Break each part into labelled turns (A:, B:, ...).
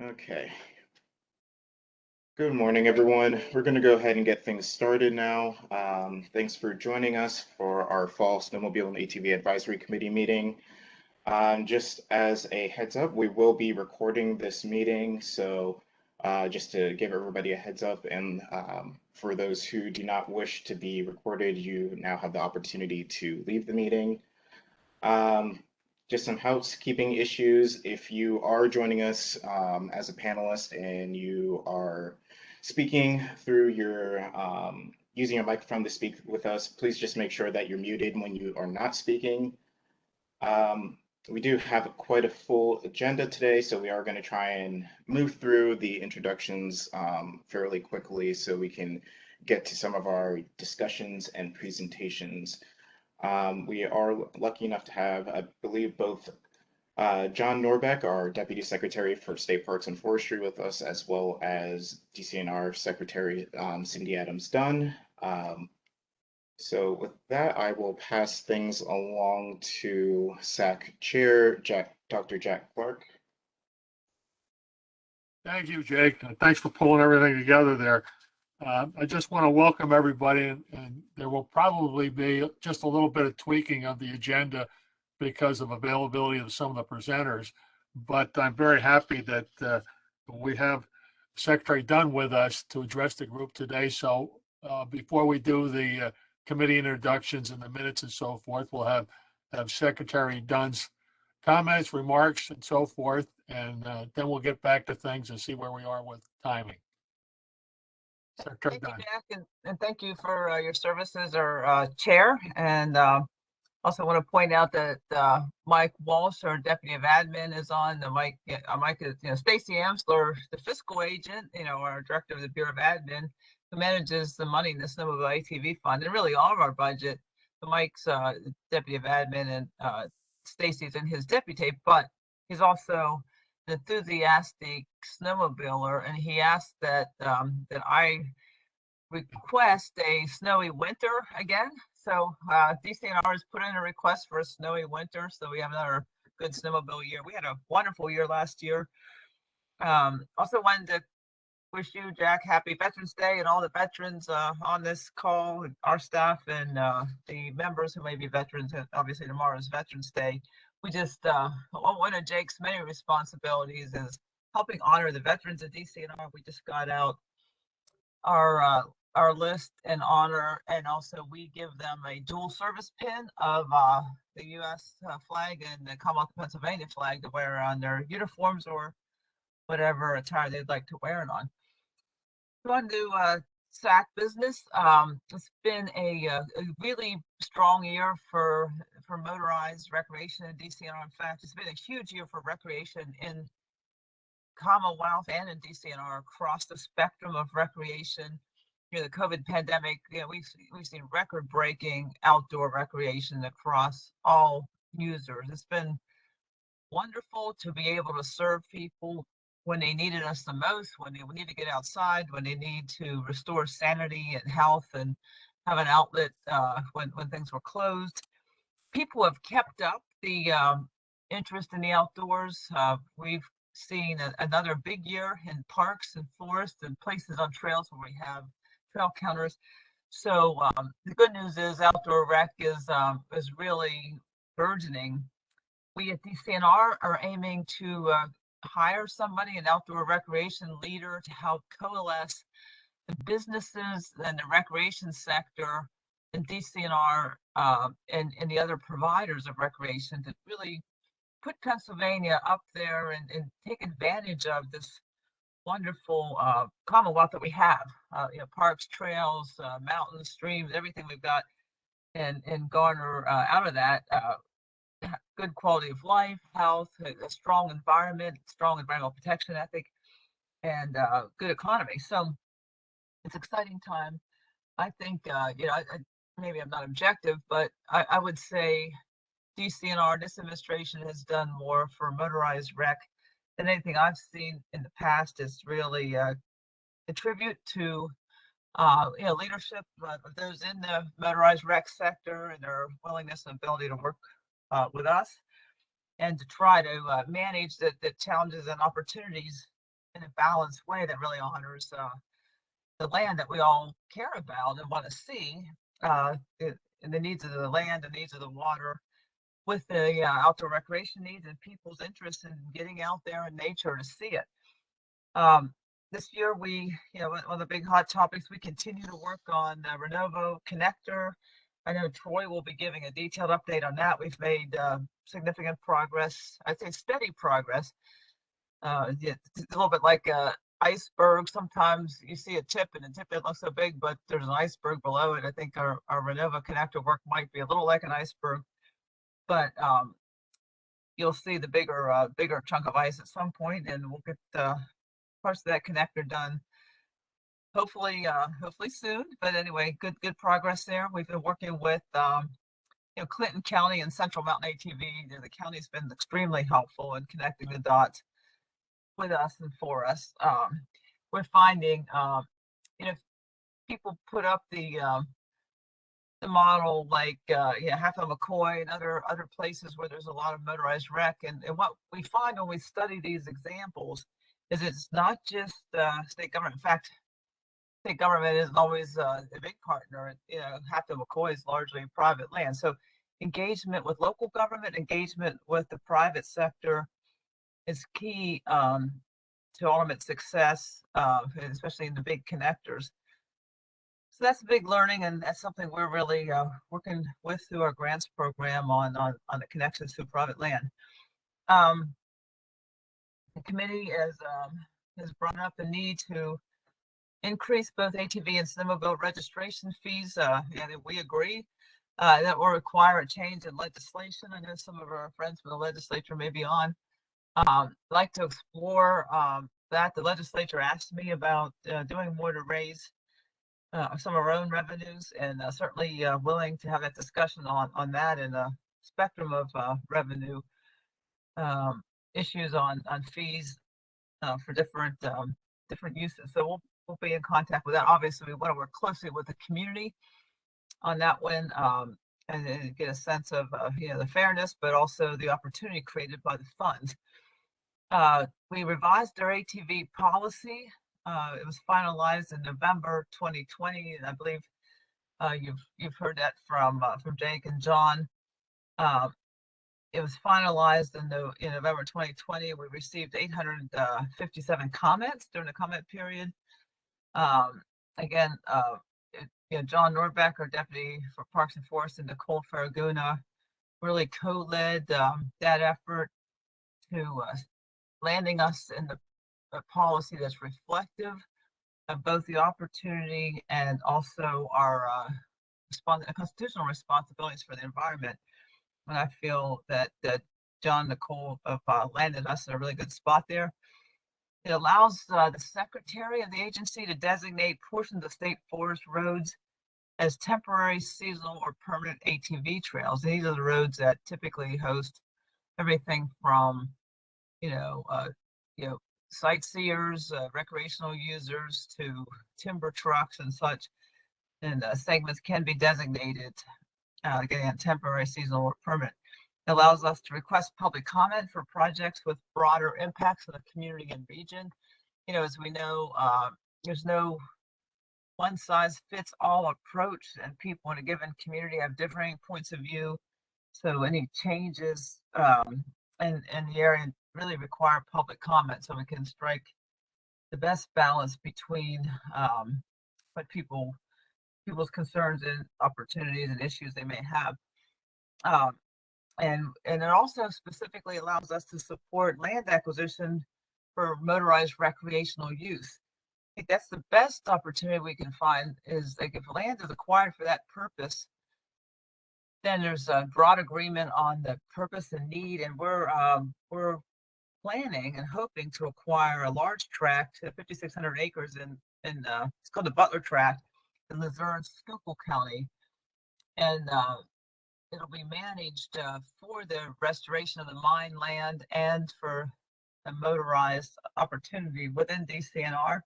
A: Okay. Good morning, everyone. We're going to go ahead and get things started now. Thanks for joining us for our Fall Snowmobile and ATV Advisory Committee meeting. Just as a heads up, we will be recording this meeting, so just to give everybody a heads up, and for those who do not wish to be recorded, you now have the opportunity to leave the meeting. Just some housekeeping issues. If you are joining us as a panelist and you are speaking through your using your microphone to speak with us, please just make sure that you're muted when you are not speaking. We do have quite a full agenda today, so we are going to try and move through the introductions fairly quickly so we can get to some of our discussions and presentations. We are lucky enough to have, I believe, both John Norbeck, our Deputy Secretary for State Parks and Forestry, with us, as well as DCNR Secretary Cindy Adams-Dunn. So with that, I will pass things along to SAC Chair Dr. Jack Clark.
B: Thank you, Jake. Thanks for pulling everything together there. I just want to welcome everybody, and there will probably be just a little bit of tweaking of the agenda because of availability of some of the presenters. But I'm very happy that we have Secretary Dunn with us to address the group today. So before we do the committee introductions and the minutes and so forth, we'll have Secretary Dunn's comments, remarks, and so forth, and then we'll get back to things and see where we are with timing.
C: Secretary Dunn. Thank you, Jack, and thank you for your service as our chair. And also want to point out that Mike Walsh, our deputy of admin, is on. Mike is, Stacy Amsler, the fiscal agent, our director of the Bureau of Admin, who manages the money in the Snowmobile ATV fund and really all of our budget. So Mike's deputy of admin, and Stacy's in his deputy, but he's also an enthusiastic snowmobiler, and he asked that I request a snowy winter again. So DCNR has put in a request for a snowy winter, so we have another good snowmobile year. We had a wonderful year last year. Also wanted to wish you, Jack, happy Veterans Day, and all the veterans on this call, our staff, and the members who may be veterans. Obviously, tomorrow is Veterans Day. We just, one of Jake's many responsibilities is helping honor the veterans at DCNR. We just got out our list and honor, and also we give them a dual service pin of the U.S. flag and the Commonwealth of Pennsylvania flag to wear on their uniforms or whatever attire they'd like to wear it on. On to SAC business. It's been a really strong year for motorized recreation in DCNR. In fact, it's been a huge year for recreation in Commonwealth and in DCNR across the spectrum of recreation. The COVID pandemic, we've seen record-breaking outdoor recreation across all users. It's been wonderful to be able to serve people when they needed us the most, when they need to get outside, when they need to restore sanity and health and have an outlet when things were closed. People have kept up the interest in the outdoors. We've seen another big year in parks and forests and places on trails where we have trail counters. So the good news is outdoor rec is really burgeoning. We at DCNR are aiming to hire somebody, an outdoor recreation leader, to help coalesce the businesses and the recreation sector in DCNR and the other providers of recreation to really put Pennsylvania up there and take advantage of this wonderful Commonwealth that we have. Parks, trails, mountains, streams, everything we've got, and garner out of that good quality of life, health, a strong environment, strong environmental protection ethic, and good economy. So it's an exciting time. I think, maybe I'm not objective, but I would say DCNR, this administration has done more for motorized rec than anything I've seen in the past. Is really a tribute to leadership of those in the motorized rec sector and their willingness and ability to work with us and to try to manage the challenges and opportunities in a balanced way that really honors the land that we all care about and want to see, and the needs of the land, the needs of the water, with the outdoor recreation needs and people's interest in getting out there in nature to see it. This year, one of the big hot topics, we continue to work on the Renovo Connector. I know Troy will be giving a detailed update on that. We've made significant progress. I'd say steady progress. It's a little bit like a iceberg. Sometimes you see a tip and the tip doesn't look so big, but there's an iceberg below it. I think our Renova Connector work might be a little like an iceberg, but you'll see the bigger chunk of ice at some point, and we'll get parts of that connector done hopefully soon. But anyway, good progress there. We've been working with Clinton County and Central Mountain ATV. The county's been extremely helpful in connecting the dots with us and for us. We're finding people put up the model like half of McCoy and other places where there's a lot of motorized rec, and what we find when we study these examples is it's not just state government. In fact, state government isn't always a big partner. Half of McCoy is largely private land. So engagement with local government, engagement with the private sector is key to ultimate success, especially in the big connectors. So that's a big learning, and that's something we're really working with through our grants program on the connections to private land. The committee has brought up the need to increase both ATV and snowmobile registration fees. And we agree that will require a change in legislation. I know some of our friends from the legislature may be on. Like to explore that. The legislature asked me about doing more to raise some of our own revenues, and certainly willing to have that discussion on that and a spectrum of revenue issues on fees for different uses. So we'll be in contact with that. Obviously, we want to work closely with the community on that one, and get a sense of the fairness, but also the opportunity created by the funds. We revised our ATV policy. It was finalized in November 2020, and I believe you've heard that from Jake and John. It was finalized in November 2020. We received 857 comments during the comment period. Again, John Nordbeck, our deputy for Parks and Forests, and Nicole Faraguna really co-led that effort to landing us in a policy that's reflective of both the opportunity and also our constitutional responsibilities for the environment. And I feel that John, Nicole have landed us in a really good spot there. It allows the secretary of the agency to designate portions of state forest roads as temporary, seasonal, or permanent ATV trails. These are the roads that typically host everything from, sightseers, recreational users, to timber trucks and such. And segments can be designated, again, temporary, seasonal, or permanent. It allows us to request public comment for projects with broader impacts on the community and region. As we know, there's no one-size-fits-all approach, and people in a given community have differing points of view. So any changes in the area really require public comment, so we can strike the best balance between what people's concerns and opportunities and issues they may have. And it also specifically allows us to support land acquisition for motorized recreational use. I think that's the best opportunity we can find, is like if land is acquired for that purpose, then there's a broad agreement on the purpose and need, and we're planning and hoping to acquire a large tract, 5,600 acres in it's called the Butler Tract in Luzerne, Schuylkill County, and it'll be managed for the restoration of the mine land and for a motorized opportunity within Dcnr.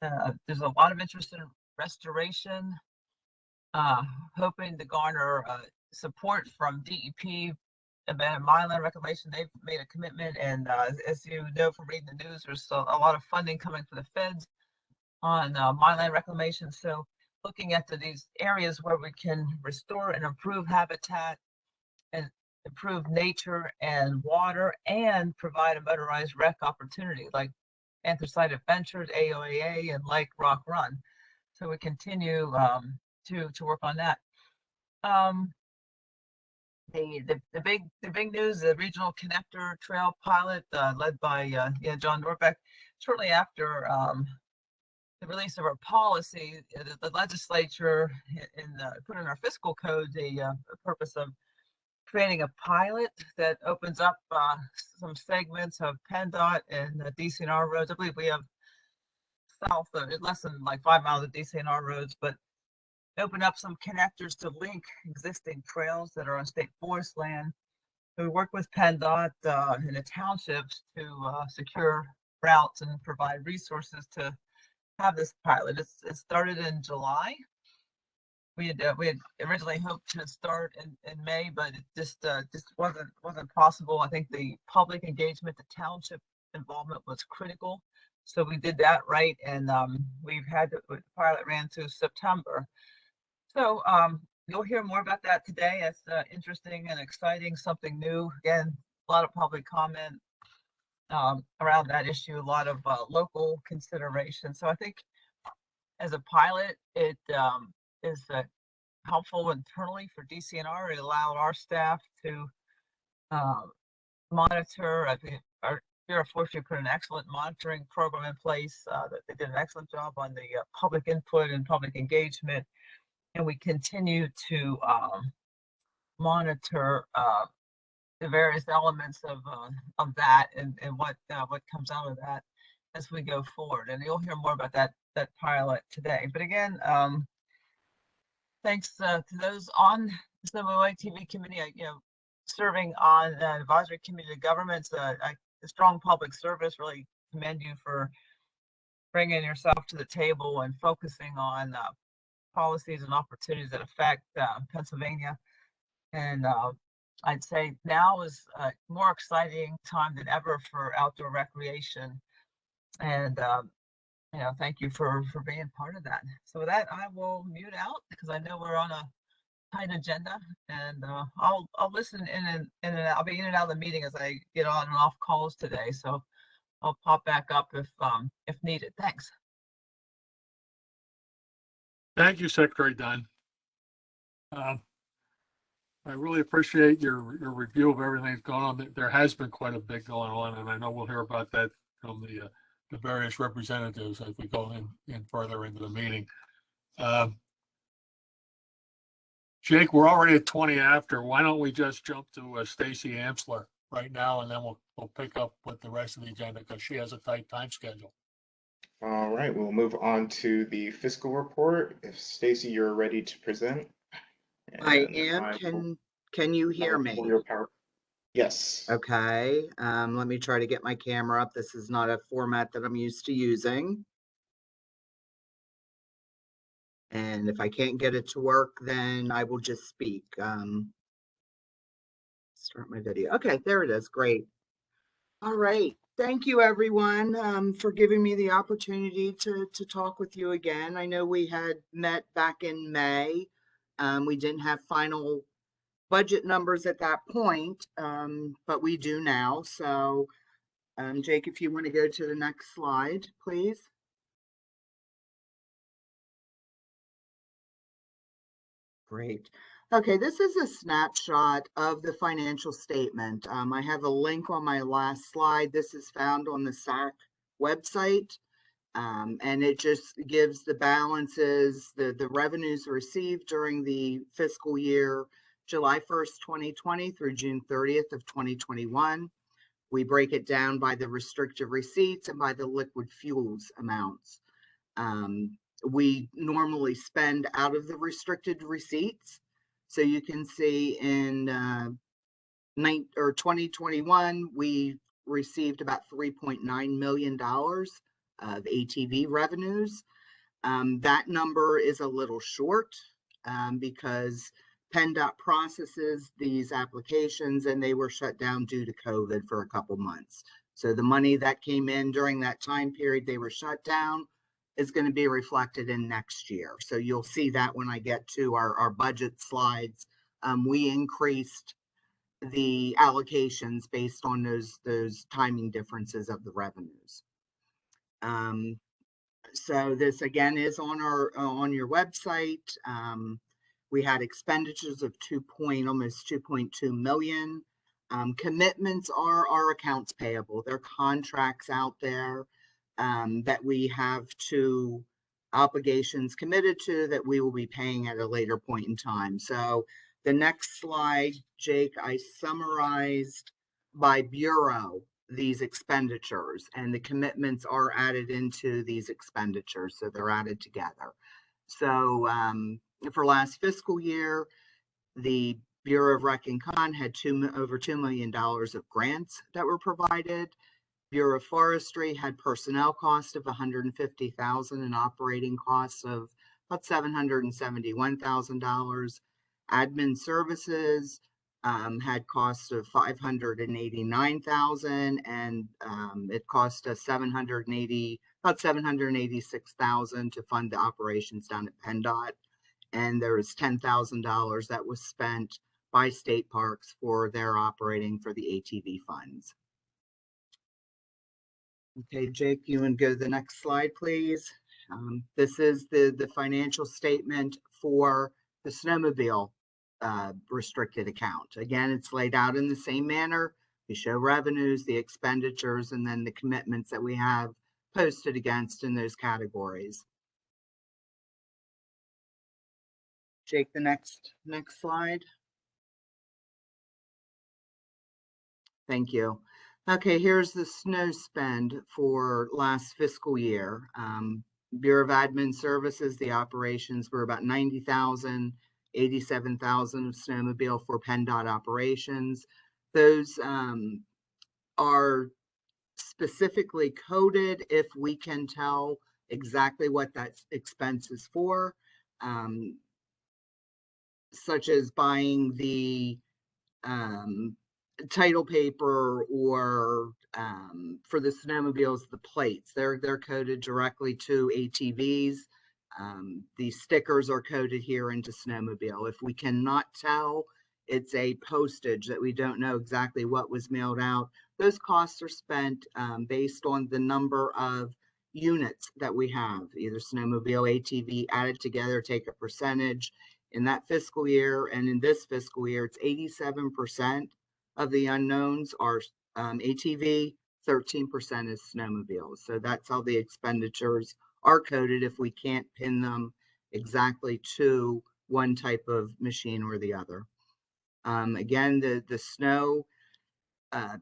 C: There's a lot of interest in restoration, hoping to garner support from DEP abandoned mineland reclamation. They've made a commitment, and as you know from reading the news, there's a lot of funding coming from the feds on mineland reclamation. So looking at these areas where we can restore and improve habitat and improve nature and water and provide a motorized rec opportunity like Anthracite Adventures, AOAA, and Lake Rock Run. So we continue to work on that. The big news, the regional connector trail pilot led by John Norbeck. Shortly after the release of our policy, the legislature put in our fiscal code a purpose of creating a pilot that opens up some segments of PennDOT and DCNR roads. I believe we have south of less than like 5 miles of DCNR roads, but open up some connectors to link existing trails that are on state forest land. We work with PennDOT and the townships to secure routes and provide resources to have this pilot. It started in July. We had originally hoped to start in May, but it just wasn't possible. I think the public engagement, the township involvement was critical. So we did that right, and we've had the pilot ran through September. So you'll hear more about that today. It's interesting and exciting, something new. Again, a lot of public comment around that issue, a lot of local consideration. So I think as a pilot, it is helpful internally for DCNR. It allowed our staff to monitor. I think our Bureau of Forestry put an excellent monitoring program in place. That they did an excellent job on the public input and public engagement. And we continue to monitor the various elements of that and what comes out of that as we go forward. And you'll hear more about that pilot today. But again, thanks to those on the Snowmobile ATV committee, serving on the advisory committee to governments, a strong public service. Really commend you for bringing yourself to the table and focusing on policies and opportunities that affect Pennsylvania. And I'd say now is a more exciting time than ever for outdoor recreation. And thank you for being part of that. So with that, I will mute out because I know we're on a tight agenda, and I'll listen in and I'll be in and out of the meeting as I get on and off calls today. So I'll pop back up if needed. Thanks.
B: Thank you, Secretary Dunn. I really appreciate your review of everything that's going on. There has been quite a bit going on, and I know we'll hear about that from the various representatives as we go in further into the meeting. Jake, we're already at 20 after. Why don't we just jump to Stacy Amsler right now, and then we'll pick up with the rest of the agenda because she has a tight time schedule.
A: All right, we'll move on to the fiscal report. If Stacy, you're ready to present.
D: I am. Can you hear me?
A: Yes.
D: Okay. Let me try to get my camera up. This is not a format that I'm used to using. And if I can't get it to work, then I will just speak. Start my video. Okay, there it is. Great. All right. Thank you, everyone, for giving me the opportunity to talk with you again. I know we had met back in May. We didn't have final budget numbers at that point, but we do now. So, Jake, if you want to go to the next slide, please. Great. Okay, this is a snapshot of the financial statement. I have a link on my last slide. This is found on the SAC website, and it just gives the balances, the revenues received during the fiscal year July 1st, 2020 through June 30th of 2021. We break it down by the restricted receipts and by the liquid fuels amounts. We normally spend out of the restricted receipts. So you can see in 2021, we received about $3.9 million of ATV revenues. That number is a little short because PennDOT processes these applications and they were shut down due to COVID for a couple months. So the money that came in during that time period they were shut down is going to be reflected in next year. So you'll see that when I get to our budget slides. We increased the allocations based on those timing differences of the revenues. So this again is on your website. We had expenditures of almost 2.2 million. Commitments are our accounts payable. There are contracts out there that we have to obligations committed to that we will be paying at a later point in time. So the next slide, Jake, I summarized by bureau these expenditures, and the commitments are added into these expenditures, so they're added together. So for last fiscal year, the Bureau of Rec and Con had over $2 million of grants that were provided. Bureau of Forestry had personnel cost of $150,000 and operating costs of about $771,000. Admin services had costs of $589,000, and it cost us about $786,000 to fund the operations down at PennDOT. And there was $10,000 that was spent by state parks for their operating for the ATV funds. Okay, Jake, you want to go to the next slide, please? This is the financial statement for the snowmobile restricted account. Again, it's laid out in the same manner. We show revenues, the expenditures, and then the commitments that we have posted against in those categories. Jake, the next slide. Thank you. Okay, here's the snow spend for last fiscal year. Bureau of Admin Services, the operations were about $90,000, $87,000 of snowmobile for PennDOT operations. Those are specifically coded if we can tell exactly what that expense is for, such as buying the title paper or for the snowmobiles, the plates. They're coded directly to ATVs. The stickers are coded here into snowmobile. If we cannot tell, it's a postage that we don't know exactly what was mailed out. Those costs are spent based on the number of units that we have, either snowmobile, ATV added together, take a percentage. In that fiscal year and in this fiscal year, it's 87% of the unknowns are ATV, 13% is snowmobiles. So that's how the expenditures are coded if we can't pin them exactly to one type of machine or the other. Again, the snow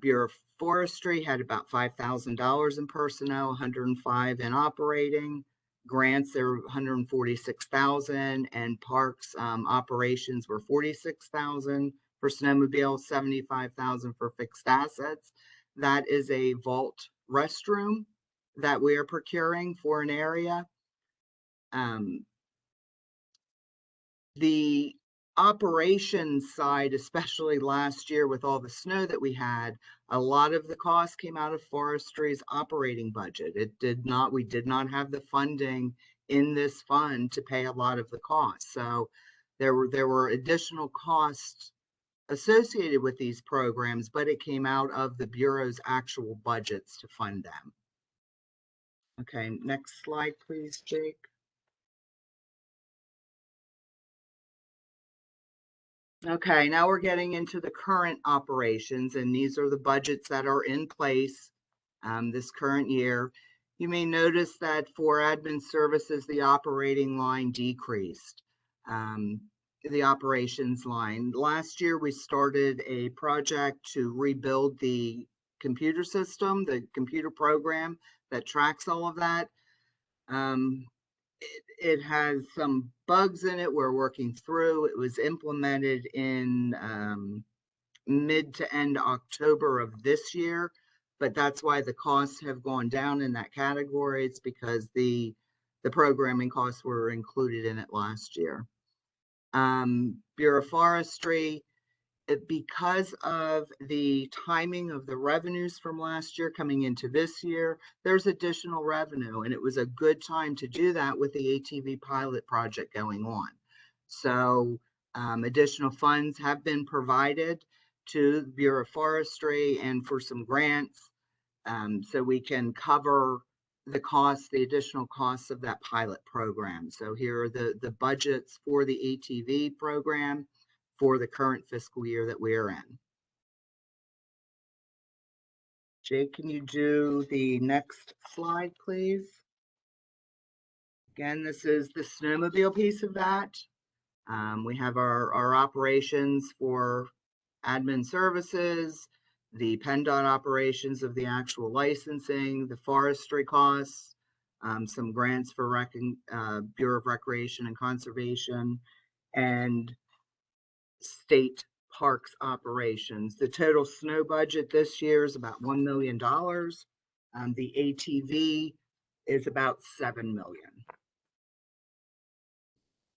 D: Bureau of Forestry had about $5,000 in personnel, $105,000 in operating. Grants, there were $146,000, and parks operations were $46,000 for snowmobile, $75,000 for fixed assets. That is a vault restroom that we are procuring for an area. The operations side, especially last year with all the snow that we had, a lot of the costs came out of forestry's operating budget. We did not have the funding in this fund to pay a lot of the costs. So there were additional costs associated with these programs, but it came out of the Bureau's actual budgets to fund them. Okay, next slide, please, Jake. Okay, now we're getting into the current operations, and these are the budgets that are in place this current year. You may notice that for admin services, the operating line decreased. The operations line. Last year, we started a project to rebuild the computer system, the computer program that tracks all of that. It has some bugs in it we're working through. It was implemented in mid to end October of this year, but that's why the costs have gone down in that category. It's because the programming costs were included in it last year. Bureau of Forestry, because of the timing of the revenues from last year coming into this year, there's additional revenue, and it was a good time to do that with the ATV pilot project going on. So additional funds have been provided to the Bureau of Forestry and for some grants, so we can cover the costs, the additional costs of that pilot program. So here are the budgets for the ATV program for the current fiscal year that we're in. Jake, can you do the next slide, please? Again, this is the snowmobile piece of that. We have our operations for admin services, the PennDOT operations of the actual licensing, the forestry costs, some grants for Bureau of Recreation and Conservation, and state parks operations. The total snow budget this year is about $1 million. The ATV is about $7 million.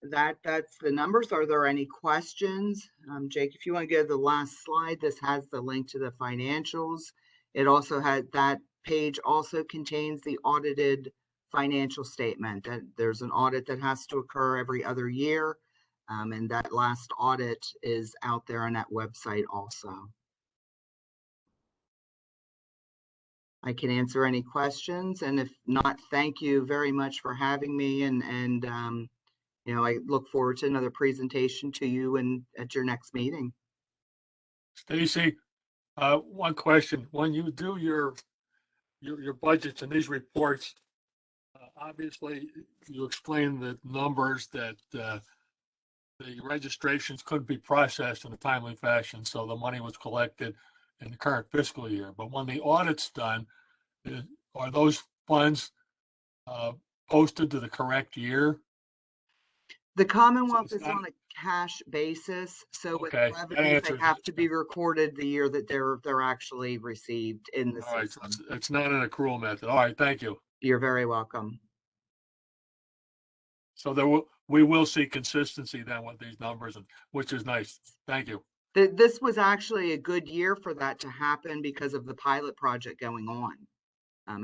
D: That's the numbers. Are there any questions? Jake, if you want to go to the last slide, this has the link to the financials. It also had, that page also contains the audited financial statement. That there's an audit that has to occur every other year. And that last audit is out there on that website also. I can answer any questions, and if not, thank you very much for having me, and you know, I look forward to another presentation to you and at your next meeting.
B: Stacy, one question. When you do your budgets and these reports, obviously you explain the numbers that the registrations couldn't be processed in a timely fashion, so the money was collected in the current fiscal year. But when the audit's done, are those funds posted to the correct year?
D: The Commonwealth is on a cash basis, so with revenues, they have to be recorded the year that they're actually received in the system.
B: So it's not an accrual method. All right, thank you.
D: You're very welcome.
B: So we will see consistency then with these numbers, which is nice. Thank you.
D: This was actually a good year for that to happen because of the pilot project going on.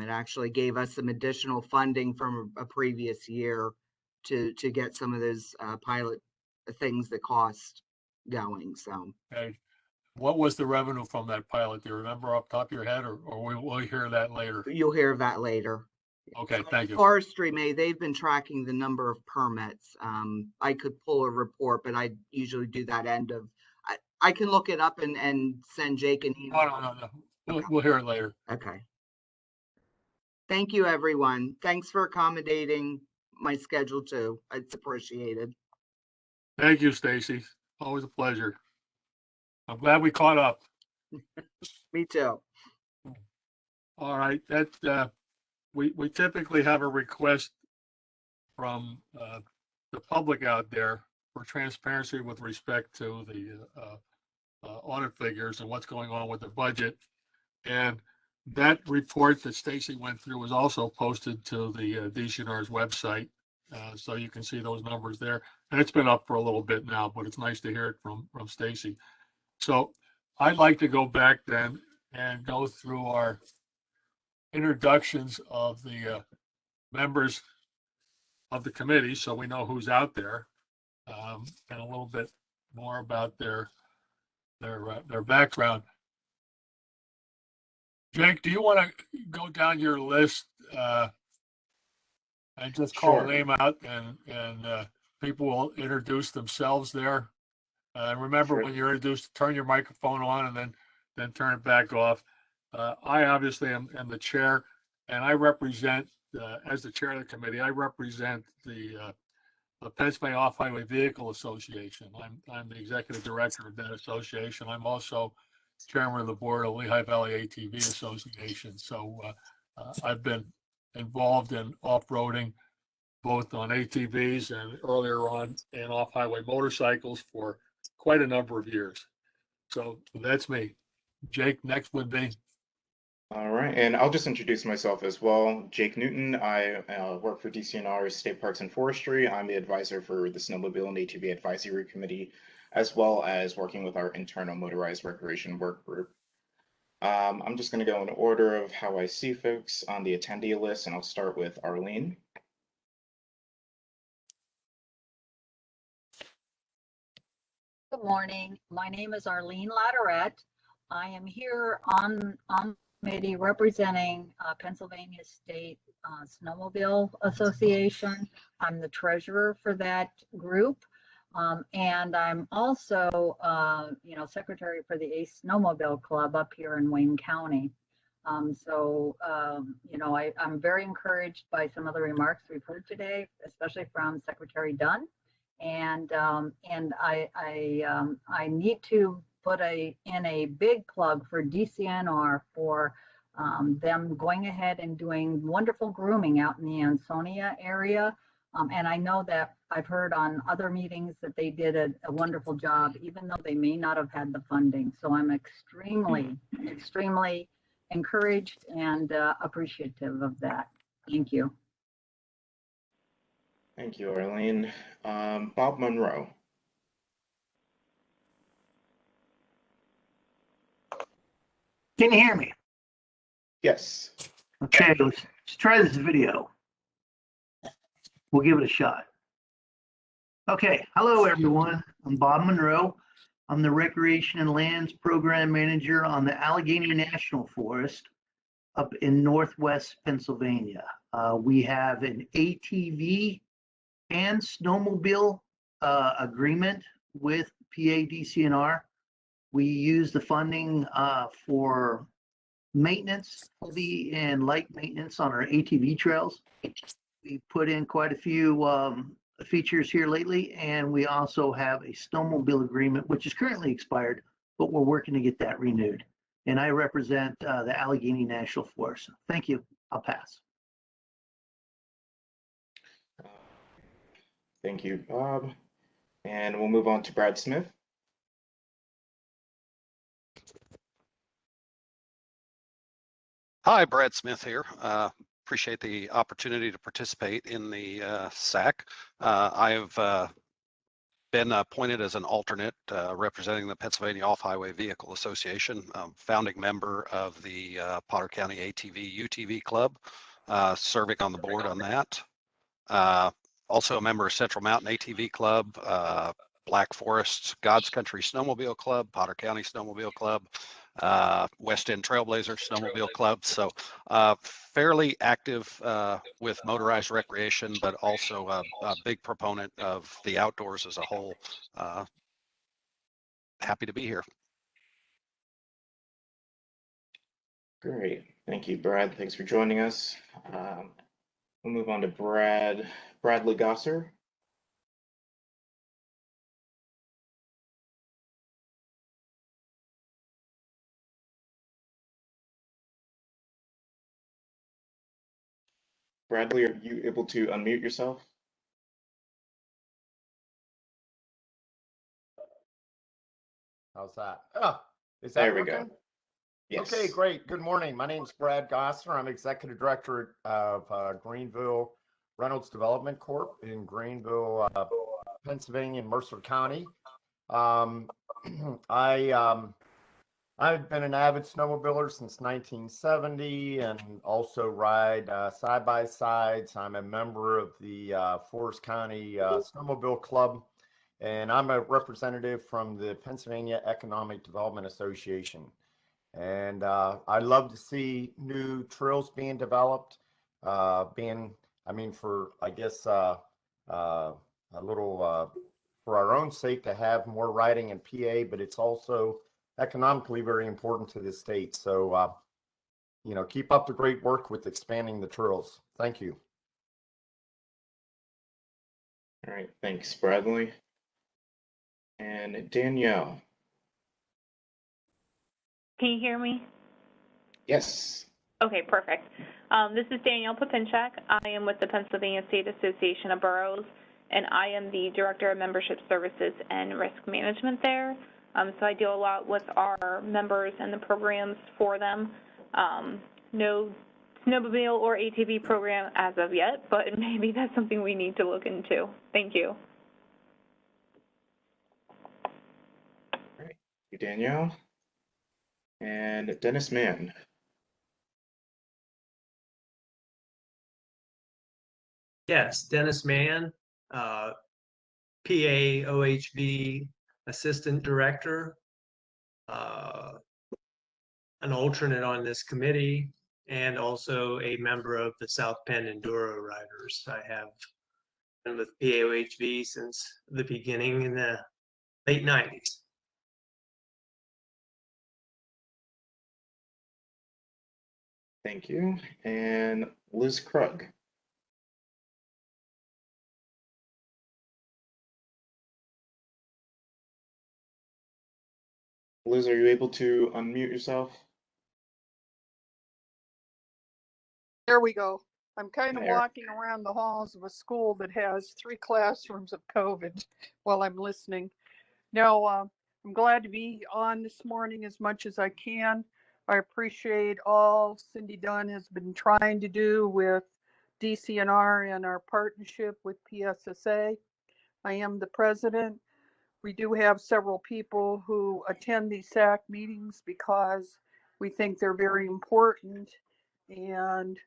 D: It actually gave us some additional funding from a previous year to get some of those pilot things that cost going. So,
B: okay. What was the revenue from that pilot? Do you remember off the top of your head, or we'll hear that later?
D: You'll hear of that later.
B: Okay, thank you.
D: Forestry they've been tracking the number of permits. I could pull a report, but I usually do that end of. I can look it up and send Jake an email.
B: No. We'll hear it later.
D: Okay. Thank you, everyone. Thanks for accommodating my schedule too. It's appreciated.
B: Thank you, Stacy. Always a pleasure. I'm glad we caught up.
D: Me too.
B: All right. That we typically have a request from the public out there for transparency with respect to the audit figures and what's going on with the budget. And that report that Stacy went through was also posted to the Dcnr's website. So you can see those numbers there. And it's been up for a little bit now, but it's nice to hear it from Stacy. So I'd like to go back then and go through our introductions of the members of the committee, so we know who's out there, and a little bit more about their background. Jake, do you want to go down your list and just call a name out, and people will introduce themselves there? Remember, when you're introduced, turn your microphone on and then turn it back off. I obviously am the chair, and I represent, as the chair of the committee, I represent the Pennsylvania Off-Highway Vehicle Association. I'm the executive director of that association. I'm also chairman of the board of Lehigh Valley ATV Association. So I've been involved in off-roading, both on ATVs and earlier on in off-highway motorcycles for quite a number of years. So that's me. Jake, next would be.
A: All right, and I'll just introduce myself as well. Jake Newton. I work for DCNR State Parks and Forestry. I'm the advisor for the Snowmobile and ATV Advisory Committee, as well as working with our internal motorized recreation work group. I'm just going to go in order of how I see folks on the attendee list, and I'll start with Arlene.
E: Good morning. My name is Arlene Latterette. I am here on committee representing Pennsylvania State Snowmobile Association. I'm the treasurer for that group. And I'm also, secretary for the Ace Snowmobile Club up here in Wayne County. I'm very encouraged by some of the remarks we've heard today, especially from Secretary Dunn. And I need to put in a big plug for DCNR for them going ahead and doing wonderful grooming out in the Ansonia area. And I know that I've heard on other meetings that they did a wonderful job, even though they may not have had the funding. So I'm extremely encouraged and appreciative of that. Thank you.
A: Thank you, Arlene. Bob Monroe.
F: Can you hear me?
A: Yes.
F: Okay, let's try this video. We'll give it a shot. Okay, hello everyone. I'm Bob Monroe. I'm the Recreation and Lands Program Manager on the Allegheny National Forest up in Northwest Pennsylvania. We have an ATV and snowmobile agreement with PA DCNR. We use the funding for maintenance, heavy and light maintenance on our ATV trails. We put in quite a few features here lately, and we also have a snowmobile agreement, which is currently expired, but we're working to get that renewed. And I represent the Allegheny National Forest. Thank you. I'll pass.
A: Thank you, Bob. And we'll move on to Brad Smith.
G: Hi, Brad Smith here. Appreciate the opportunity to participate in the SAC. I have been appointed as an alternate representing the Pennsylvania Off-Highway Vehicle Association, founding member of the Potter County ATV UTV Club, serving on the board on that. Also a member of Central Mountain ATV Club, Black Forest God's Country Snowmobile Club, Potter County Snowmobile Club, West End Trailblazer Snowmobile Club. So fairly active with motorized recreation, but also a big proponent of the outdoors as a whole. Happy to be here.
A: Great. Thank you, Brad. Thanks for joining us. We'll move on to Bradley Gosser. Bradley, are you able to unmute yourself?
H: How's that? Oh, is that
A: There we
H: working?
A: go. Yes.
H: Okay, great. Good morning. My name is Brad Gosser. I'm Executive Director of Greenville Reynolds Development Corp. in Greenville, Pennsylvania, and Mercer County. I've been an avid snowmobiler since 1970 and also ride side-by-sides. I'm a member of the Forest County Snowmobile Club, and I'm a representative from the Pennsylvania Economic Development Association. And I love to see new trails being developed, for, I guess, a little for our own sake to have more riding in PA, but it's also economically very important to the state. So, keep up the great work with expanding the trails. Thank you.
A: All right. Thanks, Bradley. And Danielle.
I: Can you hear me?
A: Yes.
I: Okay, perfect. This is Danielle Popinchak. I am with the Pennsylvania State Association of Boroughs, and I am the Director of Membership Services and Risk Management there. So I deal a lot with our members and the programs for them. No snowmobile or ATV program as of yet, but maybe that's something we need to look into. Thank you.
A: Thank you, Danielle. And Dennis Mann.
J: Yes, Dennis Mann, PAOHV Assistant Director, an alternate on this committee, and also a member of the South Penn Enduro Riders. I have been with PAOHV since the beginning in the late 90s.
A: Thank you. And Liz Krug. Liz, are you able to unmute yourself?
K: There we go. I'm kind of
A: There.
K: walking around the halls of a school that has 3 classrooms of COVID while I'm listening. No, I'm glad to be on this morning as much as I can. I appreciate all Cindy Dunn has been trying to do with DCNR and our partnership with PSSA. I am the president. We do have several people who attend these SAC meetings because we think they're very important, and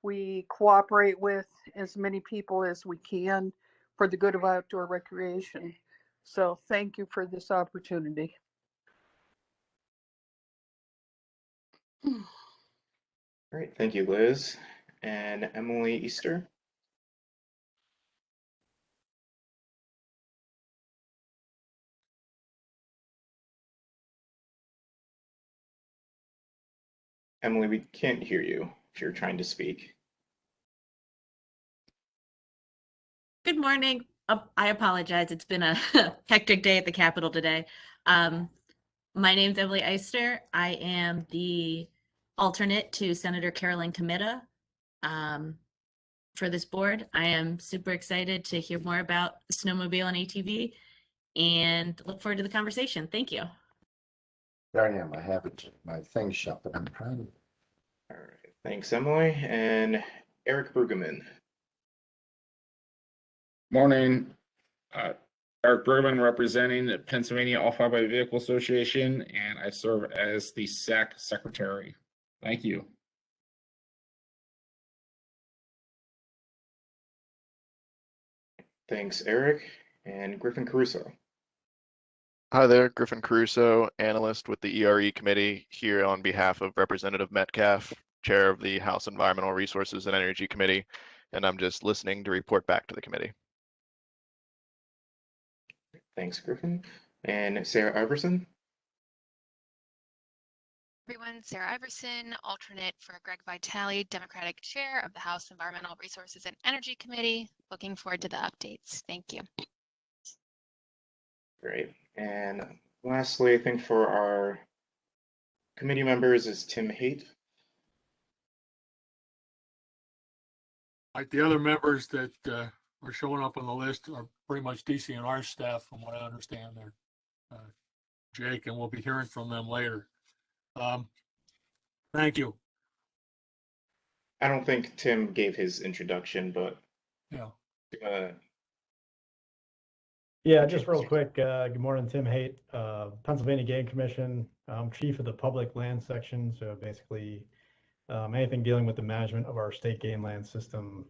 K: we cooperate with as many people as we can for the good of outdoor recreation. So thank you for this opportunity.
A: Great, thank you, Liz. And Emily Easter. Emily, we can't hear you if you're trying to speak.
L: Good morning. I apologize. It's been a hectic day at the Capitol today. My name's Emily Eister. I am the alternate to Senator Carolyn Comita for this board. I am super excited to hear more about snowmobile and ATV and look forward to the conversation. Thank you.
H: There I am. I have it. My thing shut, but I'm trying to.
A: All right, thanks, Emily. And Eric Brueggemann.
M: Morning. Eric Bergman representing the Pennsylvania Off-Highway Vehicle Association, and I serve as the SAC secretary. Thank you.
A: Thanks, Eric. And Griffin Caruso.
N: Hi there, Griffin Caruso, analyst with the ERE committee, here on behalf of Representative Metcalf, chair of the House Environmental Resources and Energy Committee, and I'm just listening to report back to the committee.
A: Thanks, Griffin. And Sarah Iverson.
O: Everyone, Sarah Iverson, alternate for Greg Vitale, Democratic Chair of the House Environmental Resources and Energy Committee. Looking forward to the updates. Thank you.
A: Great. And lastly, I think for our committee members is Tim Haight.
B: Like the other members that are showing up on the list are pretty much DCNR staff, from what I understand. They're Jake, and we'll be hearing from them later. Thank you.
A: I don't think Tim gave his introduction, but
B: yeah.
P: Yeah, just real quick. Good morning, Tim Haight, Pennsylvania Game Commission. I'm chief of the public land section, so basically anything dealing with the management of our state game land system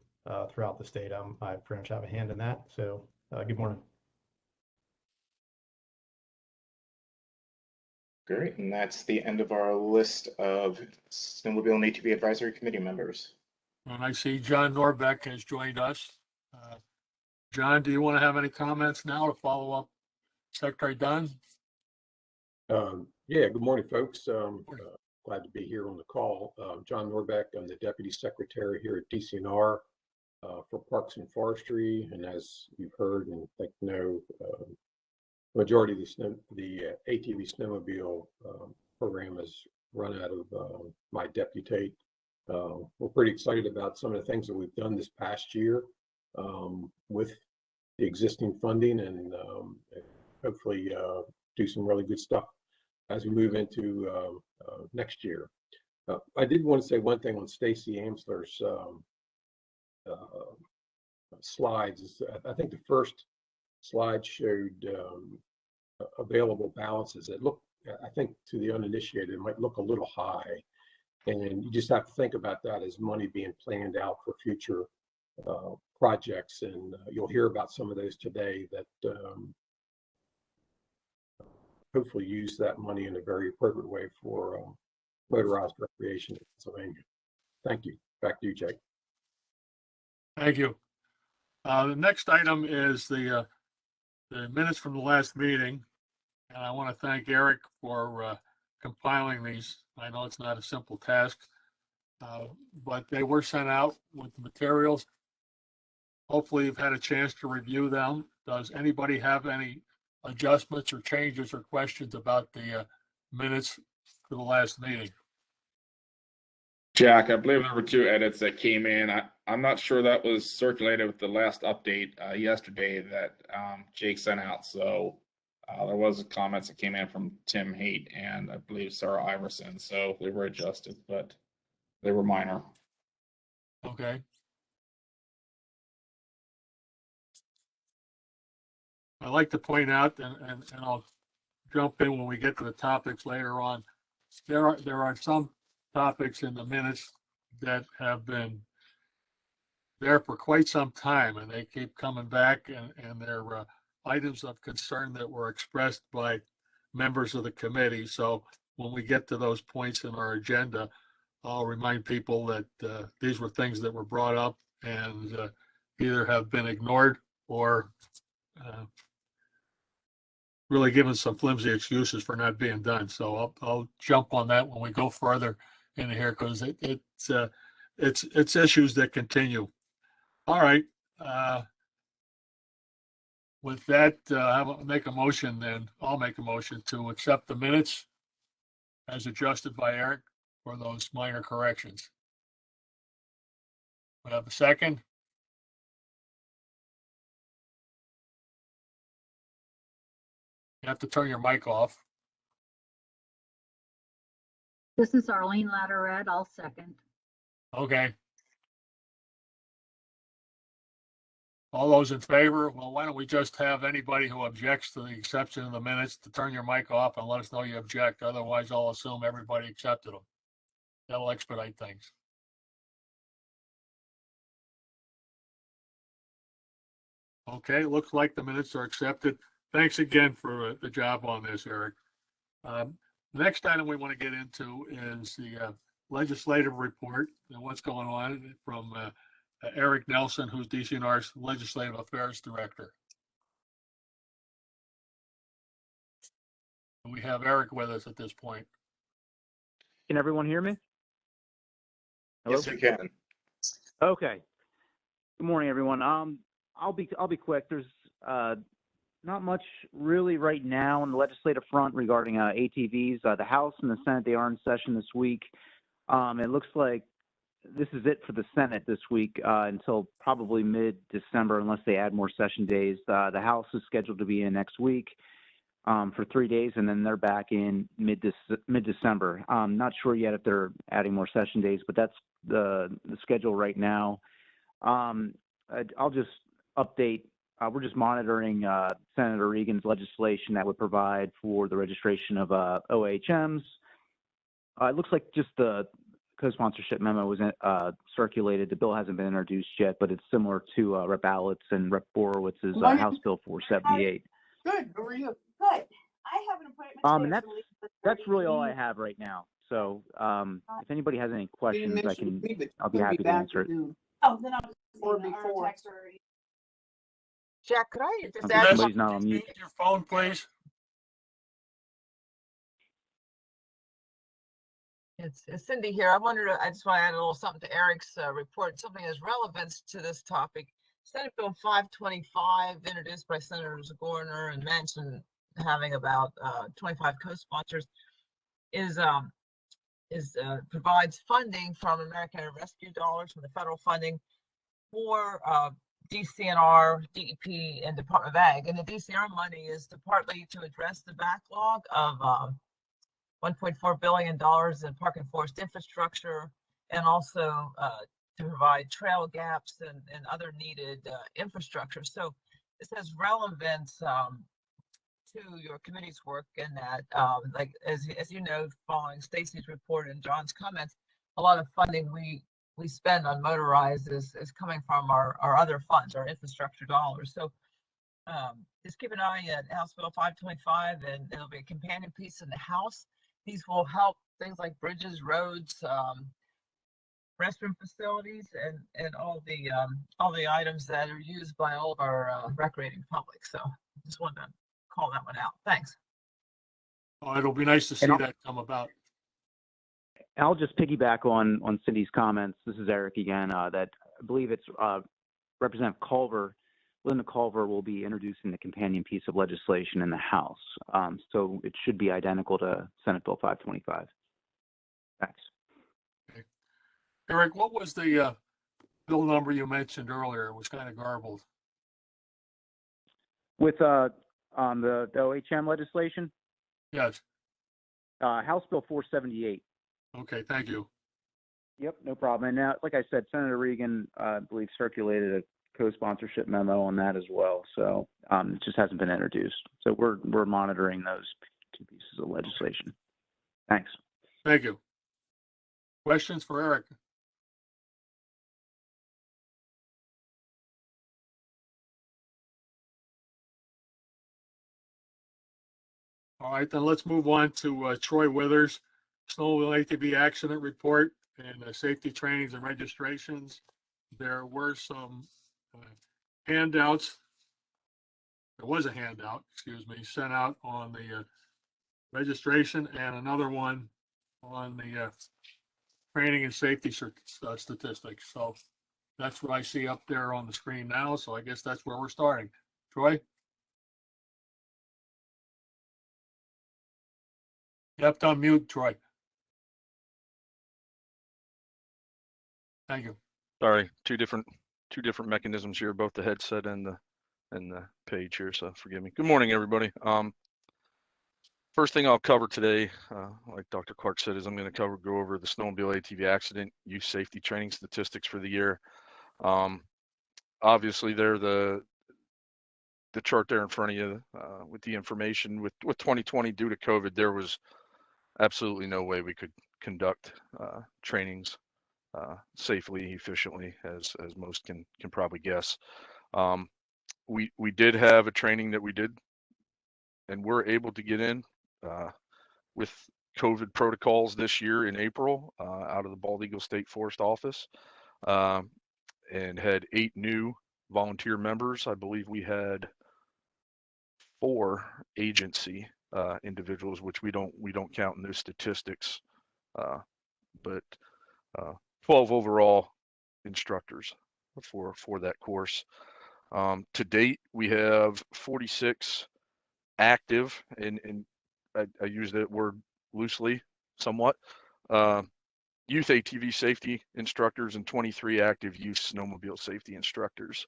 P: throughout the state, I pretty much have a hand in that. So good morning.
A: Great, and that's the end of our list of Snowmobile and ATV Advisory Committee members.
B: And I see John Norbeck has joined us. John, do you want to have any comments now to follow up Secretary Dunn?
Q: Yeah, good morning, folks. Glad to be here on the call. John Norbeck, I'm the Deputy Secretary here at DCNR for Parks and Forestry. And as you've heard and think know, majority of the ATV snowmobile program is run out of my deputate. We're pretty excited about some of the things that we've done this past year with the existing funding, and hopefully do some really good stuff as we move into next year. I did want to say one thing on Stacy Amsler's slides. I think the first slide showed available balances. It looked, I think, to the uninitiated, it might look a little high, and you just have to think about that as money being planned out for future projects, and you'll hear about some of those today that hopefully use that money in a very appropriate way for motorized recreation in Pennsylvania. Thank you. Back to you, Jake.
B: Thank you. The next item is the minutes from the last meeting. And I want to thank Eric for compiling these. I know it's not a simple task, but they were sent out with the materials. Hopefully you've had a chance to review them. Does anybody have any adjustments or changes or questions about the minutes for the last meeting?
M: Jack, I believe there were 2 edits that came in. I'm not sure that was circulated with the last update yesterday that Jake sent out. So there was comments that came in from Tim Haight and I believe Sarah Iverson. So they were adjusted, but they were minor.
B: Okay. I'd like to point out, and I'll jump in when we get to the topics later on. There are some topics in the minutes that have been there for quite some time, and they keep coming back, and they're items of concern that were expressed by members of the committee. So when we get to those points in our agenda, I'll remind people that these were things that were brought up and either have been ignored or really given some flimsy excuses for not being done. So I'll jump on that when we go further in here, because it's issues that continue. All right. With that, I'll make a motion then. I'll make a motion to accept the minutes as adjusted by Eric for those minor corrections. We have a second. You have to turn your mic off.
E: This is Arlene Latterette. I'll second.
B: Okay. All those in favor? Well, why don't we just have anybody who objects to the exception of the minutes to turn your mic off and let us know you object. Otherwise, I'll assume everybody accepted them. That'll expedite things. Okay, looks like the minutes are accepted. Thanks again for the job on this, Eric. The next item we want to get into is the legislative report and what's going on from Eric Nelson, who's DCNR's Legislative Affairs Director. And we have Eric with us at this point.
R: Can everyone hear me?
A: Hello? Yes, we can.
R: Okay. Good morning, everyone. I'll be quick. There's not much really right now on the legislative front regarding ATVs. The House and the Senate, they are in session this week. It looks like this is it for the Senate this week until probably mid-December, unless they add more session days. The House is scheduled to be in next week for 3 days, and then they're back in mid-December. I'm not sure yet if they're adding more session days, but that's the schedule right now. I'll just update. We're just monitoring Senator Regan's legislation that would provide for the registration of OHMs. It looks like just the co-sponsorship memo was circulated. The bill hasn't been introduced yet, but it's similar to Rep. Allit's and Rep. Borowitz's House Bill 478.
S: Good. How are you? Good. I have an appointment.
R: And that's really all I have right now. So if anybody has any questions, I'll be happy to answer it.
S: Oh, then I'll just or before.
C: Jack, could I just add
R: somebody's not on mute.
B: Your phone, please.
C: It's Cindy here. I just want to add a little something to Eric's report, something as relevance to this topic. Senate Bill 525, introduced by Senators Gorner and Manchin, having about 25 co-sponsors, provides funding from American Rescue dollars from the federal funding for DCNR, DEP, and Department of Ag. And the DCNR money is partly to address the backlog of $1.4 billion in park and forest infrastructure, and also to provide trail gaps and other needed infrastructure. So this has relevance to your committee's work in that, like as you know, following Stacy's report and John's comments, a lot of funding we spend on motorized is coming from our other funds, our infrastructure dollars. So just keep an eye at House Bill 525, and it'll be a companion piece in the House. These will help things like bridges, roads, restroom facilities, and all the items that are used by all of our recreating public. So just wanted to call that one out. Thanks.
B: Oh, it'll be nice to see that come about.
R: I'll just piggyback on Cindy's comments. This is Eric again. That I believe it's Representative Culver. Linda Culver will be introducing the companion piece of legislation in the House. So it should be identical to Senate Bill 525. Thanks.
B: Okay. Eric, what was the bill number you mentioned earlier? It was kind of garbled.
R: With the OHM legislation?
B: Yes.
R: House Bill 478.
B: Okay, thank you.
R: Yep, no problem. And now, like I said, Senator Regan, I believe, circulated a co-sponsorship memo on that as well. So it just hasn't been introduced. So we're monitoring those two pieces of legislation. Thanks.
B: Thank you. Questions for Eric? All right, then let's move on to Troy Withers, Snowmobile ATV accident report and safety trainings and registrations. There were some handouts. There was a handout, excuse me, sent out on the registration and another one on the training and safety statistics. So that's what I see up there on the screen now. So I guess that's where we're starting. Troy? You have to unmute, Troy. Thank you.
T: Sorry, two different mechanisms here, both the headset and the page here. So forgive me. Good morning, everybody. First thing I'll cover today, like Dr. Clark said, is I'm going to go over the Snowmobile ATV accident use safety training statistics for the year. Obviously, they're the chart there in front of you with the information. With 2020, due to COVID, there was absolutely no way we could conduct trainings safely, efficiently, as most can probably guess. We did have a training that we did and we're able to get in with COVID protocols this year in April out of the Bald Eagle State Forest Office, and had 8 new volunteer members. I believe we had 4 agency individuals, which we don't count in those statistics, but 12 overall instructors for that course. To date, we have 46 active, and I use that word loosely somewhat, youth ATV safety instructors and 23 active youth snowmobile safety instructors.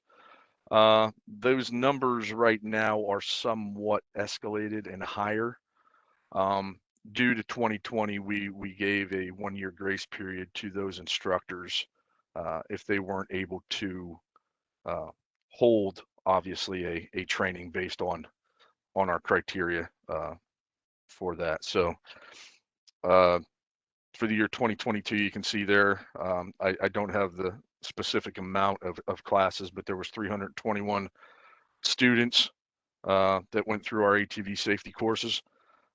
T: Those numbers right now are somewhat escalated and higher. Due to 2020, we gave a 1-year grace period to those instructors if they weren't able to hold, obviously, a training based on our criteria for that. So for the year 2022, you can see there, I don't have the specific amount of classes, but there was 321 students that went through our ATV safety courses.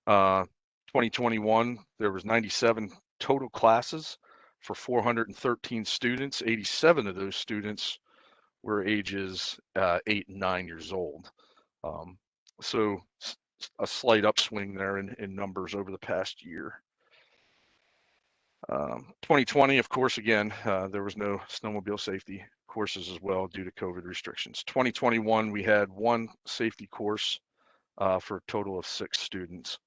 T: 2021, there was 97 total classes for 413 students. 87 of those students were ages 8 and 9 years old. So a slight upswing there in numbers over the past year. 2020, of course, again, there was no snowmobile safety courses as well due to COVID restrictions. 2021, we had 1 safety course for a total of 6 students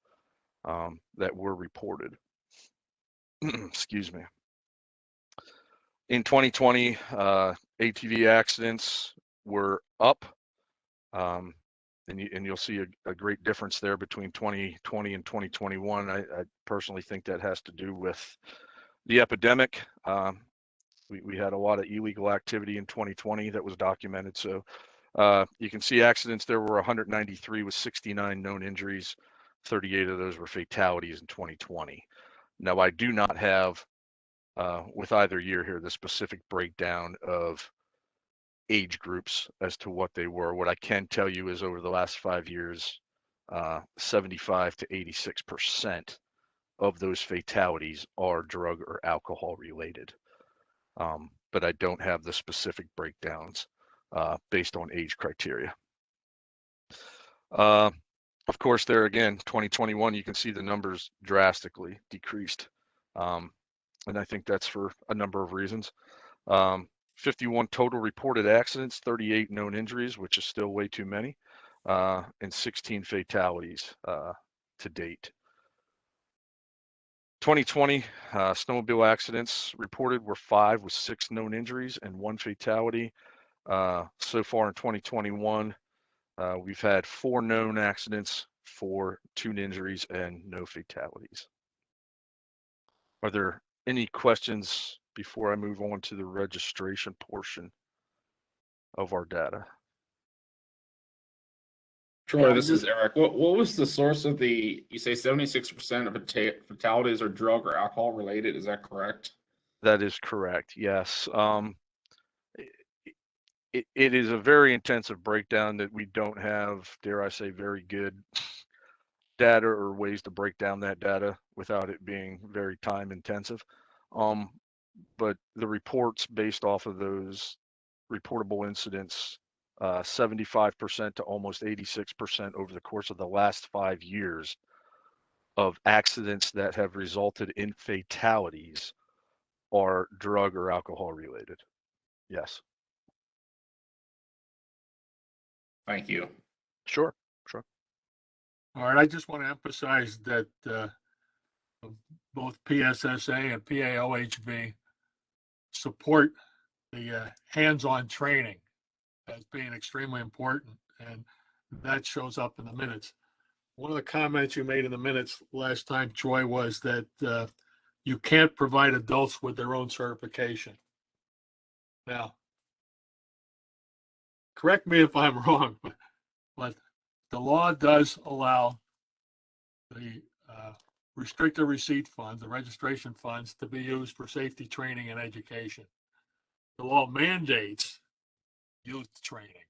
T: that were reported. Excuse me. In 2020, ATV accidents were up. and you'll see a great difference there between 2020 and 2021. I personally think that has to do with the epidemic. We had a lot of illegal activity in 2020 that was documented. So you can see accidents there were 193 with 69 known injuries. 38 of those were fatalities in 2020. Now, I do not have, with either year here, the specific breakdown of age groups as to what they were. What I can tell you is over the last 5 years, 75 to 86% of those fatalities are drug or alcohol related. But I don't have the specific breakdowns based on age criteria. Of course, there again, 2021, you can see the numbers drastically decreased. And I think that's for a number of reasons. 51 total reported accidents, 38 known injuries, which is still way too many, and 16 fatalities to date. 2020 snowmobile accidents reported were 5 with 6 known injuries and 1 fatality. So far in 2021, we've had 4 known accidents, 4 2 injuries, and no fatalities. Are there any questions before I move on to the registration portion of our data?
M: Troy, this is Eric. What was the source of you say 76% of fatalities are drug or alcohol related? Is that correct?
T: That is correct, yes. It is a very intensive breakdown that we don't have, dare I say, very good data or ways to break down that data without it being very time intensive. But the reports based off of those reportable incidents, 75% to almost 86% over the course of the last 5 years of accidents that have resulted in fatalities are drug or alcohol related. Yes.
M: Thank you.
T: Sure.
B: All right, I just want to emphasize that both PSSA and PAOHV support the hands-on training as being extremely important, and that shows up in the minutes. One of the comments you made in the minutes last time, Troy, was that you can't provide adults with their own certification. Now, correct me if I'm wrong, but the law does allow the restricted receipt funds, the registration funds, to be used for safety training and education. The law mandates youth training.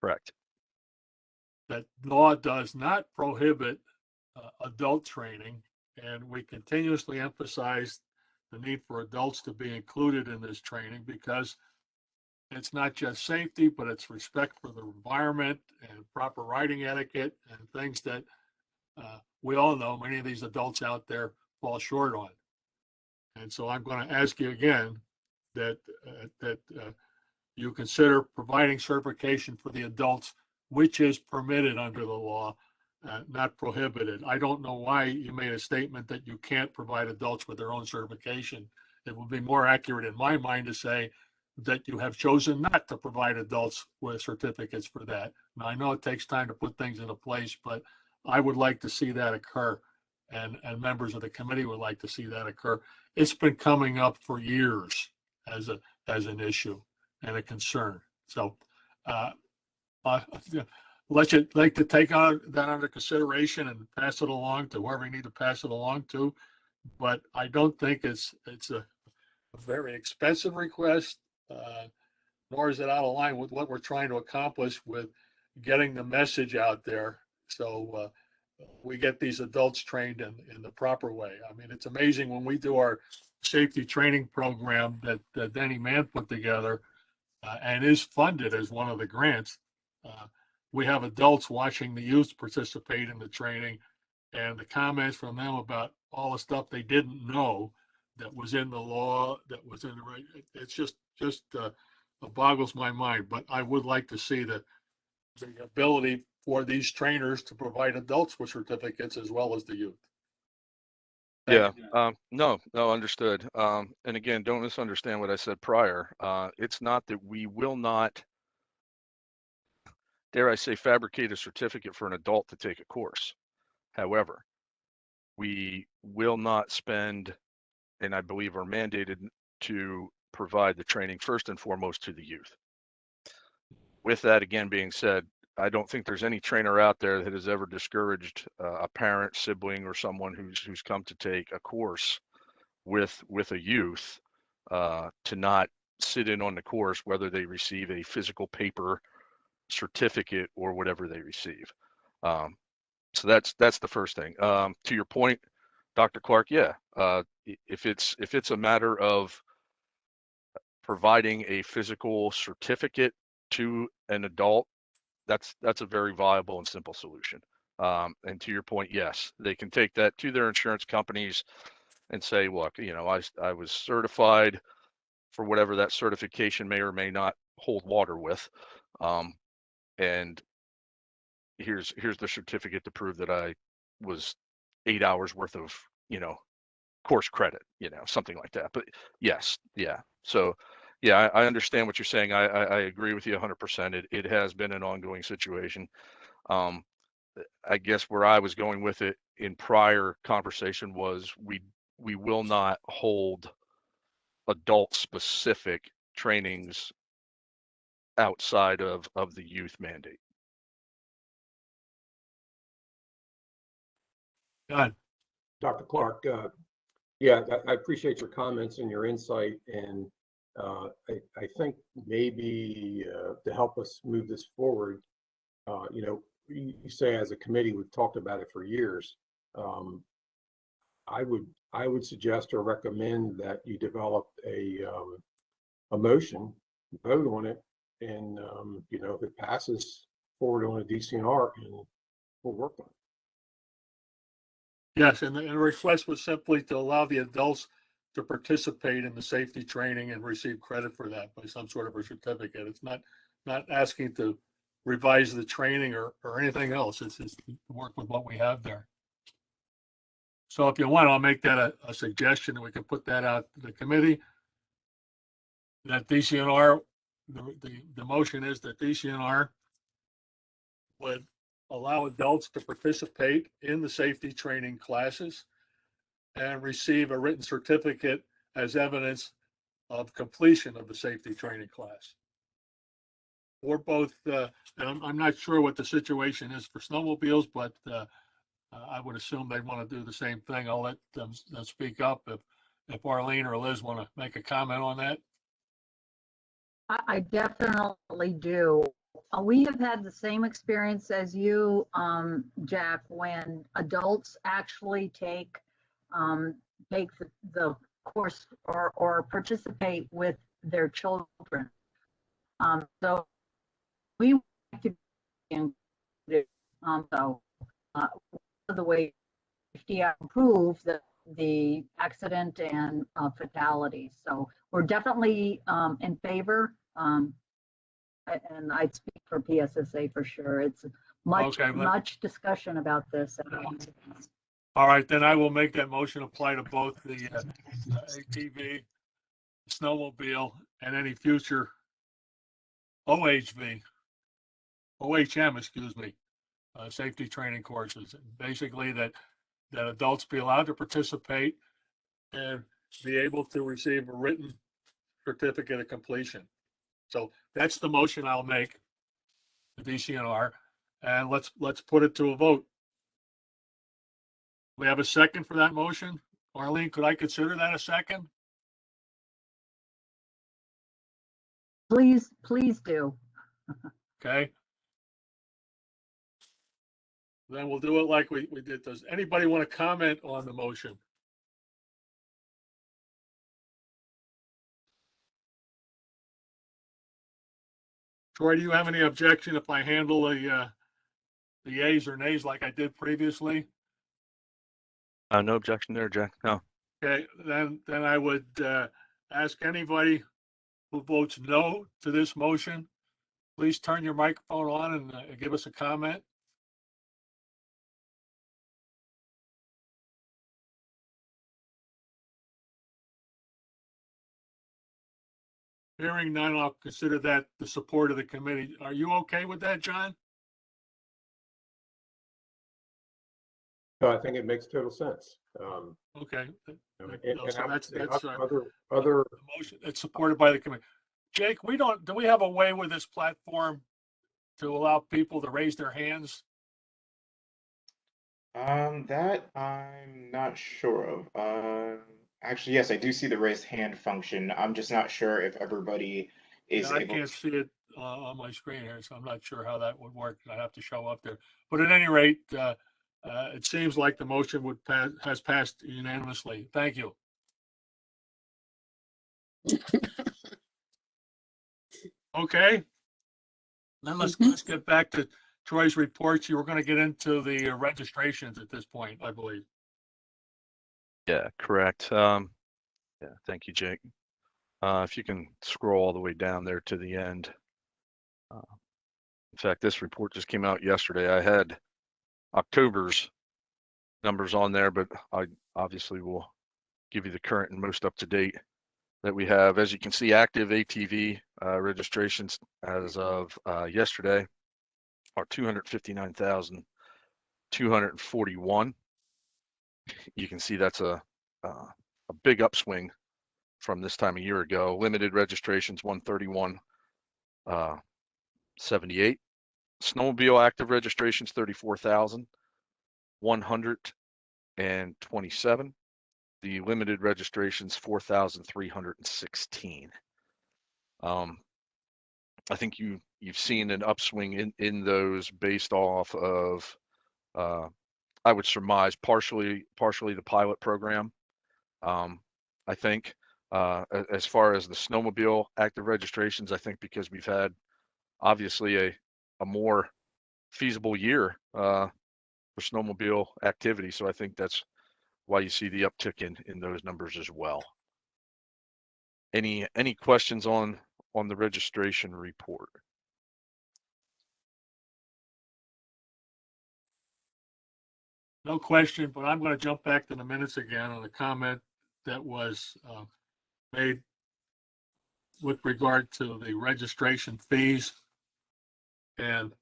T: Correct.
B: That law does not prohibit adult training, and we continuously emphasize the need for adults to be included in this training because it's not just safety, but it's respect for the environment and proper riding etiquette and things that we all know many of these adults out there fall short on. And so I'm going to ask you again that you consider providing certification for the adults, which is permitted under the law, not prohibited. I don't know why you made a statement that you can't provide adults with their own certification. It would be more accurate in my mind to say that you have chosen not to provide adults with certificates for that. Now, I know it takes time to put things into place, but I would like to see that occur, and members of the committee would like to see that occur. It's been coming up for years as an issue and a concern. So let you like to take on that under consideration and pass it along to whoever you need to pass it along to. But I don't think it's a very expensive request, nor is it out of line with what we're trying to accomplish with getting the message out there. So we get these adults trained in the proper way. I mean, it's amazing when we do our safety training program that Denny Mann put together and is funded as one of the grants. We have adults watching the youth participate in the training, and the comments from them about all the stuff they didn't know that was in the law, that was in the right. It's just it boggles my mind. But I would like to see the ability for these trainers to provide adults with certificates as well as the youth.
T: Yeah, no, understood. And again, don't misunderstand what I said prior. It's not that we will not dare I say, fabricate a certificate for an adult to take a course. However, we will not spend, and I believe are mandated to provide the training first and foremost to the youth. With that again being said, I don't think there's any trainer out there that has ever discouraged a parent, sibling, or someone who's come to take a course with a youth to not sit in on the course, whether they receive a physical paper certificate or whatever they receive. So that's the first thing. To your point, Dr. Clark, yeah, if it's a matter of providing a physical certificate to an adult, that's a very viable and simple solution. And to your point, yes, they can take that to their insurance companies and say, look, I was certified for whatever that certification may or may not hold water with. And here's the certificate to prove that I was 8 hours worth of, course credit, something like that. But yes, yeah. So yeah, I understand what you're saying. I agree with you 100%. It has been an ongoing situation. I guess where I was going with it in prior conversation was we will not hold adult specific trainings outside of the youth mandate.
B: Done.
Q: Dr. Clark, yeah, I appreciate your comments and your insight. And I think maybe to help us move this forward, you say as a committee, we've talked about it for years. I would suggest or recommend that you develop a motion, vote on it, and if it passes, forward on a DCNR, and we'll work on it.
B: Yes, and the request was simply to allow the adults to participate in the safety training and receive credit for that by some sort of a certificate. It's not asking to revise the training or anything else. It's just to work with what we have there. So if you want, I'll make that a suggestion, and we can put that out to the committee. That DCNR, the motion is that DCNR would allow adults to participate in the safety training classes and receive a written certificate as evidence of completion of the safety training class. Or both, and I'm not sure what the situation is for snowmobiles, but I would assume they want to do the same thing. I'll let them speak up if Arlene or Liz want to make a comment on that.
E: I definitely do. We have had the same experience as you, Jack, when adults actually take the course or participate with their children. So we want to be included. So the way safety improves the accident and fatalities. So we're definitely in favor. And I'd speak for PSSA for sure. It's much discussion about this.
B: All right, then I will make that motion apply to both the ATV, snowmobile, and any future OHM, excuse me, safety training courses. Basically that adults be allowed to participate and be able to receive a written certificate of completion. So that's the motion I'll make, the DCNR, and let's put it to a vote. We have a second for that motion. Arlene, could I consider that a second?
E: Please do.
B: Okay. Then we'll do it like we did. Does anybody want to comment on the motion? Troy, do you have any objection if I handle the yeas or nays like I did previously?
T: No objection there, Jack. No.
B: Okay, then I would ask anybody who votes no to this motion, please turn your microphone on and give us a comment. Hearing none, I'll consider that the support of the committee. Are you okay with that, John?
Q: No, I think it makes total sense.
B: Okay.
Q: And
B: So
Q: I would
B: that's
Q: say
B: other motion. It's supported by the committee. Jake, do we have a way with this platform to allow people to raise their hands?
A: That I'm not sure of. Actually, yes, I do see the raised hand function. I'm just not sure if everybody is
B: Yeah, I
A: able
B: can't
A: to.
B: see it on my screen here, so I'm not sure how that would work. I have to show up there. But at any rate, it seems like the motion has passed unanimously. Thank you. Okay. Then let's get back to Troy's reports. You were going to get into the registrations at this point, I believe.
T: Yeah, correct. Yeah, thank you, Jake. If you can scroll all the way down there to the end. In fact, this report just came out yesterday. I had October's numbers on there, but I obviously will give you the current and most up to date that we have. As you can see, active ATV registrations as of yesterday are 259,241. You can see that's a big upswing from this time a year ago. Limited registrations 131,78. Snowmobile active registrations 34,127. The limited registrations 4,316. I think you've seen an upswing in those based off of I would surmise partially the pilot program. I think as far as the snowmobile active registrations, I think because we've had obviously a more feasible year for snowmobile activity, so I think that's why you see the uptick in those numbers as well. Any questions on the registration report?
B: No question, but I'm going to jump back to the minutes again on a comment that was made with regard to the registration fees and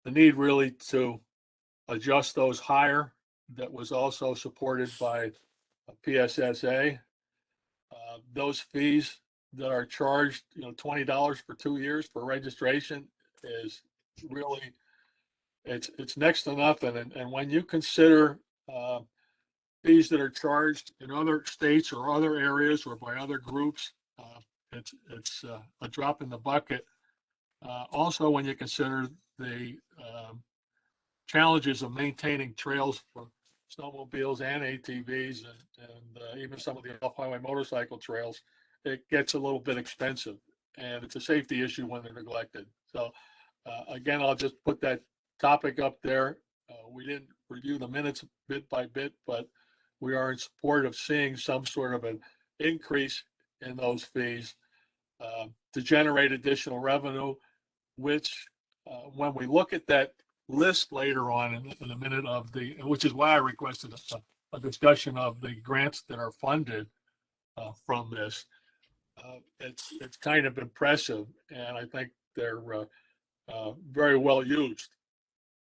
B: the need really to adjust those higher. That was also supported by PSSA. Those fees that are charged, $20 for 2 years for registration is really, it's next to nothing. And when you consider fees that are charged in other states or other areas or by other groups, it's a drop in the bucket. Also, when you consider the challenges of maintaining trails for snowmobiles and ATVs and even some of the off-highway motorcycle trails, it gets a little bit expensive, and it's a safety issue when they're neglected. So again, I'll just put that topic up there. We didn't review the minutes bit by bit, but we are in support of seeing some sort of an increase in those fees to generate additional revenue, which when we look at that list later on in a minute of which is why I requested a discussion of the grants that are funded from this. It's kind of impressive, and I think they're very well used,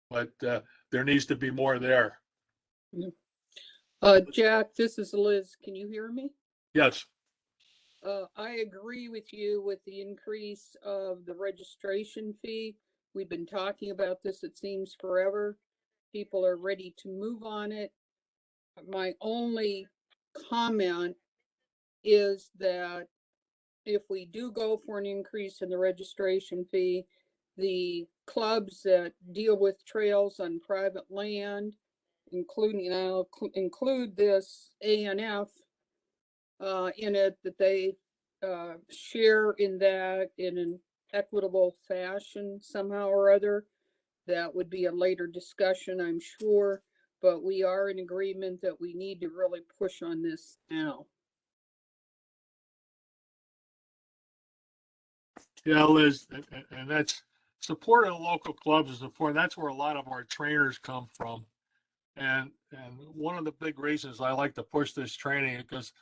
B: but there needs to be more there.
K: Jack, this is Liz. Can you hear me?
B: Yes.
K: I agree with you with the increase of the registration fee. We've been talking about this, it seems, forever. People are ready to move on it. My only comment is that if we do go for an increase in the registration fee, the clubs that deal with trails on private land, including, I'll include this ANF in it, that they share in that in an equitable fashion somehow or other. That would be a later discussion, I'm sure, but we are in agreement that we need to really push on this now.
B: Yeah, Liz, and that's supporting local clubs is important. That's where a lot of our trainers come from. And one of the big reasons I like to push this training, because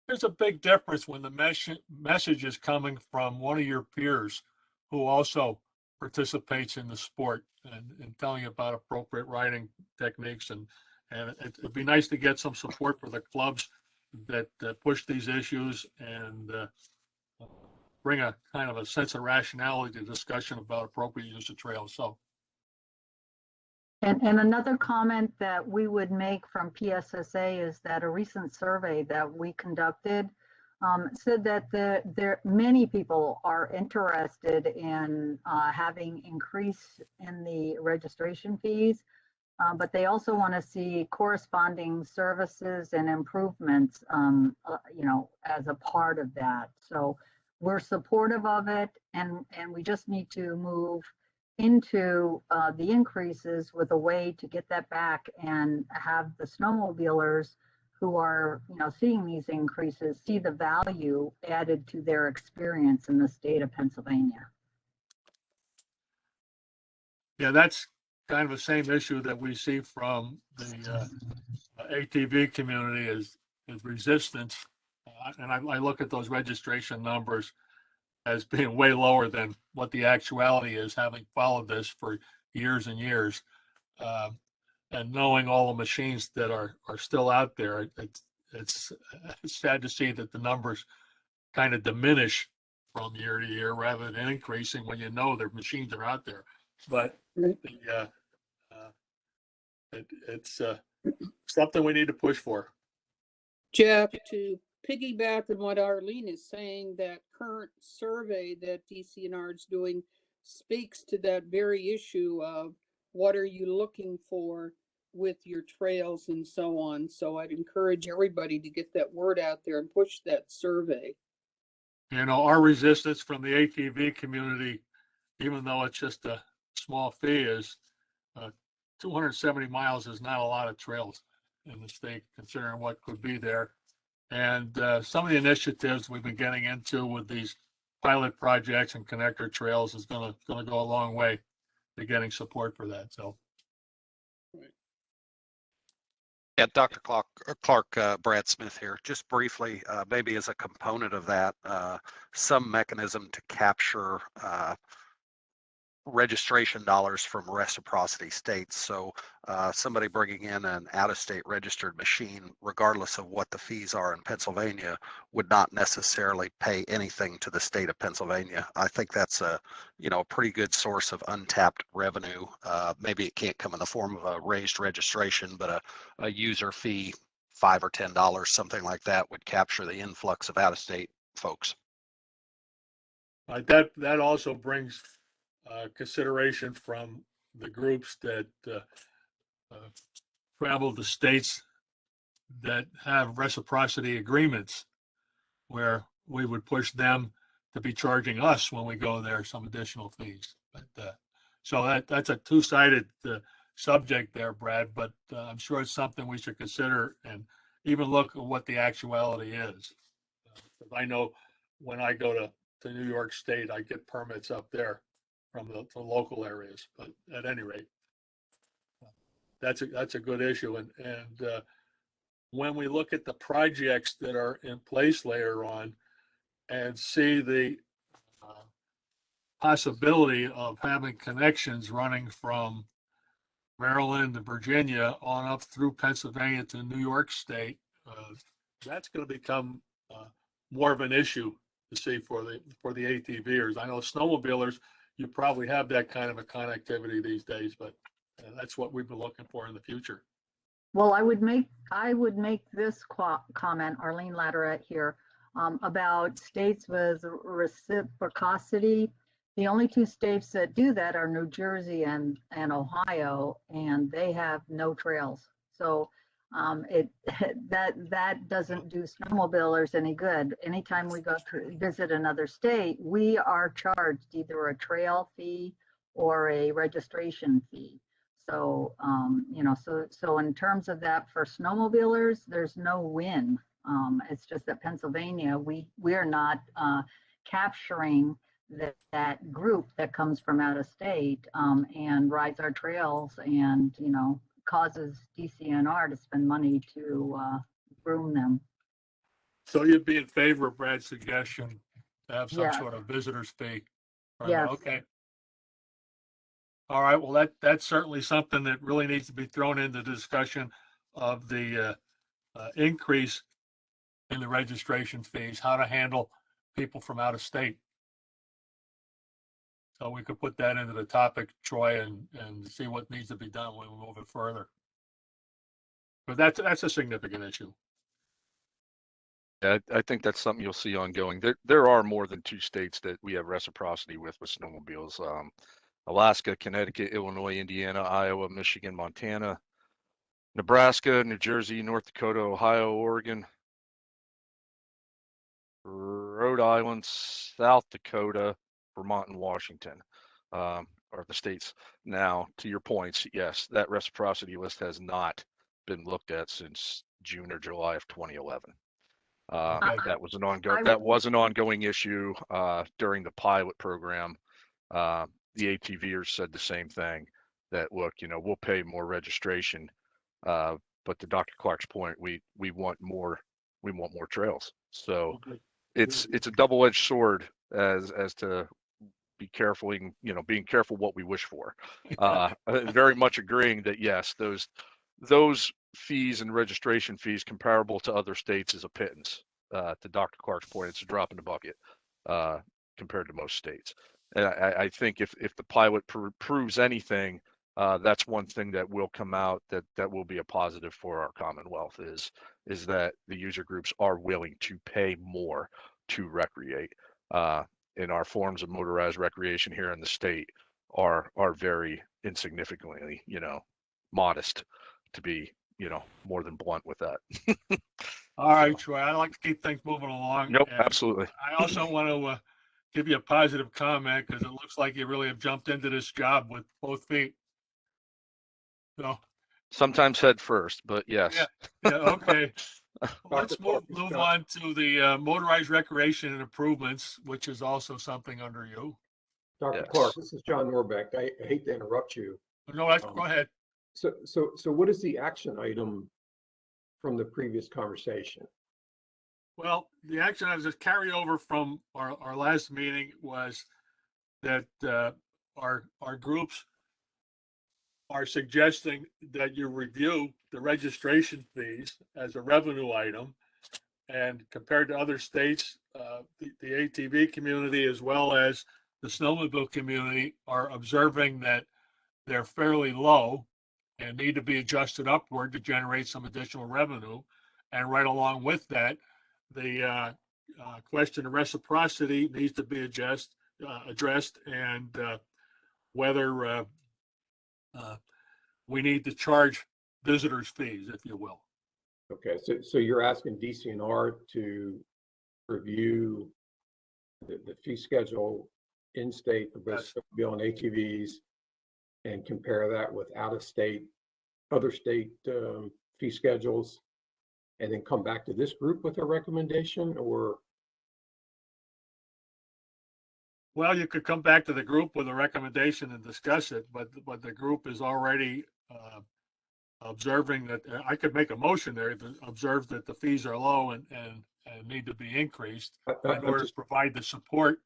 B: there's a big difference when the message is coming from one of your peers who also participates in the sport and telling you about appropriate riding techniques. And it'd be nice to get some support for the clubs that push these issues and bring a kind of a sense of rationality to discussion about appropriate use of trails. So.
E: And another comment that we would make from PSSA is that a recent survey that we conducted said that many people are interested in having increase in the registration fees, but they also want to see corresponding services and improvements, as a part of that. So we're supportive of it, and we just need to move into the increases with a way to get that back and have the snowmobilers who are, seeing these increases see the value added to their experience in the state of Pennsylvania.
B: Yeah, that's kind of the same issue that we see from the ATV community is resistance. And I look at those registration numbers as being way lower than what the actuality is, having followed this for years and years. And knowing all the machines that are still out there, it's sad to see that the numbers kind of diminish from year to year rather than increasing when you know their machines are out there. But it's something we need to push for.
K: Jeff, to piggyback on what Arlene is saying, that current survey that DCNR is doing speaks to that very issue of what are you looking for with your trails and so on. So I'd encourage everybody to get that word out there and push that survey.
B: Our resistance from the ATV community, even though it's just a small fee, is 270 miles is not a lot of trails in the state, considering what could be there. And some of the initiatives we've been getting into with these pilot projects and connector trails is going to go a long way to getting support for that. So.
G: Yeah, Dr. Clark, Brad Smith here. Just briefly, maybe as a component of that, some mechanism to capture registration dollars from reciprocity states. So somebody bringing in an out-of-state registered machine, regardless of what the fees are in Pennsylvania, would not necessarily pay anything to the state of Pennsylvania. I think that's a pretty good source of untapped revenue. Maybe it can't come in the form of a raised registration, but a user fee, $5 or $10, something like that, would capture the influx of out-of-state folks.
B: That also brings consideration from the groups that travel to states that have reciprocity agreements, where we would push them to be charging us when we go there some additional fees. But so that's a two-sided subject there, Brad. But I'm sure it's something we should consider and even look at what the actuality is. I know when I go to New York State, I get permits up there from the local areas. But at any rate, that's a good issue. And when we look at the projects that are in place later on and see the possibility of having connections running from Maryland to Virginia on up through Pennsylvania to New York State, that's going to become more of an issue to see for the ATVers. I know snowmobilers, you probably have that kind of a connectivity these days, but that's what we've been looking for in the future.
E: Well, I would make this comment, Arlene Latterette here, about states with reciprocity. The only two states that do that are New Jersey and Ohio, and they have no trails. So that doesn't do snowmobilers any good. Anytime we go to visit another state, we are charged either a trail fee or a registration fee. So so in terms of that for snowmobilers, there's no win. It's just that Pennsylvania, we are not capturing that group that comes from out of state and rides our trails and causes DCNR to spend money to groom them.
B: So you'd be in favor of Brad's suggestion to have some
D: Yes.
B: sort of visitor's fee?
D: Yes.
B: Okay. All right, well, that's certainly something that really needs to be thrown into discussion of the increase in the registration fees, how to handle people from out of state. So we could put that into the topic, Troy, and see what needs to be done when we move it further. But that's a significant issue.
T: Yeah, I think that's something you'll see ongoing. There are more than 2 states that we have reciprocity with snowmobiles. Alaska, Connecticut, Illinois, Indiana, Iowa, Michigan, Montana, Nebraska, New Jersey, North Dakota, Ohio, Oregon, Rhode Island, South Dakota, Vermont, and Washington are the states. Now, to your points, yes, that reciprocity list has not been looked at since June or July of 2011.
B: Okay.
T: That was an ongoing issue during the pilot program. The ATVers said the same thing, that look, we'll pay more registration, but to Dr. Clark's point, we want more trails. So it's a double-edged sword as to be careful, being careful what we wish for. Very much agreeing that yes, those fees and registration fees comparable to other states is a pittance. To Dr. Clark's point, it's a drop in the bucket compared to most states. And I think if the pilot proves anything, that's one thing that will come out that will be a positive for our Commonwealth is that the user groups are willing to pay more to recreate. And our forms of motorized recreation here in the state are very insignificantly, modest, to be, more than blunt with that.
B: All right, Troy, I'd like to keep things moving along.
T: Nope,
B: and
T: absolutely.
B: I also want to give you a positive comment because it looks like you really have jumped into this job with both feet. So
T: Sometimes head first, but yes.
B: yeah, okay. Let's move on to the motorized recreation and improvements, which is also something under you.
Q: Dr.
T: Yes.
Q: Clark, this is John Norbeck. I hate to interrupt you.
B: No, go ahead.
Q: So what is the action item from the previous conversation?
B: Well, the action items that carry over from our last meeting was that our groups are suggesting that you review the registration fees as a revenue item. And compared to other states, the ATV community as well as the snowmobile community are observing that they're fairly low and need to be adjusted upward to generate some additional revenue. And right along with that, the question of reciprocity needs to be addressed, and whether we need to charge visitors fees, if you will.
Q: Okay, so you're asking DCNR to review the fee schedule in state for both snowmobile and ATVs and compare that with other state fee schedules, and then come back to this group with a recommendation? Or
B: well, you could come back to the group with a recommendation and discuss it, but the group is already observing that I could make a motion there to observe that the fees are low and need to be increased in order to provide the support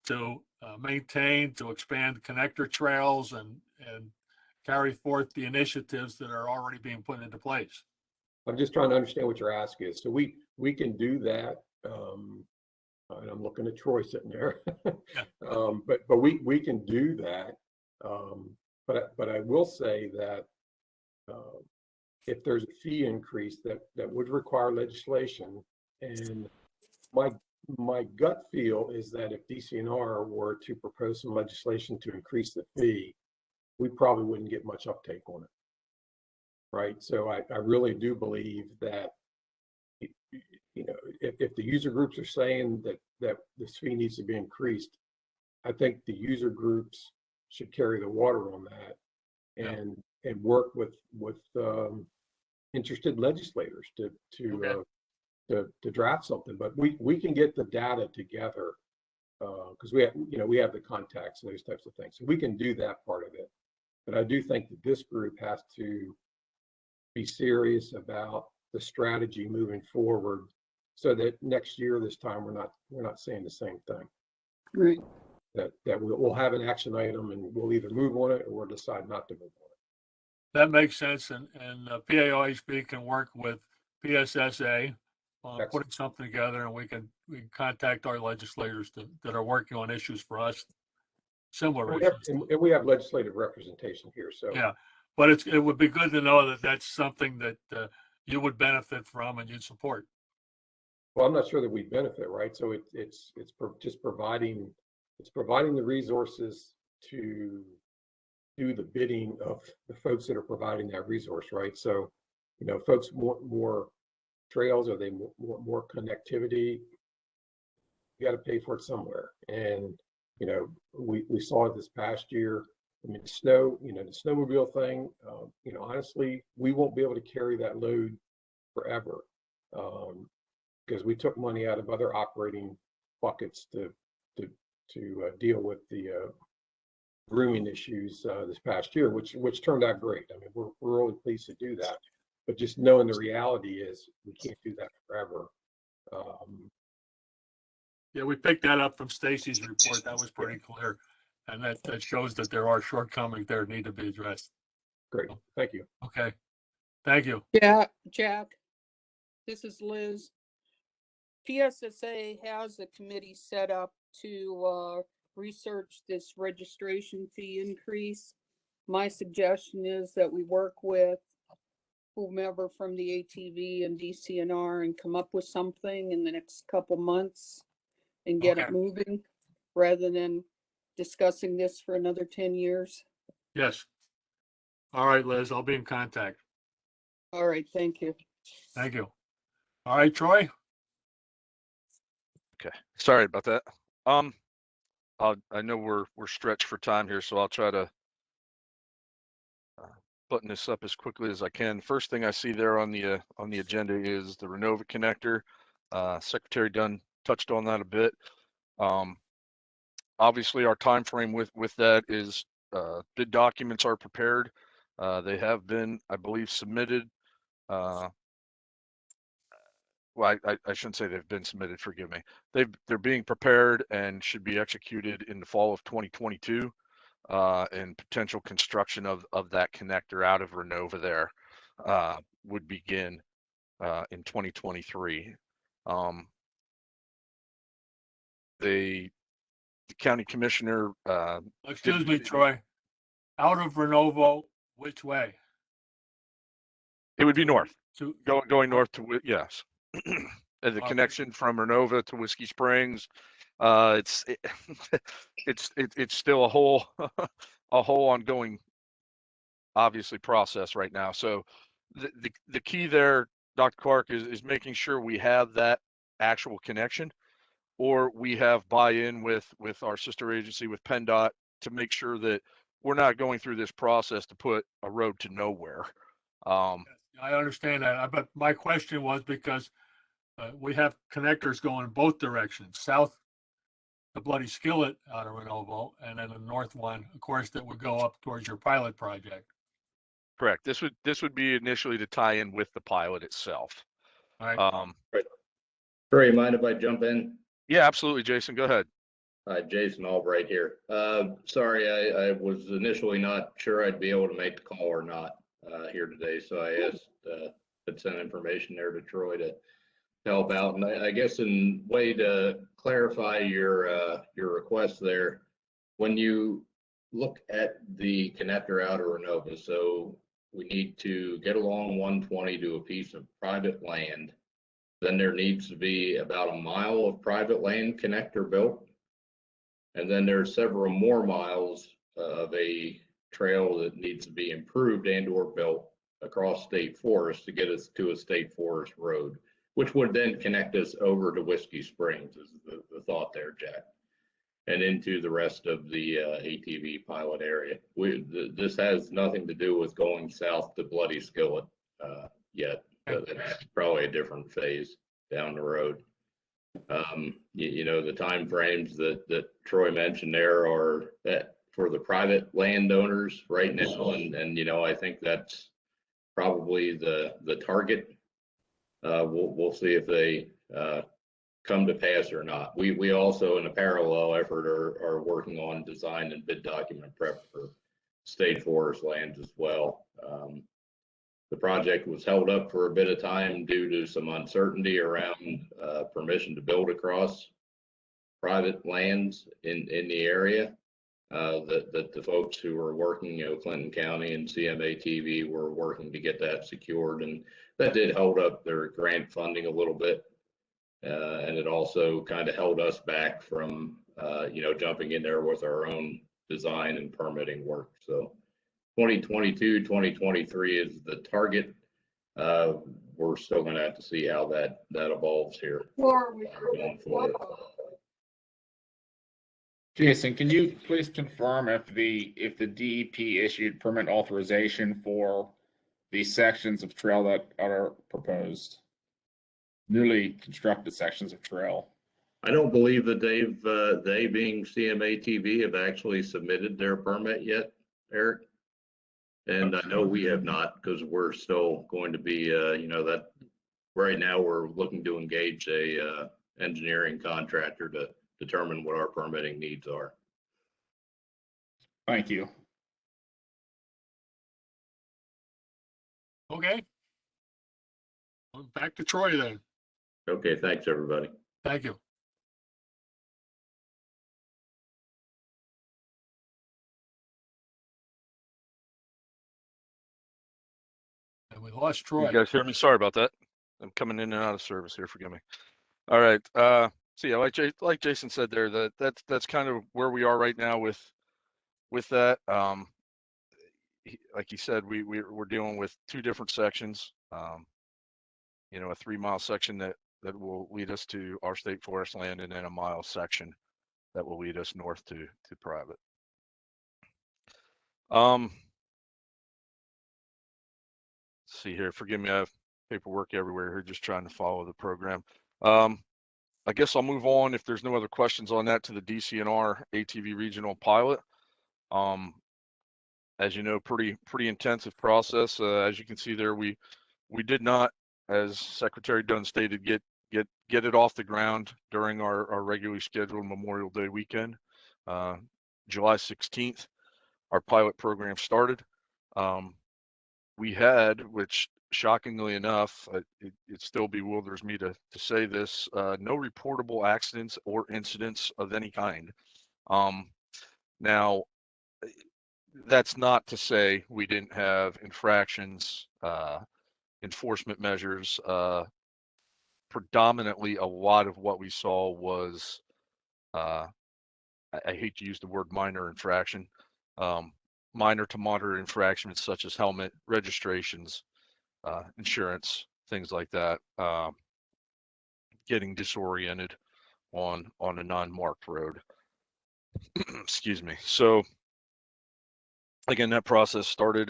B: to maintain, to expand connector trails and carry forth the initiatives that are already being put into place.
Q: I'm just trying to understand what your ask is. So we can do that. And I'm looking at Troy sitting there. But we can do that. But I will say that if there's a fee increase that would require legislation, and my gut feel is that if DCNR were to propose some legislation to increase the fee, we probably wouldn't get much uptake on it. Right. So I really do believe that, if the user groups are saying that this fee needs to be increased, I think the user groups should carry the water on that and work with interested legislators to draft something. But we can get the data together because we have the contacts and those types of things. So we can do that part of it. But I do think that this group has to be serious about the strategy moving forward so that next year, this time, we're not saying the same thing.
K: Right.
Q: That we'll have an action item and we'll either move on it or decide not to move on it.
B: That makes sense, and PAOHB can work with PSSA on putting something together, and we can contact our legislators that are working on issues for us, similar
Q: And
B: issues.
Q: we have legislative representation here, so.
B: Yeah, but it would be good to know that that's something that you would benefit from and you'd support.
Q: Well, I'm not sure that we benefit, right? So it's just providing the resources to do the bidding of the folks that are providing that resource, right? So, you know, folks want more trails, or they want more connectivity. You got to pay for it somewhere. And, you know, we saw it this past year. I mean, the snowmobile thing, you know, honestly, we won't be able to carry that load forever. Because we took money out of other operating buckets to deal with the grooming issues this past year, which turned out great. I mean, we're really pleased to do that, but just knowing the reality is we can't do that forever.
B: Yeah, we picked that up from Stacy's report. That was pretty clear, and that shows that there are shortcomings there that need to be addressed.
Q: Great, thank you.
B: Okay, thank you.
K: Yeah, Jack, this is Liz. PSSA has a committee set up to research this registration fee increase. My suggestion is that we work with whomever from the ATV and Dcnr and come up with something in the next couple months and get it moving, rather than discussing this for another 10 years.
B: Yes. All right, Liz, I'll be in contact.
K: All right, thank you.
B: Thank you. All right, Troy.
T: Okay, sorry about that. I know we're stretched for time here, so I'll try to button this up as quickly as I can. First thing I see there on the agenda is the Renova Connector. Secretary Dunn touched on that a bit. Obviously, our time frame with that is bid documents are prepared. They have been, I believe, submitted. Well, I shouldn't say they've been submitted, forgive me. They're being prepared and should be executed in the fall of 2022, and potential construction of that connector out of Renova there would begin in 2023. The county commissioner.
B: Excuse me, Troy. Out of Renovo, which way?
T: It would be north. Going north to, yes. And the
B: Okay.
T: connection from Renova to Whiskey Springs, it's still a whole ongoing, obviously, process right now. So the key there, Dr. Clark, is making sure we have that actual connection, or we have buy-in with our sister agency, with PennDOT, to make sure that we're not going through this process to put a road to nowhere.
B: I understand that, but my question was because we have connectors going both directions, south, the Bloody Skillet out of Renovo, and then the north one, of course, that would go up towards your pilot project.
T: Correct. This would be initially to tie in with the pilot itself.
B: All right.
U: Right. Troy, mind if I jump in?
T: Yeah, absolutely, Jason. Go ahead.
U: Jason Albright here. Sorry, I was initially not sure I'd be able to make the call or not here today, so I asked to send information there to Troy to help out. And I guess in way to clarify your request there, when you look at the connector out of Renova, so we need to get along 120 to a piece of private land. Then there needs to be about a mile of private land connector built. And then there's several more miles of a trail that needs to be improved and or built across state forest to get us to a state forest road, which would then connect us over to Whiskey Springs, is the thought there, Jack, and into the rest of the ATV pilot area. This has nothing to do with going south to Bloody Skillet yet. That's probably a different phase down the road. You know, the time frames that Troy mentioned there are that for the private landowners right now, and you know, I think that's probably the target. We'll see if they come to pass or not. We also, in a parallel effort, are working on design and bid document prep for state forest lands as well. The project was held up for a bit of time due to some uncertainty around permission to build across private lands in the area. That the folks who were working, Clinton County and CMATV were working to get that secured, and that did hold up their grant funding a little bit. And it also kind of held us back from, jumping in there with our own design and permitting work. So 2022, 2023 is the target. We're still going to have to see how that evolves here going forward.
M: Jason, can you please confirm if the DEP issued permit authorization for the sections of trail that are proposed, newly constructed sections of trail?
U: I don't believe that they being CMATV have actually submitted their permit yet, Eric. And I know we have not, because we're still going to be, that right now we're looking to engage a engineering contractor to determine what our permitting needs are.
M: Thank you.
B: Okay. Well, back to Troy then.
U: Okay, thanks, everybody.
B: Thank you. And we lost Troy.
T: You guys hear me? Sorry about that. I'm coming in and out of service here. Forgive me. All right. So yeah, like Jason said there, that's kind of where we are right now with that. Like he said, we're dealing with two different sections. A 3-mile section that will lead us to our state forest land, and then a mile section that will lead us north to private. Let's see here. Forgive me, I have paperwork everywhere here, just trying to follow the program. I guess I'll move on, if there's no other questions on that, to the DCNR ATV regional pilot. As you know, pretty intensive process. As you can see there, we did not, as Secretary Dunn stated, get it off the ground during our regularly scheduled Memorial Day weekend. July 16th, our pilot program started. We had, which shockingly enough, it still bewilders me to say this, no reportable accidents or incidents of any kind. Now, that's not to say we didn't have infractions, enforcement measures. Predominantly, a lot of what we saw was, I hate to use the word minor infraction, minor to moderate infractions such as helmet, registrations, insurance, things like that. Getting disoriented on a non-marked road. Excuse me. So again, that process started.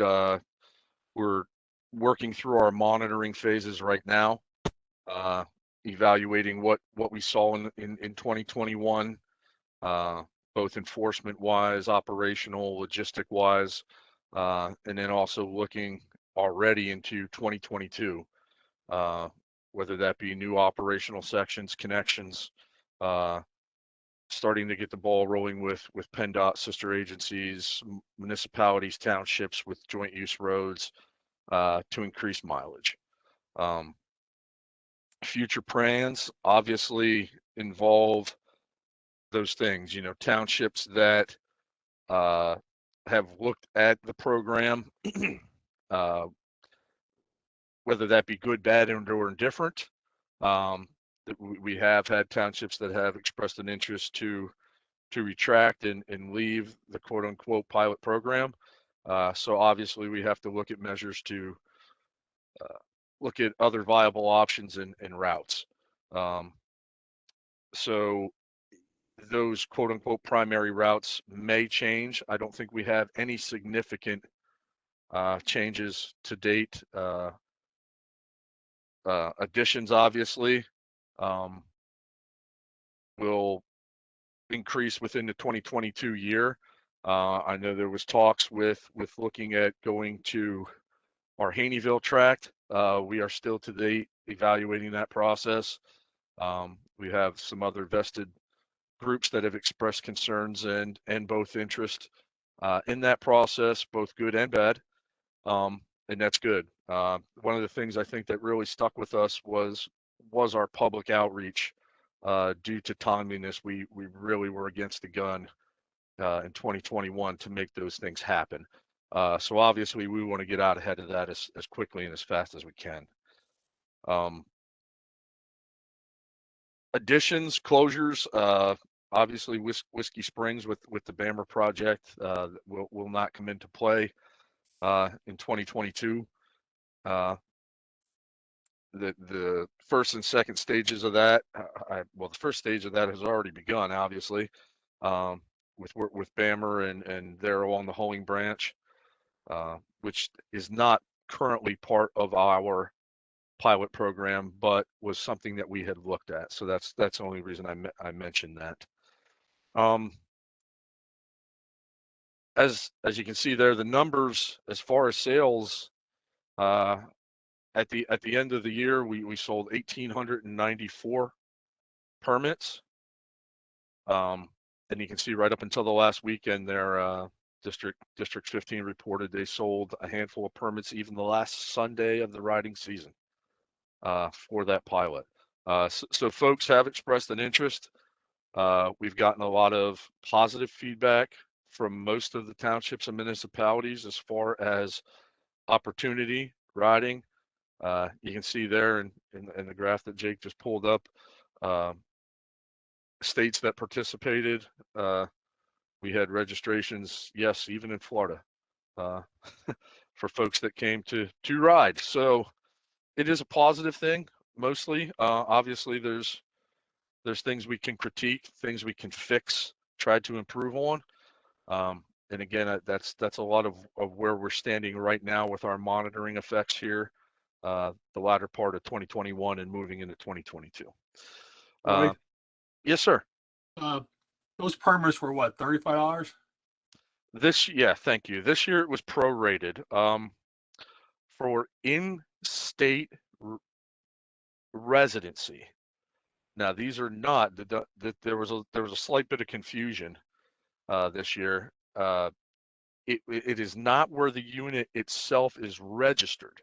T: We're working through our monitoring phases right now, evaluating what we saw in 2021, both enforcement wise, operational, logistic wise, and then also looking already into 2022, whether that be new operational sections, connections, starting to get the ball rolling with PennDOT sister agencies, municipalities, townships with joint use roads, to increase mileage. Future plans obviously involve those things, townships that have looked at the program, whether that be good, bad, or indifferent. We have had townships that have expressed an interest to retract and leave the quote unquote pilot program. So obviously we have to look at measures to look at other viable options and routes. So those quote unquote primary routes may change. I don't think we have any significant changes to date. Additions obviously will increase within the 2022 year. I know there was talks with looking at going to our Haneyville tract. We are still to date evaluating that process. We have some other vested groups that have expressed concerns and both interest in that process, both good and bad, and that's good. One of the things I think that really stuck with us was our public outreach. Due to timeliness, we really were against the gun in 2021 to make those things happen. So obviously we want to get out ahead of that as quickly and as fast as we can. Additions, closures, obviously Whiskey Springs with the Bammer project will not come into play in 2022. The first and second stages of that, well, the first stage of that has already begun, obviously, with Bammer and there along the Holding Branch, which is not currently part of our pilot program, but was something that we had looked at. So that's the only reason I mentioned that. As you can see there, the numbers as far as sales, at the end of the year, we sold 1,894 permits. And you can see right up until the last weekend there, District 15 reported they sold a handful of permits even the last Sunday of the riding season for that pilot. So folks have expressed an interest. We've gotten a lot of positive feedback from most of the townships and municipalities as far as opportunity riding. You can see there in the graph that Jake just pulled up, states that participated. We had registrations, yes, even in Florida, for folks that came to ride. So it is a positive thing, mostly. Obviously, there's things we can critique, things we can fix, try to improve on. And again, that's a lot of where we're standing right now with our monitoring effects here, the latter part of 2021 and moving into 2022.
B: Right.
T: Yes, sir.
B: Those permits were what, $35?
T: Yeah, thank you. This year it was prorated. For in-state residency. Now these are not. There was a slight bit of confusion this year. It is not where the unit itself is registered.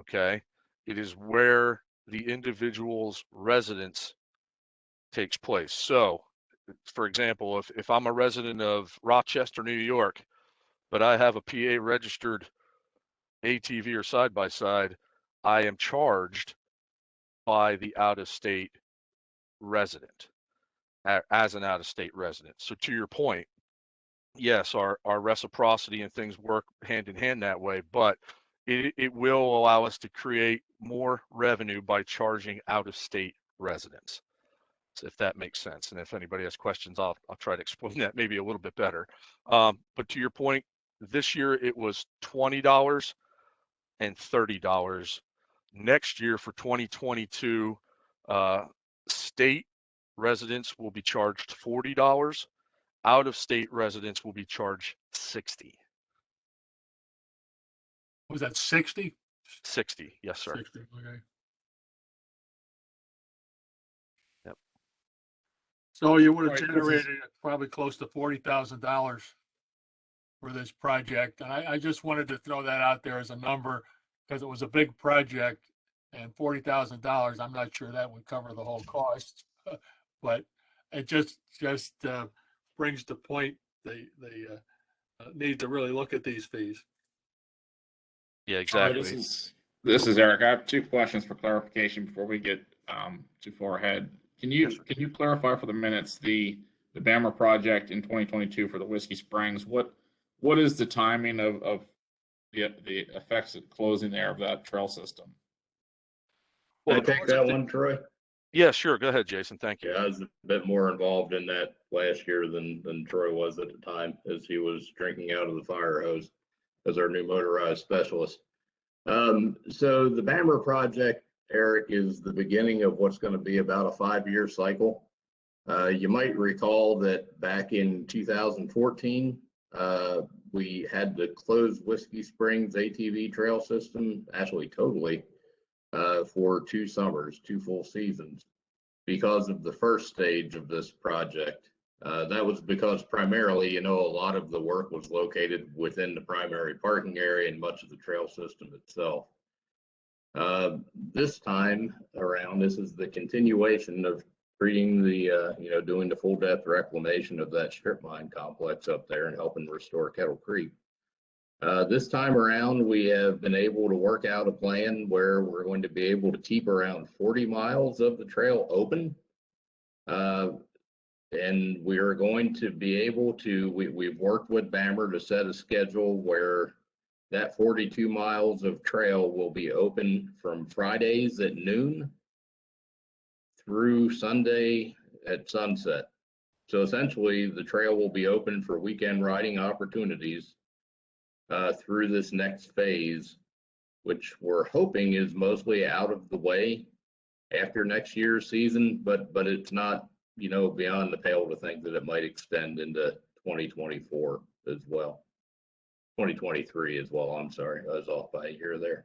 T: Okay, it is where the individual's residence takes place. So, for example, if I'm a resident of Rochester, New York, but I have a PA registered ATV or side-by-side, I am charged by the out-of-state resident as an out-of-state resident. So to your point, yes, our reciprocity and things work hand in hand that way, but it will allow us to create more revenue by charging out-of-state residents, so if that makes sense. And if anybody has questions, I'll try to explain that maybe a little bit better. But to your point, this year it was $20 and $30. Next year for 2022, state residents will be charged $40. Out-of-state residents will be charged $60.
B: Was that 60?
T: 60, yes, sir.
B: 60, okay.
T: Yep.
B: So you would have generated probably close to $40,000 for this project. And I just wanted to throw that out there as a number because it was a big project, and $40,000, I'm not sure that would cover the whole cost, but it just brings the point they need to really look at these fees.
T: Yeah, exactly.
M: This is Eric. I have two questions for clarification before we get too far ahead. Can you clarify for the minutes the Bammer project in 2022 for the Whiskey Springs? What is the timing of the effects of closing there of that trail system?
U: Well, can I take that one, Troy?
T: Yeah, sure. Go ahead, Jason. Thank you.
U: Yeah, I was a bit more involved in that last year than Troy was at the time, as he was drinking out of the fire hose as our new motorized specialist. So the Bammer project, Eric, is the beginning of what's going to be about a 5-year cycle. You might recall that back in 2014, we had to close Whiskey Springs ATV trail system, actually totally, for 2 summers, 2 full seasons, because of the first stage of this project. That was because primarily, you know, a lot of the work was located within the primary parking area and much of the trail system itself. This time around, this is the continuation of treating the, you know, doing the full depth reclamation of that strip mine complex up there and helping restore Kettle Creek. This time around, we have been able to work out a plan where we're going to be able to keep around 40 miles of the trail open. And we are going to be able to, we've worked with Bammer to set a schedule where that 42 miles of trail will be open from Fridays at noon through Sunday at sunset. So essentially, the trail will be open for weekend riding opportunities through this next phase, which we're hoping is mostly out of the way after next year's season, but it's not, you know, beyond the pale to think that it might extend into 2024 as well. 2023 as well, I'm sorry, I was off by a year there.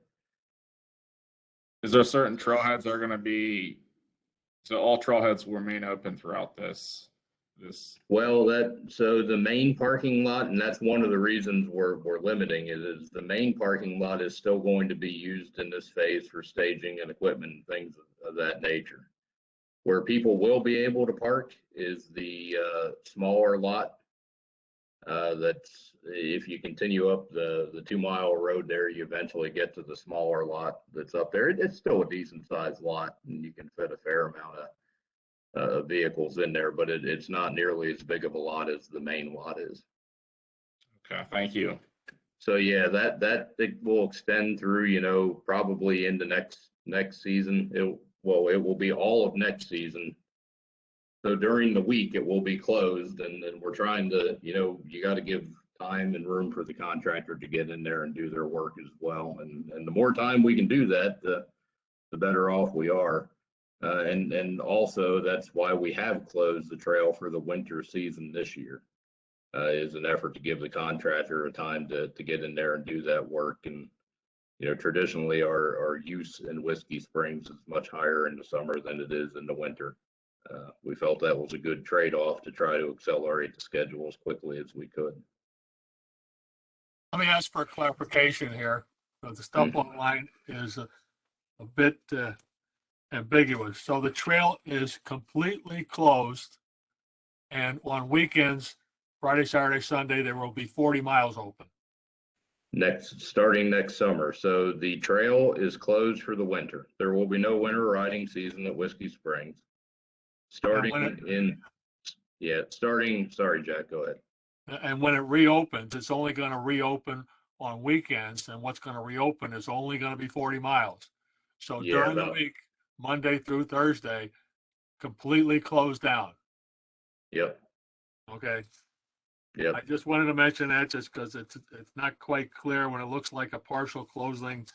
M: Is there certain trailheads that are going to be, so all trailheads will remain open throughout this?
U: Well, so the main parking lot, and that's one of the reasons we're limiting it, is the main parking lot is still going to be used in this phase for staging and equipment and things of that nature. Where people will be able to park is the smaller lot. That's, if you continue up the 2 mile road there, you eventually get to the smaller lot that's up there. It's still a decent sized lot and you can fit a fair amount of vehicles in there, but it's not nearly as big of a lot as the main lot is.
M: Okay, thank you.
U: So yeah, that it will extend through, you know, probably into next season. It will be all of next season. So during the week it will be closed, and then we're trying to, you know, you got to give time and room for the contractor to get in there and do their work as well. And the more time we can do that, the better off we are. And also that's why we have closed the trail for the winter season this year, is an effort to give the contractor a time to get in there and do that work. And, you know, traditionally our use in Whiskey Springs is much higher in the summer than it is in the winter. We felt that was a good trade-off to try to accelerate the schedule as quickly as we could.
B: Let me ask for a clarification here. So the stuff online is a bit ambiguous. So the trail is completely closed, and on weekends, Friday, Saturday, Sunday, there will be 40 miles open.
U: Starting next summer. So the trail is closed for the winter. There will be no winter riding season at Whiskey Springs. Sorry, Jack, go ahead.
B: And when it reopens, it's only going to reopen on weekends, and what's going to reopen is only going to be 40 miles. So during the week, Monday through Thursday, completely closed down.
U: Yep.
B: Okay.
U: Yep.
B: I just wanted to mention that just because it's not quite clear when it looks like a partial closing.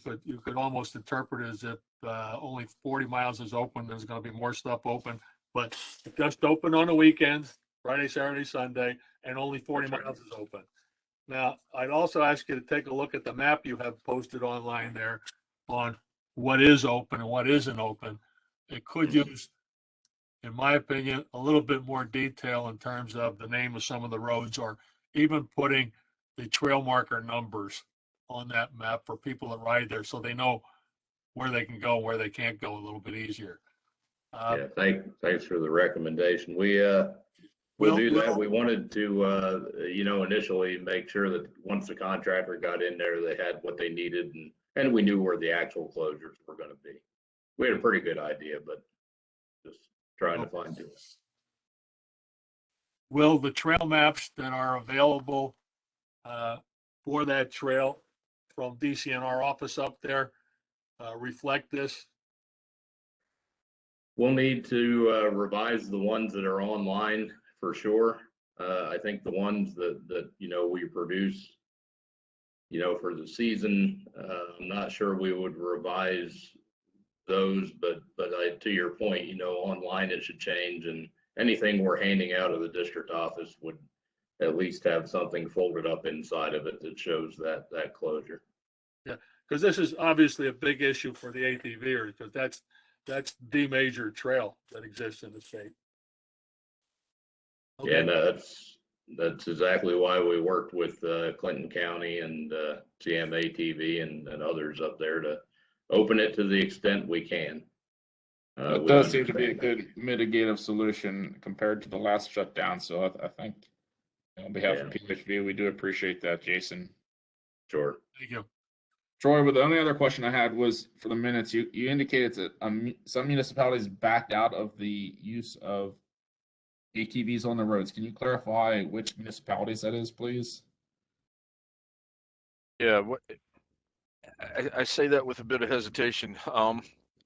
B: But you could almost interpret it as if only 40 miles is open. There's going to be more stuff open, but it just open on the weekends, Friday, Saturday, Sunday, and only 40 miles is open. Now, I'd also ask you to take a look at the map you have posted online there on what is open and what isn't open. It could use, in my opinion, a little bit more detail in terms of the name of some of the roads, or even putting the trail marker numbers on that map for people that ride there, so they know where they can go, where they can't go a little bit easier.
U: Yeah, thanks for the recommendation. We'll do that. We wanted to, you know, initially make sure that once the contractor got in there, they had what they needed, and we knew where the actual closures were going to be. We had a pretty good idea, but just trying to find it.
B: Will the trail maps that are available for that trail from DCNR office up there reflect this?
U: We'll need to revise the ones that are online for sure. I think the ones that you know we produce, you know, for the season, I'm not sure we would revise those, but to your point, you know, online it should change, and anything we're handing out of the district office would at least have something folded up inside of it that shows that closure.
B: Yeah, because this is obviously a big issue for the ATVers, because that's the major trail that exists in the state.
U: Yeah,
B: Okay.
U: and that's exactly why we worked with Clinton County and GM ATV and others up there to open it to the extent we can.
M: It
U: We
M: does seem to be a
U: understand that.
M: good mitigative solution compared to the last shutdown. So I think on behalf of
U: Yes.
M: PHV, we do appreciate that, Jason.
U: Sure.
B: Thank you.
M: Troy, but the only other question I had was for the minutes. You indicated that some municipalities backed out of the use of ATVs on the roads. Can you clarify which municipalities that is, please?
T: Yeah, I say that with a bit of hesitation.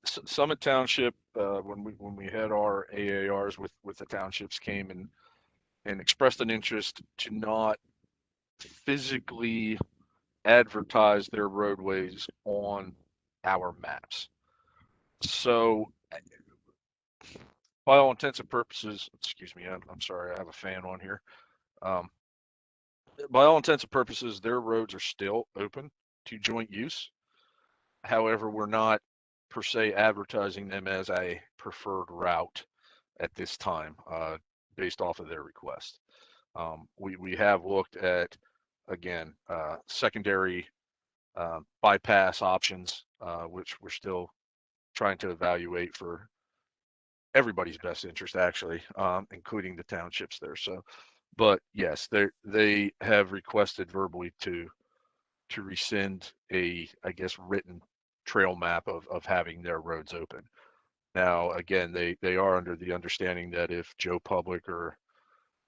T: Summit Township, when we had our AARs with the townships, came and expressed an interest to not physically advertise their roadways on our maps. So, by all intents and purposes, excuse me, I'm sorry, I have a fan on here. By all intents and purposes, their roads are still open to joint use. However, we're not per se advertising them as a preferred route at this time, based off of their request. We have looked at, again, secondary bypass options, which we're still trying to evaluate for everybody's best interest, actually, including the townships there. So, but yes, they have requested verbally to rescind a, I guess, written trail map of having their roads open. Now, again, they are under the understanding that if Joe Public or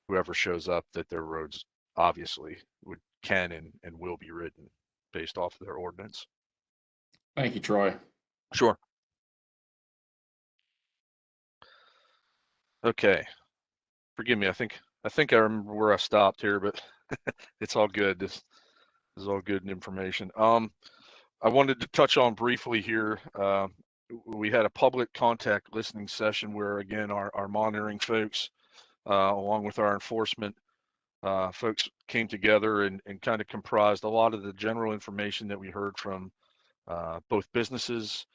T: whoever shows up, that their roads obviously can and will be ridden based off of their ordinance.
M: Thank you, Troy.
T: Sure. Okay. Forgive me. I think I remember where I stopped here, but it's all good. This is all good information. I wanted to touch on briefly here. We had a public contact listening session where, again, our monitoring folks, along with our enforcement folks, came together and kind of comprised a lot of the general information that we heard from both businesses,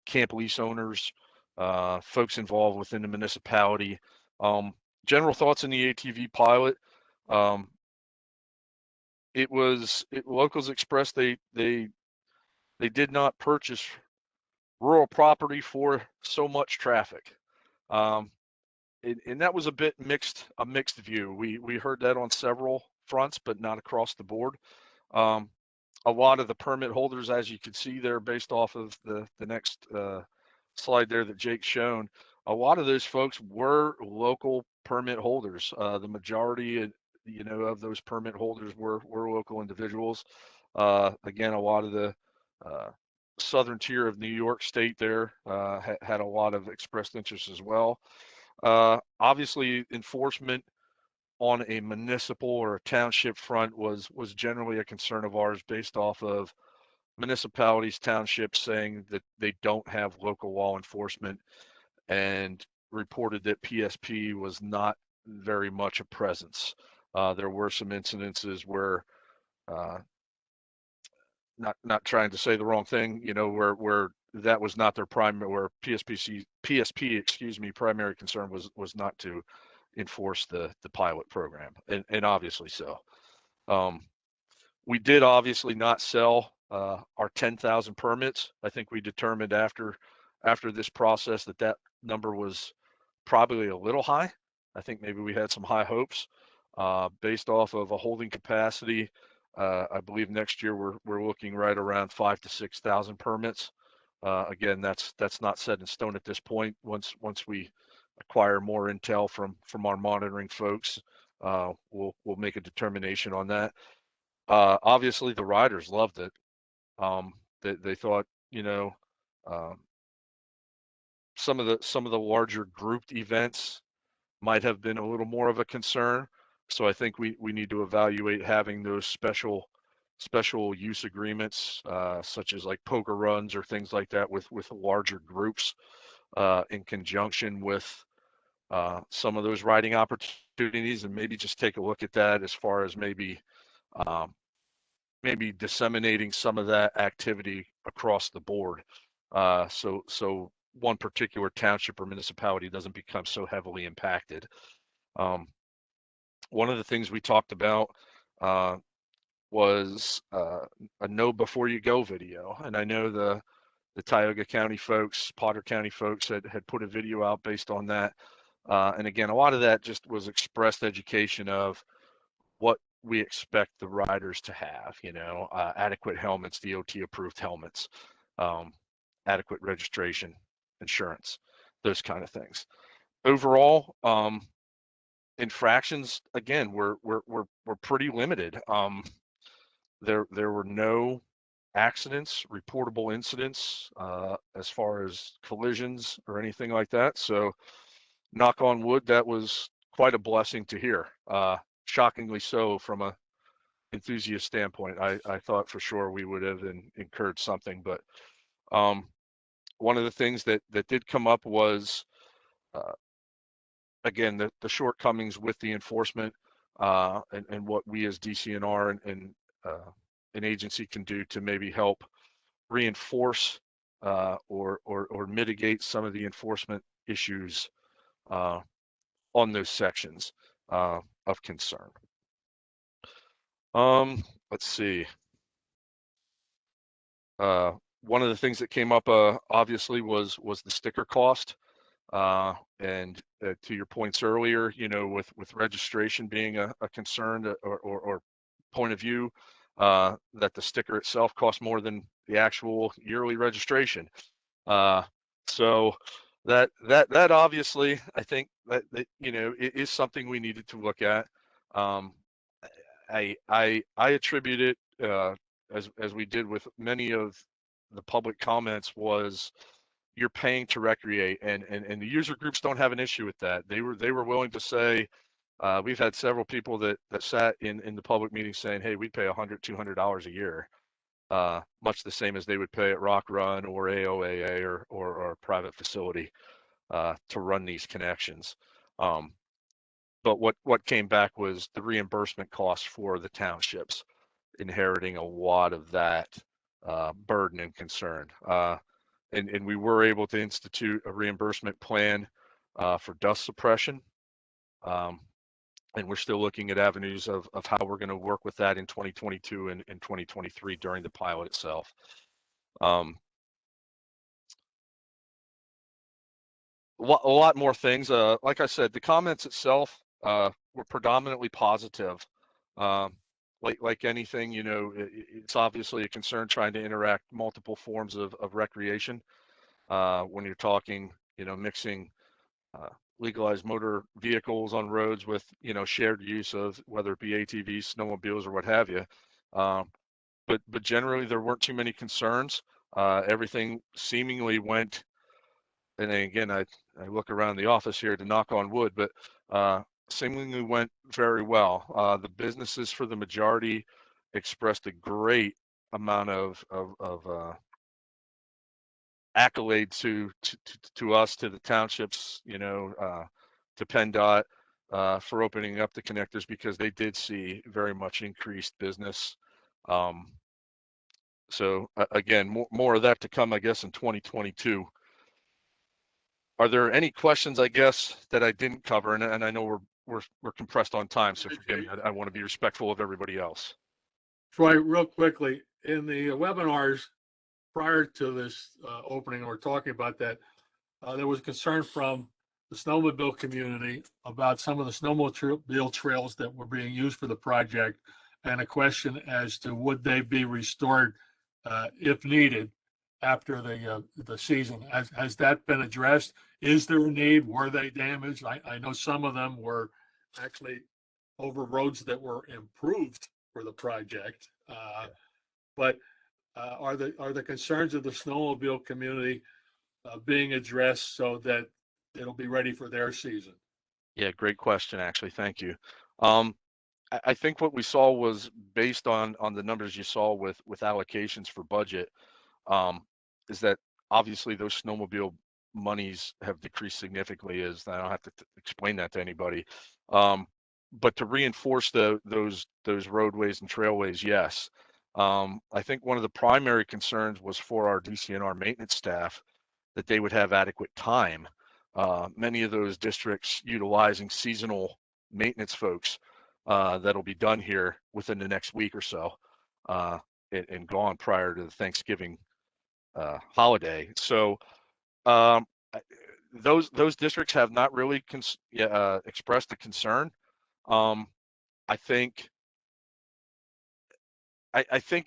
T: camp lease owners, folks involved within the municipality. General thoughts on the ATV pilot. Locals expressed they did not purchase rural property for so much traffic. And that was a mixed view. We heard that on several fronts, but not across the board. A lot of the permit holders, as you can see there, based off of the next slide there that Jake's shown, a lot of those folks were local permit holders. The majority, of those permit holders were local individuals. Again, a lot of the southern tier of New York State there had a lot of expressed interest as well. Obviously, enforcement on a municipal or a township front was generally a concern of ours, based off of municipalities, townships saying that they don't have local law enforcement, and reported that PSP was not very much a presence. There were some incidences where, not trying to say the wrong thing, where that was not their primary, where PSP, excuse me, primary concern was not to enforce the pilot program, and obviously so. We did obviously not sell our 10,000 permits. I think we determined after this process that number was probably a little high. I think maybe we had some high hopes based off of a holding capacity. I believe next year we're looking right around 5,000 to 6,000 permits. Again, that's not set in stone at this point. Once we acquire more intel from our monitoring folks, we'll make a determination on that. Obviously, the riders loved it. They thought, some of the larger grouped events might have been a little more of a concern. So I think we need to evaluate having those special use agreements, such as like poker runs or things like that, with larger groups, in conjunction with some of those riding opportunities, and maybe just take a look at that as far as maybe maybe disseminating some of that activity across the board. So one particular township or municipality doesn't become so heavily impacted. One of the things we talked about was a know before you go video. And I know the Tioga County folks, Potter County folks had put a video out based on that. And again, a lot of that just was expressed education of what we expect the riders to have, adequate helmets, DOT approved helmets, adequate registration, insurance, those kind of things. Overall, infractions, again, we're pretty limited. There were no accidents, reportable incidents, as far as collisions or anything like that. So knock on wood, that was quite a blessing to hear. Shockingly so from a enthusiast standpoint. I thought for sure we would have incurred something, but one of the things that did come up was, again, the shortcomings with the enforcement, and what we as DCNR and an agency can do to maybe help reinforce or mitigate some of the enforcement issues on those sections of concern. Let's see. One of the things that came up obviously was the sticker cost. And to your points earlier, with registration being a concern or point of view, that the sticker itself costs more than the actual yearly registration. So that obviously, I think that it is something we needed to look at. I attribute it, as we did with many of the public comments, was you're paying to recreate, and the user groups don't have an issue with that. They were willing to say, we've had several people that sat in the public meeting saying, hey, we'd pay $100, $200 a year, much the same as they would pay at Rock Run or AOAA or a private facility to run these connections. But what came back was the reimbursement costs for the townships inheriting a lot of that burden and concern. And we were able to institute a reimbursement plan for dust suppression. And we're still looking at avenues of how we're going to work with that in 2022 and 2023 during the pilot itself. A lot more things. Like I said, the comments itself were predominantly positive. Like anything, it's obviously a concern trying to interact multiple forms of recreation. When you're talking, mixing legalized motor vehicles on roads with, shared use of whether it be ATVs, snowmobiles, or what have you. But generally there weren't too many concerns. Everything seemingly went, and then again, I look around the office here to knock on wood, but seemingly went very well. The businesses, for the majority, expressed a great amount of accolade to us, to the townships, to PennDOT for opening up the connectors, because they did see very much increased business. So again, more of that to come, I guess, in 2022. Are there any questions, I guess, that I didn't cover? And I know we're compressed on time, so forgive me. I want to be respectful of everybody else.
B: Troy, real quickly, in the webinars prior to this opening, we're talking about that, there was concern from the snowmobile community about some of the snowmobile trails that were being used for the project, and a question as to would they be restored if needed after the season. Has that been addressed? Is there a need? Were they damaged? I know some of them were actually over roads that were improved for the project, but are the concerns of the snowmobile community being addressed so that it'll be ready for their season?
T: Yeah, great question, actually. Thank you. I think what we saw was based on the numbers you saw with allocations for budget, is that obviously those snowmobile monies have decreased significantly. As I don't have to explain that to anybody. But to reinforce those roadways and trailways, yes. I think one of the primary concerns was for our DCNR maintenance staff that they would have adequate time. Many of those districts utilizing seasonal maintenance folks that'll be done here within the next week or so and gone prior to the Thanksgiving holiday. So those districts have not really expressed a concern. I think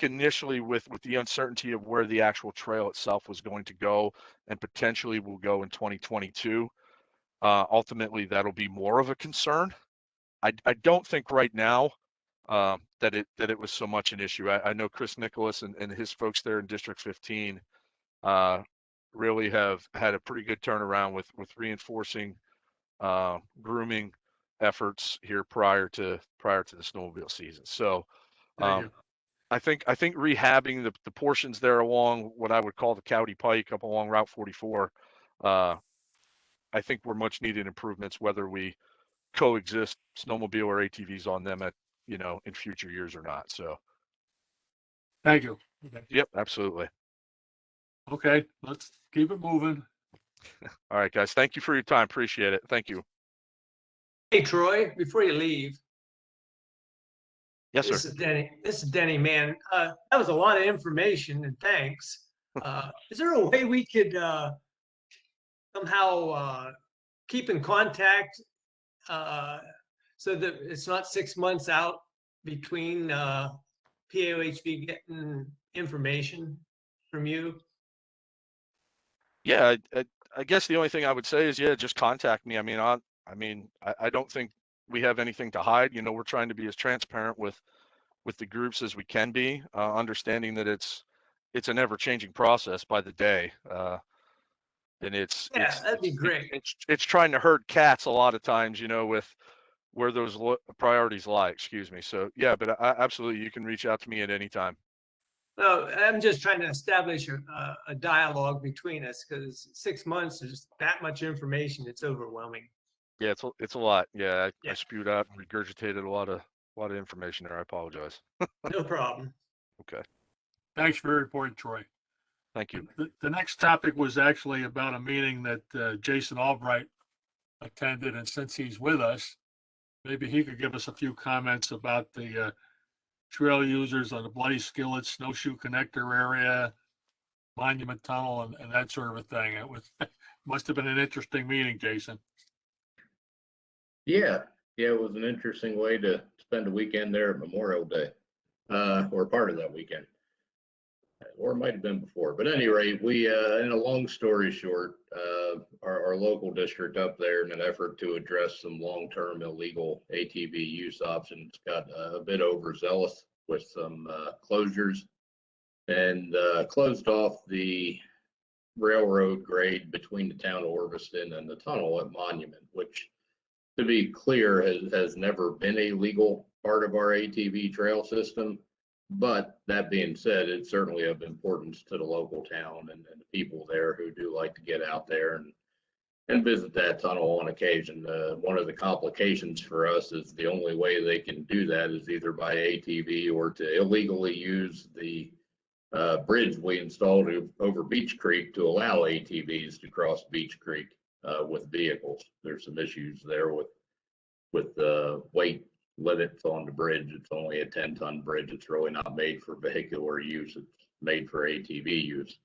T: initially with the uncertainty of where the actual trail itself was going to go and potentially will go in 2022, ultimately that'll be more of a concern. I don't think right now that it was so much an issue. I know Chris Nicholas and his folks there in District 15 really have had a pretty good turnaround with reinforcing grooming efforts here prior to the snowmobile season. So I think rehabbing the portions there along what I would call the Cowdy Pike up along Route 44, I think were much needed improvements, whether we coexist snowmobile or ATVs on them in future years or not. So
B: Thank you. Okay.
T: Yep, absolutely.
B: Okay, let's keep it moving.
T: All right, guys. Thank you for your time. Appreciate it. Thank you.
J: Hey, Troy, before you leave.
T: Yes, sir.
J: This is Denny, man. That was a lot of information, and thanks. Is there a way we could somehow keep in contact so that it's not 6 months out between PAOHB getting information from you?
T: Yeah, I guess the only thing I would say is, yeah, just contact me. I don't think we have anything to hide. We're trying to be as transparent with the groups as we can be, understanding that it's an ever-changing process by the day. And
J: that'd be great.
T: It's trying to herd cats a lot of times, with where those priorities lie. Excuse me. So yeah, but absolutely, you can reach out to me at any time.
J: No, I'm just trying to establish a dialogue between us, because 6 months is that much information. It's overwhelming.
T: Yeah, it's a lot. Yeah, I spewed out and regurgitated a lot of information there. I apologize.
J: No problem.
T: Okay.
B: Thanks for your report, Troy.
T: Thank you.
B: The next topic was actually about a meeting that Jason Albright attended, and since he's with us, maybe he could give us a few comments about the trail users on the Bloody Skillet, Snowshoe Connector area, Monument Tunnel, and that sort of a thing. It must have been an interesting meeting, Jason.
U: Yeah, it was an interesting way to spend a weekend there at Memorial Day, or part of that weekend, or it might have been before. But at any rate, we, in a long story short, our local district up there, in an effort to address some long-term illegal ATV use options, got a bit overzealous with some closures and closed off the railroad grade between the town of Orviston and the tunnel at Monument, which, to be clear, has never been a legal part of our ATV trail system. But that being said, it's certainly of importance to the local town and the people there who do like to get out there and visit that tunnel on occasion. One of the complications for us is the only way they can do that is either by ATV or to illegally use the bridge we installed over Beach Creek to allow ATVs to cross Beach Creek with vehicles. There's some issues there with the weight limits on the bridge. It's only a 10-ton bridge. It's really not made for vehicular use. It's made for ATV use.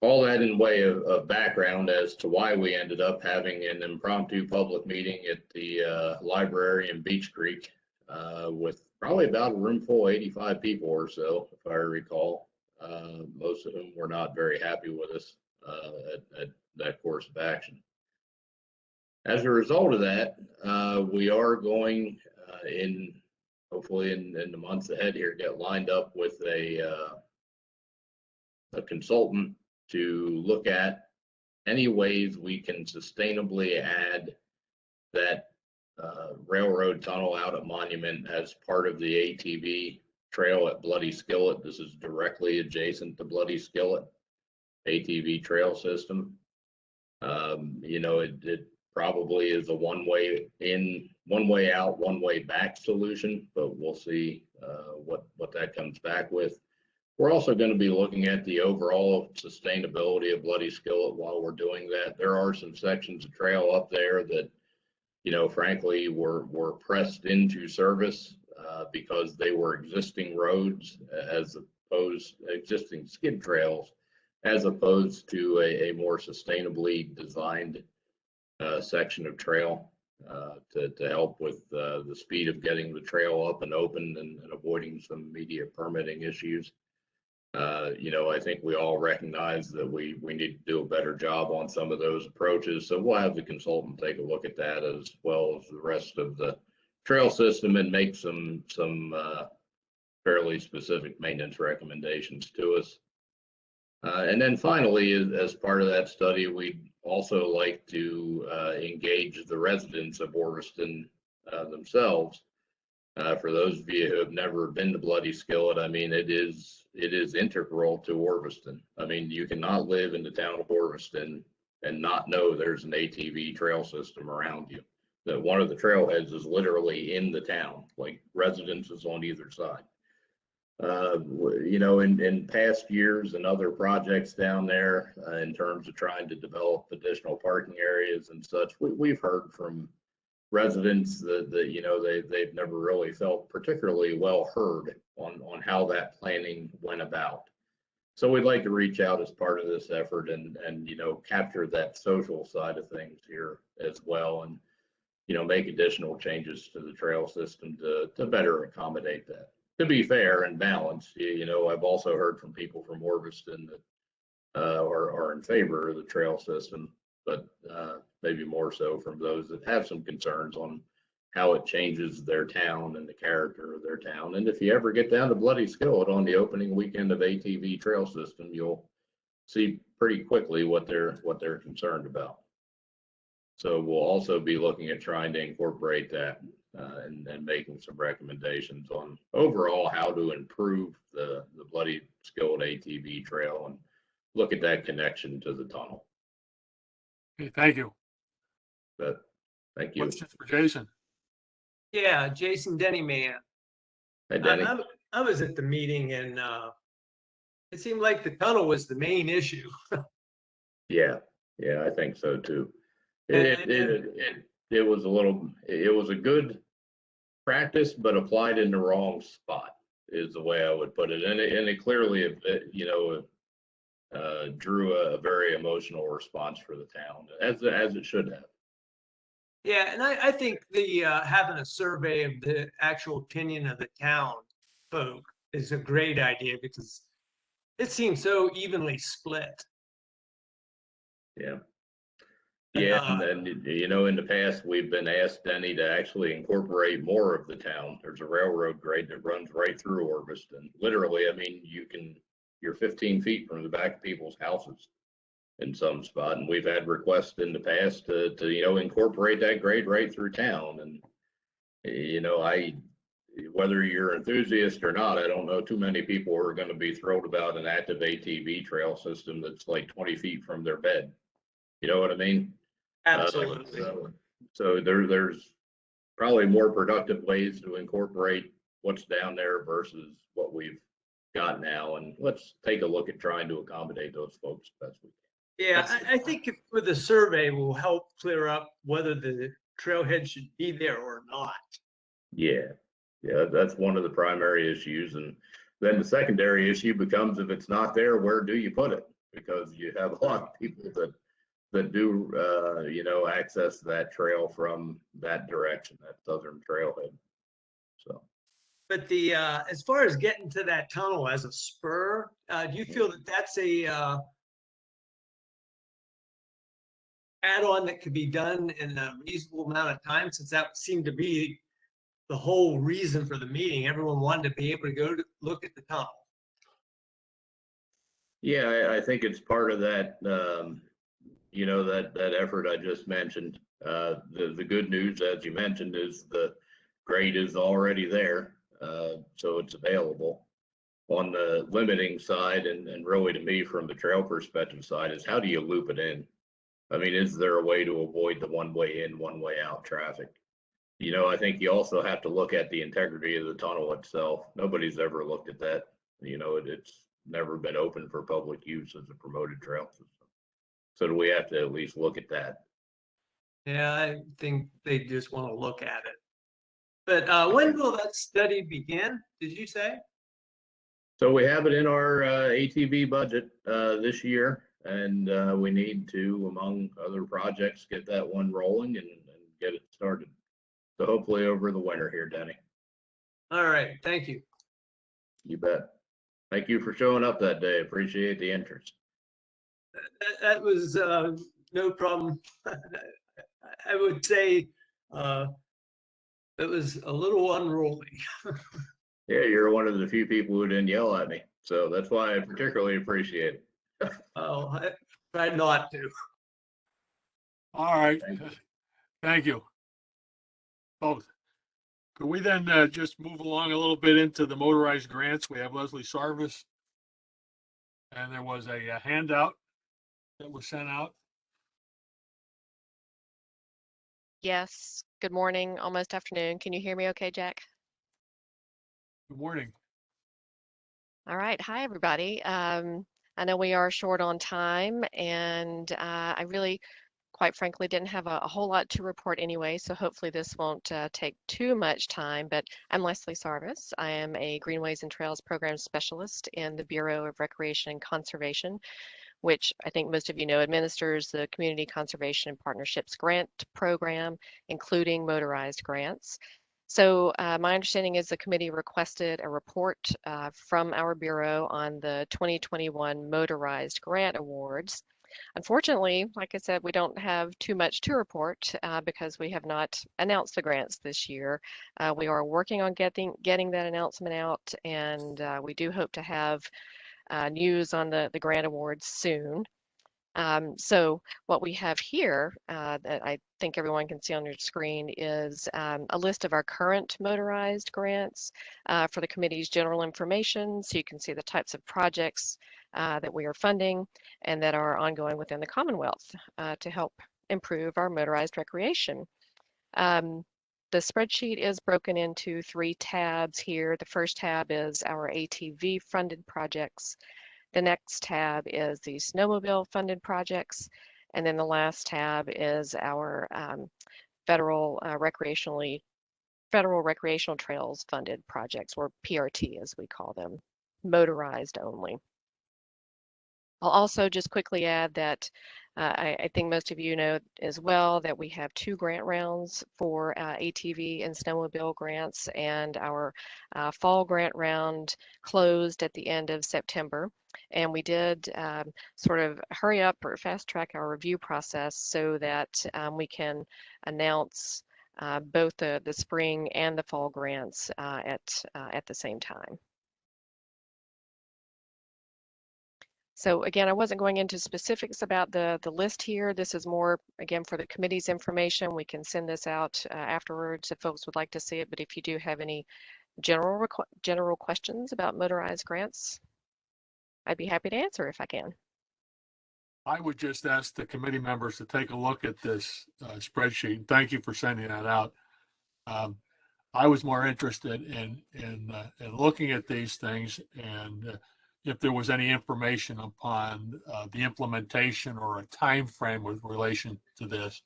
U: All that in way of background as to why we ended up having an impromptu public meeting at the library in Beach Creek with probably about a room full of 85 people or so, if I recall. Most of whom were not very happy with us at that course of action. As a result of that, we are going hopefully in the months ahead here, get lined up with a consultant to look at any ways we can sustainably add that railroad tunnel out at Monument as part of the ATV trail at Bloody Skillet. This is directly adjacent to Bloody Skillet ATV trail system. It probably is a one way in, one way out, one way back solution, but we'll see what that comes back with. We're also going to be looking at the overall sustainability of Bloody Skillet while we're doing that. There are some sections of trail up there that, you know, frankly, were pressed into service because they were existing roads as opposed existing skid trails, as opposed to a more sustainably designed section of trail to help with the speed of getting the trail up and open and avoiding some immediate permitting issues. You know, I think we all recognize that we need to do a better job on some of those approaches. So we'll have the consultant take a look at that as well as the rest of the trail system and make some fairly specific maintenance recommendations to us. And then finally, as part of that study, we'd also like to engage the residents of Orviston themselves. For those of you who have never been to Bloody Skillet, I mean, it is integral to Orviston. I mean, you cannot live in the town of Orviston and not know there's an ATV trail system around you. That one of the trailheads is literally in the town, like residences on either side. You know, in past years and other projects down there, in terms of trying to develop additional parking areas and such, we've heard from residents that you know, they've never really felt particularly well heard on how that planning went about. So we'd like to reach out as part of this effort and you know, capture that social side of things here as well, and you know, make additional changes to the trail system to better accommodate that. To be fair and balanced, you know, I've also heard from people from Orviston that are in favor of the trail system, but maybe more so from those that have some concerns on how it changes their town and the character of their town. And if you ever get down to Bloody Skillet on the opening weekend of ATV trail system, you'll see pretty quickly what they're concerned about. So we'll also be looking at trying to incorporate that and making some recommendations on overall how to improve the Bloody Skillet ATV trail and look at that connection to the tunnel.
B: Okay, thank you.
U: But thank you.
B: Questions for Jason?
J: Yeah, Jason Denny, man.
U: Hey, Denny.
J: I was at the meeting and it seemed like the tunnel was the main issue.
U: Yeah, I think so too. It was a good practice, but applied in the wrong spot is the way I would put it. And it clearly, you know, drew a very emotional response for the town, as it should have.
J: Yeah, and I think the having a survey of the actual opinion of the town folk is a great idea because it seems so evenly split.
U: Yeah. Yeah, and you know, in the past, we've been asked, Denny, to actually incorporate more of the town. There's a railroad grade that runs right through Orviston. Literally, I mean, you're 15 feet from the back of people's houses in some spot. And we've had requests in the past to you know, incorporate that grade right through town. And, you know, whether you're an enthusiast or not, I don't know too many people who are going to be thrilled about an active ATV trail system that's like 20 feet from their bed. You know what I mean?
J: Absolutely.
U: So there's probably more productive ways to incorporate what's down there versus what we've got now. And let's take a look at trying to accommodate those folks best we can.
J: Yeah, I think with the survey will help clear up whether the trailhead should be there or not.
U: Yeah, that's one of the primary issues. And then the secondary issue becomes, if it's not there, where do you put it? Because you have a lot of people that do, you know, access that trail from that direction, that southern trailhead. So.
J: But the as far as getting to that tunnel as a spur, do you feel that that's a add-on that could be done in a reasonable amount of time, since that seemed to be the whole reason for the meeting? Everyone wanted to be able to go to look at the tunnel.
U: Yeah, I think it's part of that. You know, that effort I just mentioned. The good news, as you mentioned, is the grade is already there, so it's available. On the limiting side, and really to me from the trail perspective side, is how do you loop it in? I mean, is there a way to avoid the one way in, one way out traffic? You know, I think you also have to look at the integrity of the tunnel itself. Nobody's ever looked at that. You know, it's never been open for public use as a promoted trail system. So do we have to at least look at that?
J: Yeah, I think they just want to look at it. But when will that study begin, did you say?
U: So we have it in our ATV budget this year, and we need to, among other projects, get that one rolling and get it started. So hopefully over the winter here, Denny.
J: All right, thank you.
U: You bet. Thank you for showing up that day. Appreciate the interest.
J: That was no problem. I would say it was a little unruly.
U: Yeah, you're one of the few people who didn't yell at me. So that's why I particularly appreciate it.
J: Oh, I tried not to.
B: All right. Thank you. Both. Could we then just move along a little bit into the motorized grants? We have Leslie Sarvis. And there was a handout that was sent out.
F: Yes. Good morning, almost afternoon. Can you hear me okay, Jack?
B: Good morning.
F: All right. Hi, everybody. I know we are short on time, and I really, quite frankly, didn't have a whole lot to report anyway, so hopefully this won't take too much time. But I'm Leslie Sarvis. I am a Greenways and Trails Program Specialist in the Bureau of Recreation and Conservation, which I think most of you know administers the Community Conservation and Partnerships Grant Program, including motorized grants. So my understanding is the committee requested a report from our Bureau on the 2021 Motorized Grant Awards. Unfortunately, like I said, we don't have too much to report because we have not announced the grants this year. We are working on getting that announcement out, and we do hope to have news on the grant awards soon. So what we have here that I think everyone can see on your screen is a list of our current motorized grants for the committee's general information. So you can see the types of projects that we are funding and that are ongoing within the Commonwealth to help improve our motorized recreation. The spreadsheet is broken into 3 tabs here. The first tab is our ATV funded projects. The next tab is the snowmobile funded projects. And then the last tab is our federal recreational trails funded projects, or PRT as we call them, motorized only. I'll also just quickly add that I think most of you know as well that we have 2 grant rounds for ATV and snowmobile grants, and our fall grant round closed at the end of September. And we did sort of hurry up or fast track our review process so that we can announce both the spring and the fall grants at the same time. So again, I wasn't going into specifics about the list here. This is more, again, for the committee's information. We can send this out afterwards if folks would like to see it. But if you do have any general questions about motorized grants, I'd be happy to answer if I can.
B: I would just ask the committee members to take a look at this spreadsheet. Thank you for sending that out. I was more interested in looking at these things and if there was any information upon the implementation or a time frame with relation to this.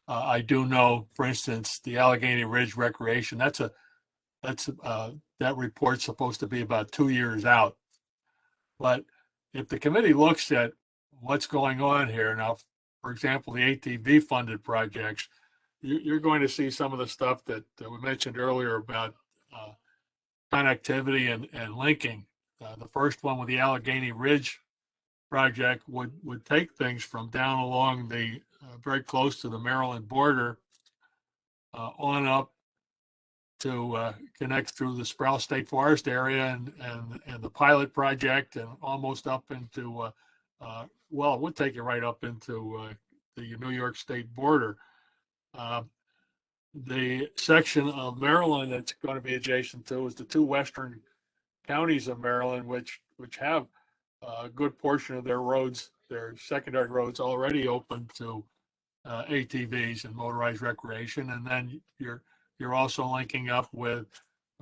B: I do know, for instance, the Allegheny Ridge Recreation, that report's supposed to be about 2 years out. But if the committee looks at what's going on here now, for example, the ATV funded projects, you're going to see some of the stuff that we mentioned earlier about connectivity and linking. The first one with the Allegheny Ridge project would take things from down along the very close to the Maryland border on up to connect through the Sproul State Forest area and the pilot project and almost up into well, it would take you right up into the New York State border. The section of Maryland that's going to be adjacent to is the 2 western counties of Maryland, which have a good portion of their roads, their secondary roads, already open to ATVs and motorized recreation. And then you're you're also linking up with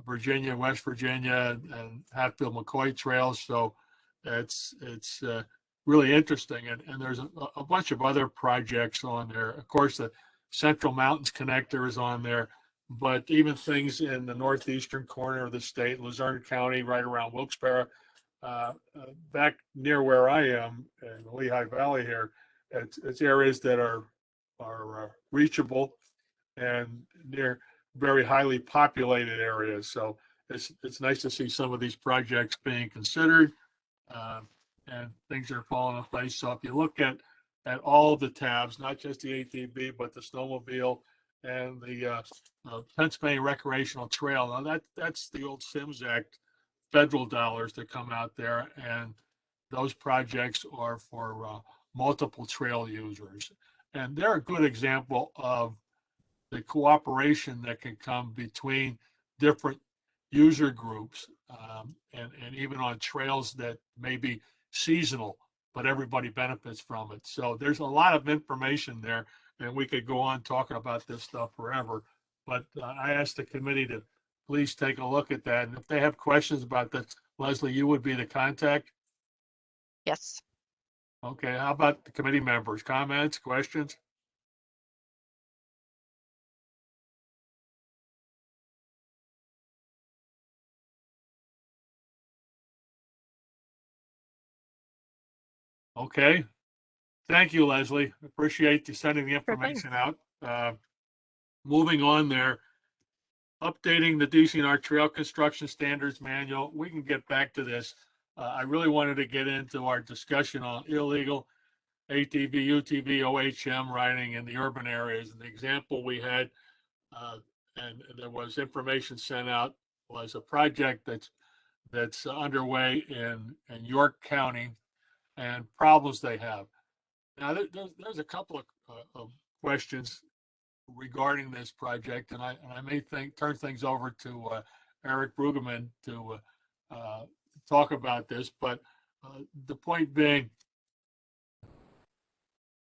B: Virginia, West Virginia, and Hatfield-McCoy trails. So it's really interesting. And there's a bunch of other projects on there. Of course, the Central Mountains Connector is on there, but even things in the northeastern corner of the state, Luzerne County, right around Wilkes-Barre, back near where I am in the Lehigh Valley here, it's areas that are reachable and near very highly populated areas. So it's nice to see some of these projects being considered, and things are falling in place. So if you look at all of the tabs, not just the ATV, but the snowmobile and the Pennsylvania Recreational Trail. Now that's the old SIMS Act federal dollars that come out there, and those projects are for multiple trail users. And they're a good example of the cooperation that can come between different user groups, and even on trails that may be seasonal, but everybody benefits from it. So there's a lot of information there, and we could go on talking about this stuff forever. But I asked the committee to please take a look at that. And if they have questions about that, Leslie, you would be the contact?
F: Yes.
B: Okay, how about the committee members? Comments, questions? Okay. Thank you, Leslie. Appreciate you sending the information out. Moving on there, updating the DCNR Trail Construction Standards Manual. We can get back to this. I really wanted to get into our discussion on illegal ATV, UTV, OHM riding in the urban areas. And the example we had, and there was information sent out, was a project that's underway in York County and problems they have. Now, there's a couple of questions regarding this project, and I may turn things over to Eric Brueggemann to talk about this. But the point being,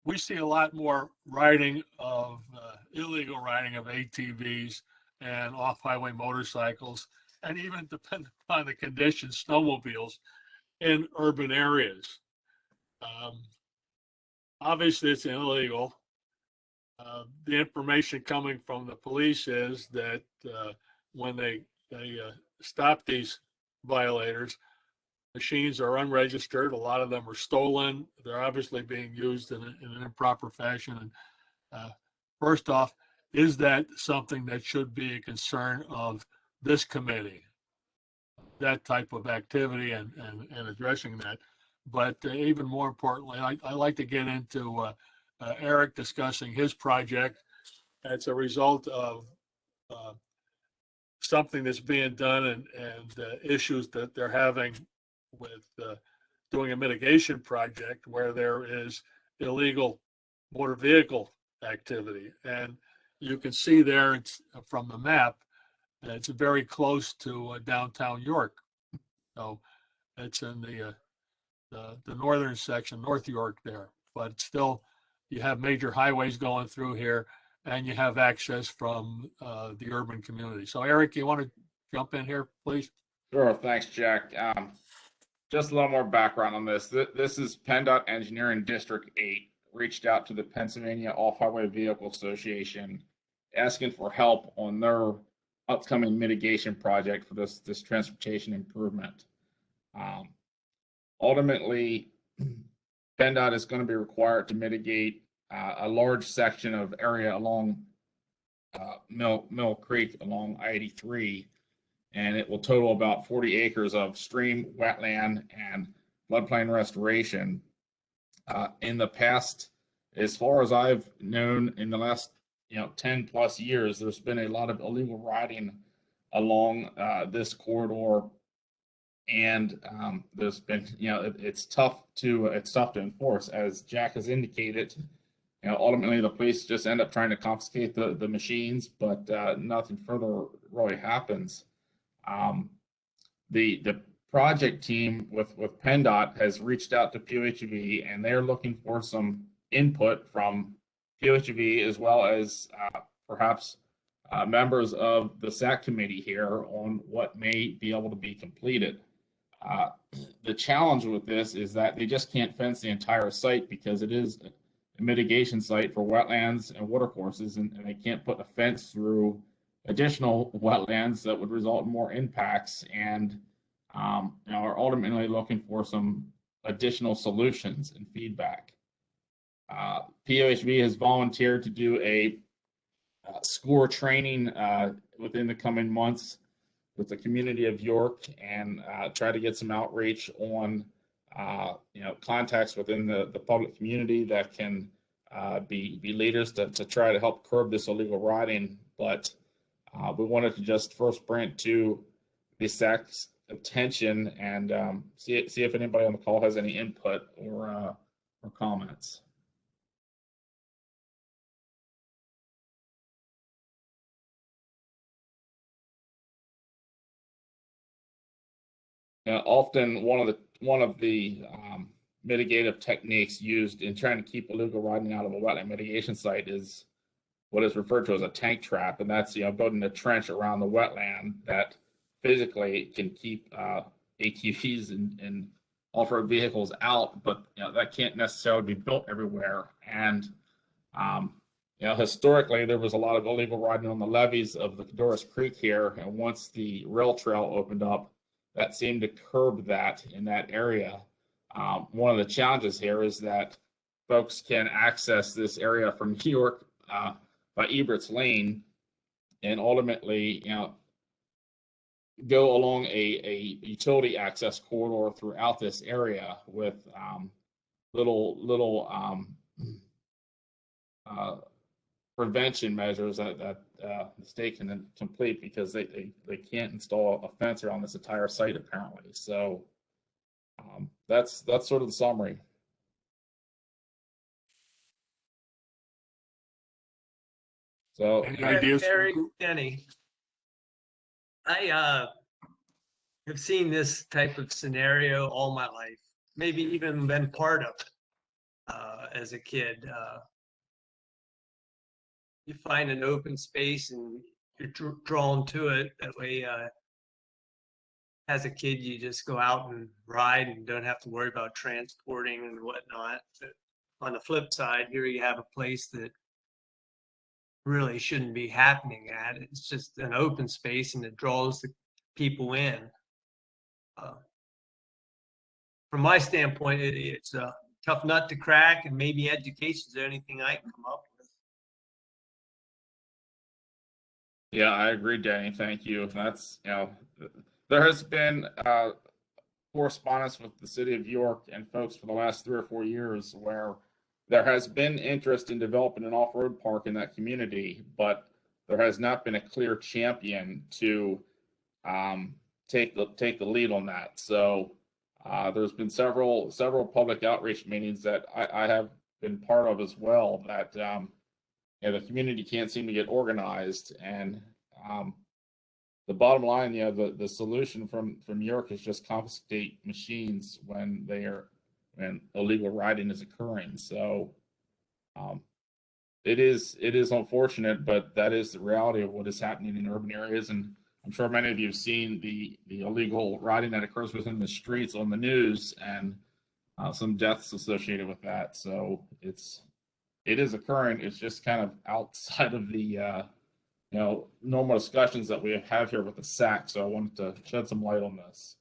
B: we see a lot more riding of illegal riding of ATVs and off-highway motorcycles, and even, depending upon the conditions, snowmobiles in urban areas. Obviously, it's illegal. The information coming from the police is that when they stop these violators, machines are unregistered. A lot of them are stolen. They're obviously being used in an improper fashion. And first off, is that something that should be a concern of this committee, that type of activity and addressing that? But even more importantly, I like to get into Eric discussing his project as a result of something that's being done and issues that they're having with doing a mitigation project where there is illegal motor vehicle activity. And you can see there, it's from the map, it's very close to downtown York. So it's in the northern section, North York there, but still you have major highways going through here, and you have access from the urban community. So Eric, you want to jump in here, please?
M: Sure, thanks, Jack. Just a little more background on this. This is PennDOT Engineering District 8 reached out to the Pennsylvania Off-Highway Vehicle Association asking for help on their upcoming mitigation project for this transportation improvement. Ultimately, PennDOT is going to be required to mitigate a large section of area along Mill Creek along I-83, and it will total about 40 acres of stream, wetland, and floodplain restoration. In the past, as far as I've known, in the last 10 plus years, there's been a lot of illegal riding along this corridor, and there's been it's tough to enforce, as Jack has indicated. Ultimately the police just end up trying to confiscate the machines, but nothing further really happens. The project team with PennDOT has reached out to POHV, and they're looking for some input from POHV as well as perhaps members of the SAC committee here on what may be able to be completed. The challenge with this is that they just can't fence the entire site because it is a mitigation site for wetlands and watercourses, and they can't put a fence through additional wetlands that would result in more impacts, and are ultimately looking for some additional solutions and feedback. POHV has volunteered to do a SCORE training within the coming months with the community of York, and try to get some outreach on contacts within the public community that can be leaders to try to help curb this illegal riding. But we wanted to just first bring it to the SAC's attention and see if anybody on the call has any input or comments. Often one of the mitigative techniques used in trying to keep illegal riding out of a wetland mitigation site is what is referred to as a tank trap, and that's building a trench around the wetland that physically can keep ATVs and off-road vehicles out, but that can't necessarily be built everywhere. And historically there was a lot of illegal riding on the levees of the Doris Creek here, and once the rail trail opened up, that seemed to curb that in that area. One of the challenges here is that folks can access this area from New York by Ebert's Lane, and ultimately, go along a utility access corridor throughout this area with little prevention measures that the state can complete, because they can't install a fence around this entire site apparently. So that's sort of the summary. So
B: any ideas?
J: Eric, Denny, I have seen this type of scenario all my life, maybe even been part of it as a kid. You find an open space and you're drawn to it. That way, as a kid, you just go out and ride and don't have to worry about transporting and whatnot. But on the flip side, here you have a place that really shouldn't be happening at. It's just an open space and it draws the people in. From my standpoint, it's a tough nut to crack, and maybe education is the only thing I can come up with.
M: Yeah, I agree, Danny. Thank you. That's there has been correspondence with the city of York and folks for the last 3 or 4 years where there has been interest in developing an off-road park in that community, but there has not been a clear champion to take the lead on that. So there's been several public outreach meetings that I have been part of as well, that the community can't seem to get organized. And the bottom line, the solution from York is just confiscate machines when illegal riding is occurring. So it is unfortunate, but that is the reality of what is happening in urban areas. And I'm sure many of you have seen the illegal riding that occurs within the streets on the news, and some deaths associated with that. So it is occurring. It's just kind of outside of the normal discussions that we have here with the SAC. So I wanted to shed some light on this.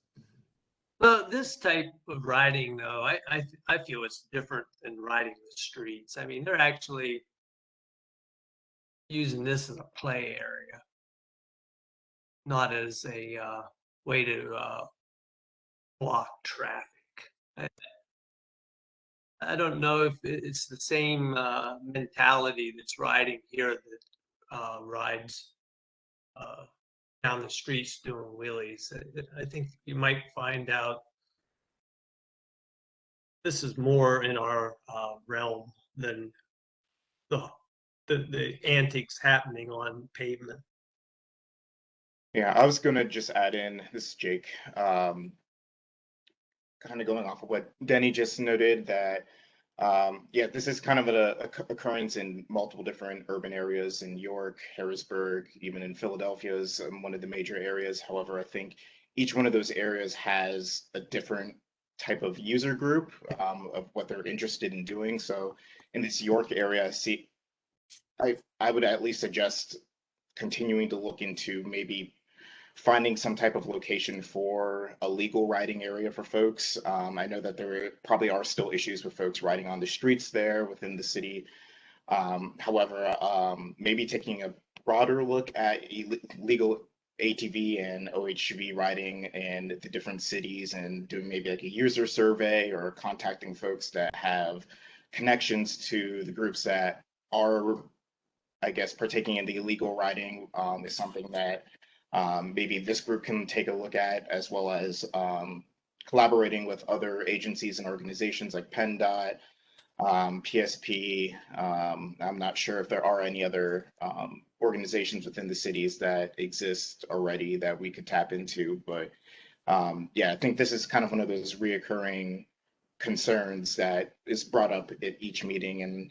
J: Well, this type of riding, though, I feel it's different than riding the streets. I mean, they're actually using this as a play area, not as a way to block traffic. I don't know if it's the same mentality that's riding here that rides down the streets doing wheelies. I think you might find out this is more in our realm than the antics happening on pavement.
A: Yeah, I was going to just add in, this is Jake, kind of going off of what Denny just noted, that Yeah, this is kind of a occurrence in multiple different urban areas in York, Harrisburg, even in Philadelphia is one of the major areas. However, I think each one of those areas has a different type of user group of what they're interested in doing. So in this York area, I would at least suggest continuing to look into maybe finding some type of location for a legal riding area for folks. I know that there probably are still issues with folks riding on the streets there within the city. However, maybe taking a broader look at legal ATV and OHV riding in the different cities and doing maybe like a user survey or contacting folks that have connections to the groups that are, I guess, partaking in the illegal riding is something that maybe this group can take a look at, as well as collaborating with other agencies and organizations like PennDOT, PSP. I'm not sure if there are any other organizations within the cities that exist already that we could tap into, but yeah, I think this is kind of one of those reoccurring concerns that is brought up at each meeting, and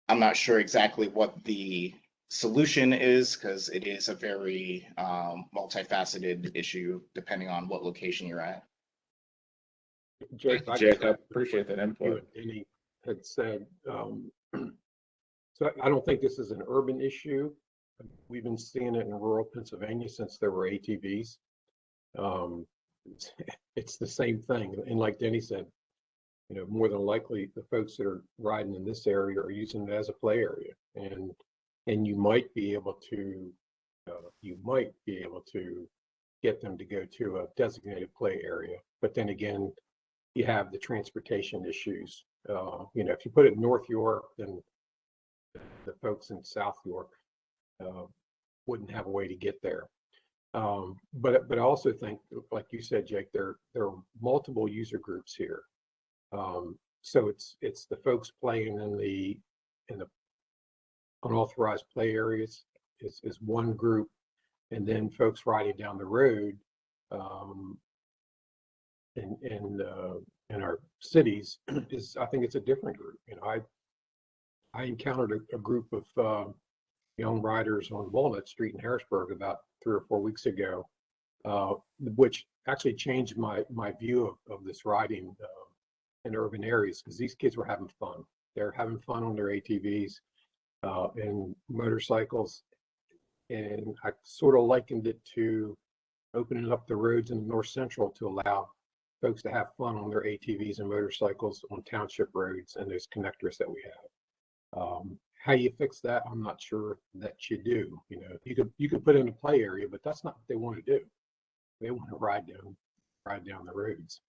A: I'm not sure exactly what the solution is because it is a very multifaceted issue depending on what location you're at.
Q: Jake,
M: Thank you, Jake. I appreciate that input.
Q: Danny had said, so I don't think this is an urban issue. We've been seeing it in rural Pennsylvania since there were ATVs. It's the same thing. And like Denny said, you know, more than likely the folks that are riding in this area are using it as a play area. And you might be able to get them to go to a designated play area. But then again, you have the transportation issues. You know, if you put it in North York, then the folks in South York wouldn't have a way to get there. But I also think, like you said, Jake, there are multiple user groups here. So it's the folks playing in the unauthorized play areas is one group, and then folks riding down the road in our cities is, I think it's a different group. You know, I encountered a group of young riders on Walnut Street in Harrisburg about 3 or 4 weeks ago, which actually changed my view of this riding in urban areas, because these kids were having fun. They're having fun on their ATVs and motorcycles, and I sort of likened it to opening up the roads in North Central to allow folks to have fun on their ATVs and motorcycles on township roads and those connectors that we have. How you fix that, I'm not sure that you do. You know, you could put in a play area, but that's not what they want to do. They want to ride down the roads.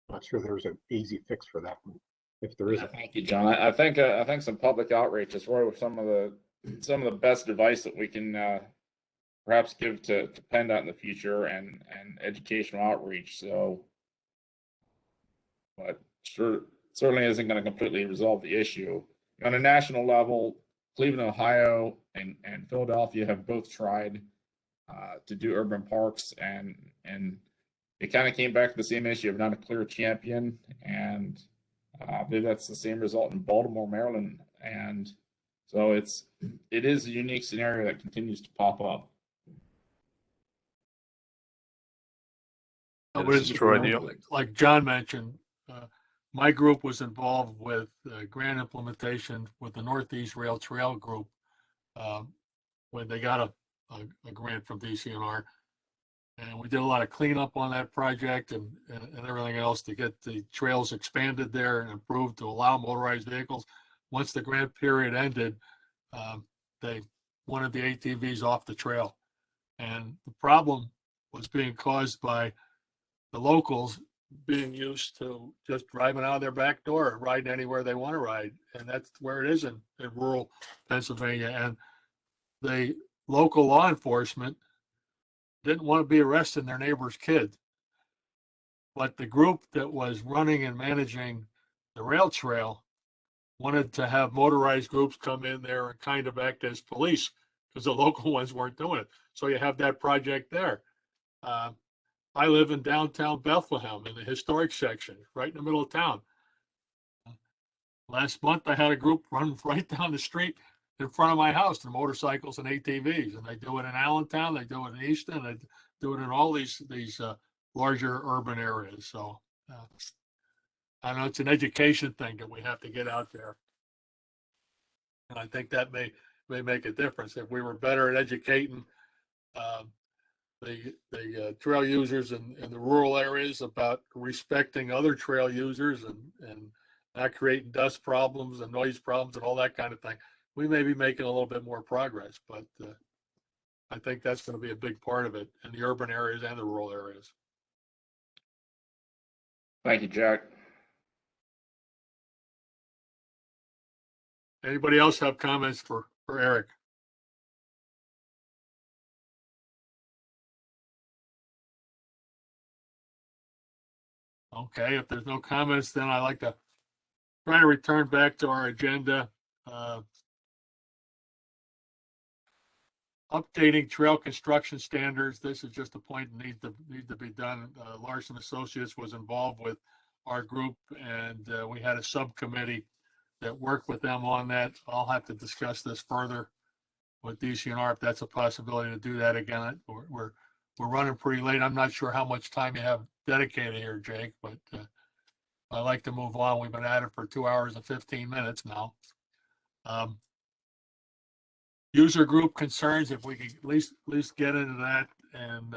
Q: Not sure there's an easy fix for that one. If there is,
M: thank you, John. I think some public outreach is really some of the best advice that we can perhaps give to PennDOT in the future, and educational outreach. So, but certainly isn't going to completely resolve the issue. On a national level, Cleveland, Ohio, and Philadelphia have both tried to do urban parks, and it kind of came back to the same issue of not a clear champion, and I believe that's the same result in Baltimore, Maryland, and so it is a unique scenario that continues to pop up.
B: Like John mentioned, my group was involved with grant implementation with the Northeast Rail Trail Group when they got a grant from Dcnr. And we did a lot of cleanup on that project and everything else to get the trails expanded there and improved to allow motorized vehicles. Once the grant period ended, they wanted the ATVs off the trail. And the problem was being caused by the locals being used to just driving out of their back door, riding anywhere they want to ride. And that's where it is in rural Pennsylvania. And the local law enforcement didn't want to be arresting their neighbor's kid. But the group that was running and managing the rail trail wanted to have motorized groups come in there and kind of act as police because the local ones weren't doing it. So you have that project there. I live in downtown Bethlehem in the historic section, right in the middle of town. Last month, I had a group run right down the street in front of my house, the motorcycles and ATVs, and they do it in Allentown, they do it in Easton, they do it in all these larger urban areas. So I know it's an education thing that we have to get out there, and I think that may make a difference if we were better at educating the trail users in the rural areas about respecting other trail users and not creating dust problems and noise problems and all that kind of thing. We may be making a little bit more progress, but I think that's going to be a big part of it in the urban areas and the rural areas.
M: Thank you, Jack.
B: Anybody else have comments for Eric? Okay, if there's no comments, then I'd like to try to return back to our agenda. Updating trail construction standards. This is just a point that needs to be done. Larson Associates was involved with our group, and we had a subcommittee that worked with them on that. I'll have to discuss this further with DCNR if that's a possibility to do that again. We're running pretty late. I'm not sure how much time you have dedicated here, Jake, but I'd like to move on. We've been at it for 2 hours and 15 minutes now. User group concerns, if we could at least get into that and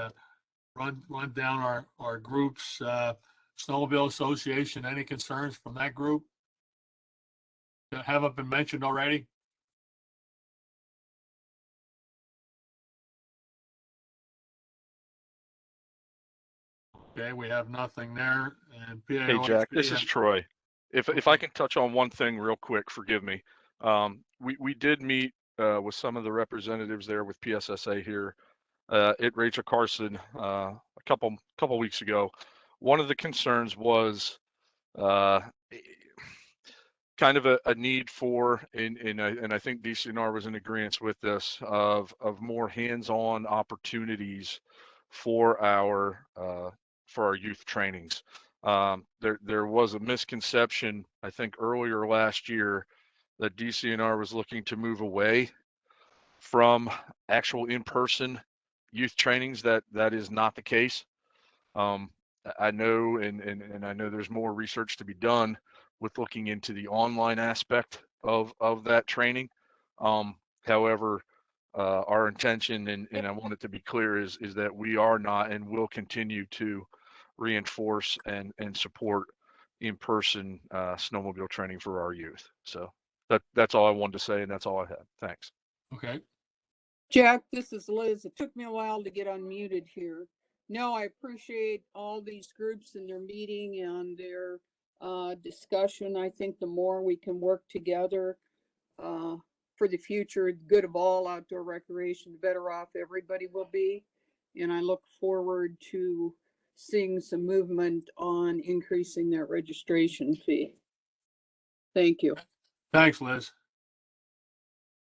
B: run down our groups. Snowmobile Association, any concerns from that group that haven't been mentioned already? Okay, we have nothing there. And
T: Hey, Jack, this is Troy. If I can touch on one thing real quick, forgive me. We did meet with some of the representatives there with PSSA here at Rachel Carson a couple weeks ago. One of the concerns was kind of a need for, and I think DCNR was in agreement with this, of more hands-on opportunities for our youth trainings. There was a misconception, I think, earlier last year that DCNR was looking to move away from actual in-person youth trainings. That is not the case. I know, and I know there's more research to be done with looking into the online aspect of that training. However, our intention, and I want it to be clear, is that we are not and will continue to reinforce and support in-person snowmobile training for our youth. So that's all I wanted to say, and that's all I had. Thanks.
B: Okay.
K: Jack, this is Liz. It took me a while to get unmuted here. No, I appreciate all these groups and their meeting and their discussion. I think the more we can work together for the future, good of all outdoor recreation, the better off everybody will be. And I look forward to seeing some movement on increasing that registration fee. Thank you.
B: Thanks, Liz.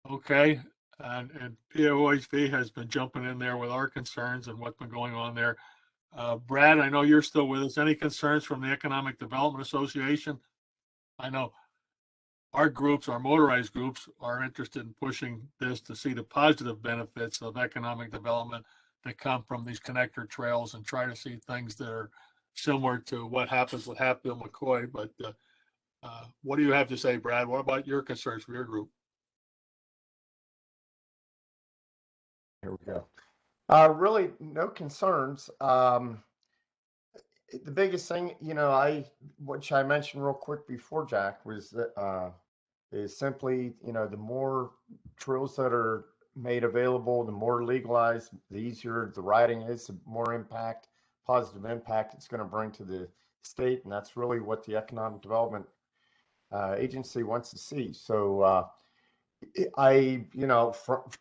B: Okay. And POHV has been jumping in there with our concerns and what's been going on there. Brad, I know you're still with us. Any concerns from the Economic Development Association? I know our groups, our motorized groups, are interested in pushing this to see the positive benefits of economic development that come from these connector trails and try to see things that are similar to what happens with Hatfield McCoy. But what do you have to say, Brad? What about your concerns for your group?
H: Here we go. Really, no concerns. The biggest thing, which I mentioned real quick before, Jack, was that is simply, the more trails that are made available, the more legalized, the easier the riding is, the more positive impact it's going to bring to the state, and that's really what the Economic Development Agency wants to see. So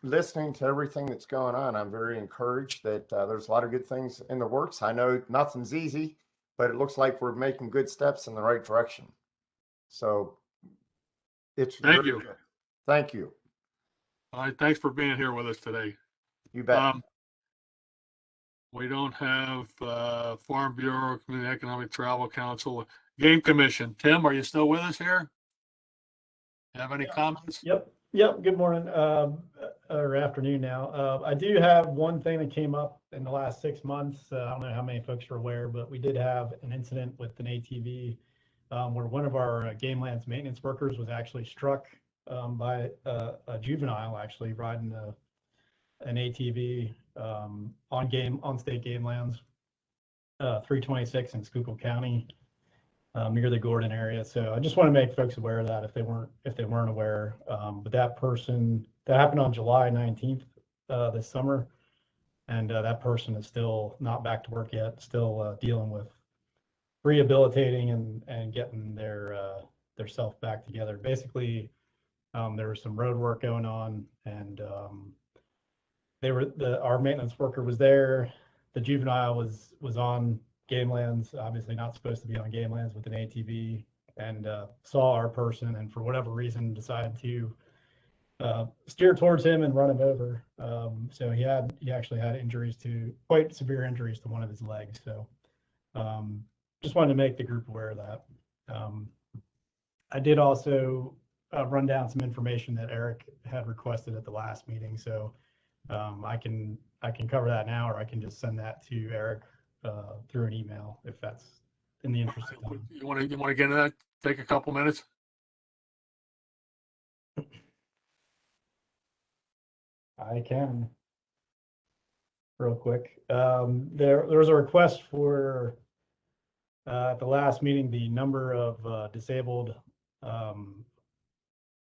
H: listening to everything that's going on, I'm very encouraged that there's a lot of good things in the works. I know nothing's easy, but it looks like we're making good steps in the right direction. So it's
B: Thank you.
H: good. Thank you.
B: All right. Thanks for being here with us today.
H: You bet.
B: We don't have Farm Bureau, Community Economic Travel Council, Game Commission. Tim, are you still with us here? Have any comments?
P: Yep. Good morning, or afternoon now. I do have one thing that came up in the last 6 months. I don't know how many folks are aware, but we did have an incident with an ATV where one of our game lands maintenance workers was actually struck by a juvenile actually riding an ATV on state game lands, 326 in Schuylkill County. Near the Gordon area. So I just want to make folks aware of that if they weren't aware. But that happened on July 19th this summer, and that person is still not back to work yet, still dealing with rehabilitating and getting their self back together. Basically, there was some road work going on, and our maintenance worker was there. The juvenile was on game lands, obviously not supposed to be on game lands with an ATV, and saw our person, and for whatever reason decided to steer towards him and run him over. So he actually had quite severe injuries to one of his legs. So just wanted to make the group aware of that. I did also run down some information that Eric had requested at the last meeting. So I can cover that now, or I can just send that to Eric through an email if that's in the interest of time.
B: You want to get into that? Take a couple minutes.
P: I can real quick. There was a request for at the last meeting the number of disabled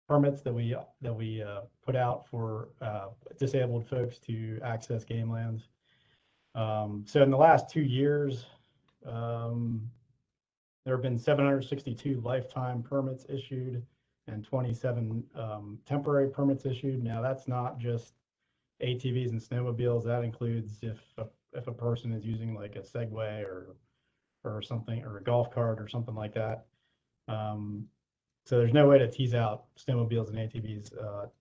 P: permits that we put out for disabled folks to access game lands. So in the last 2 years, there have been 762 lifetime permits issued and 27 temporary permits issued. Now that's not just ATVs and snowmobiles. That includes if a person is using like a Segway or something, or a golf cart or something like that. So there's no way to tease out snowmobiles and ATVs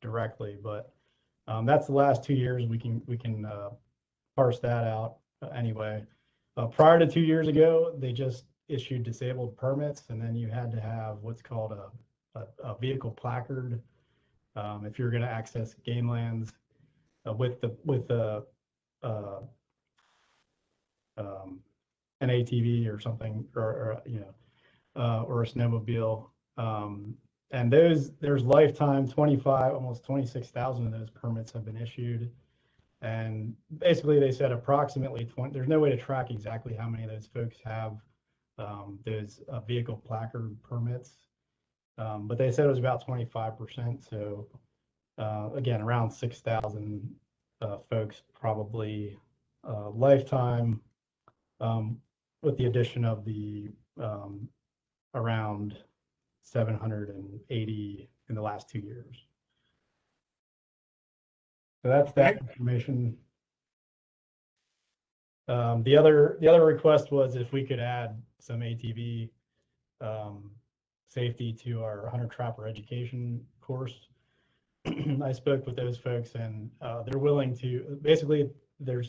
P: directly, but that's the last 2 years. We can parse that out anyway. Prior to 2 years ago, they just issued disabled permits, and then you had to have what's called a vehicle placard if you're going to access game lands with an ATV or something, or a snowmobile. And there's lifetime 25, almost 26,000 of those permits have been issued. And basically they said approximately 20, there's no way to track exactly how many of those folks have those vehicle placard permits. But they said it was about 25%. So again, around 6,000 folks probably lifetime, with the addition of the around 780 in the last 2 years. So that's that information. The other request was if we could add some ATV safety to our hunter trapper education course. I spoke with those folks, and they're willing to. Basically, they're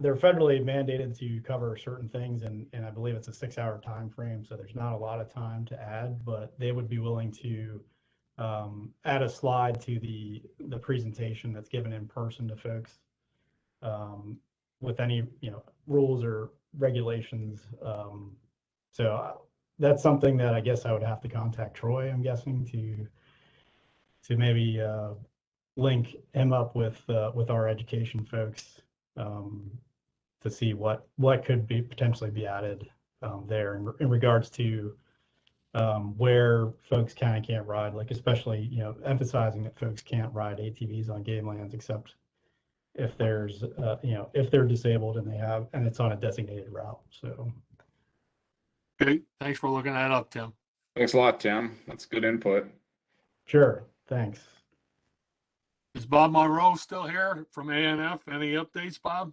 P: federally mandated to cover certain things, and I believe it's a 6-hour time frame, so there's not a lot of time to add, but they would be willing to add a slide to the presentation that's given in person to folks with any rules or regulations. So that's something that I guess I would have to contact Troy, I'm guessing, to maybe link him up with our education folks to see what could be potentially be added there in regards to where folks can and can't ride, like especially emphasizing that folks can't ride ATVs on game lands except if there's if they're disabled and it's on a designated route. So
B: okay, thanks for looking that up, Tim.
M: Thanks a lot, Tim. That's good input.
P: Sure, thanks.
B: Is Bob Monroe still here from ANF? Any updates, Bob?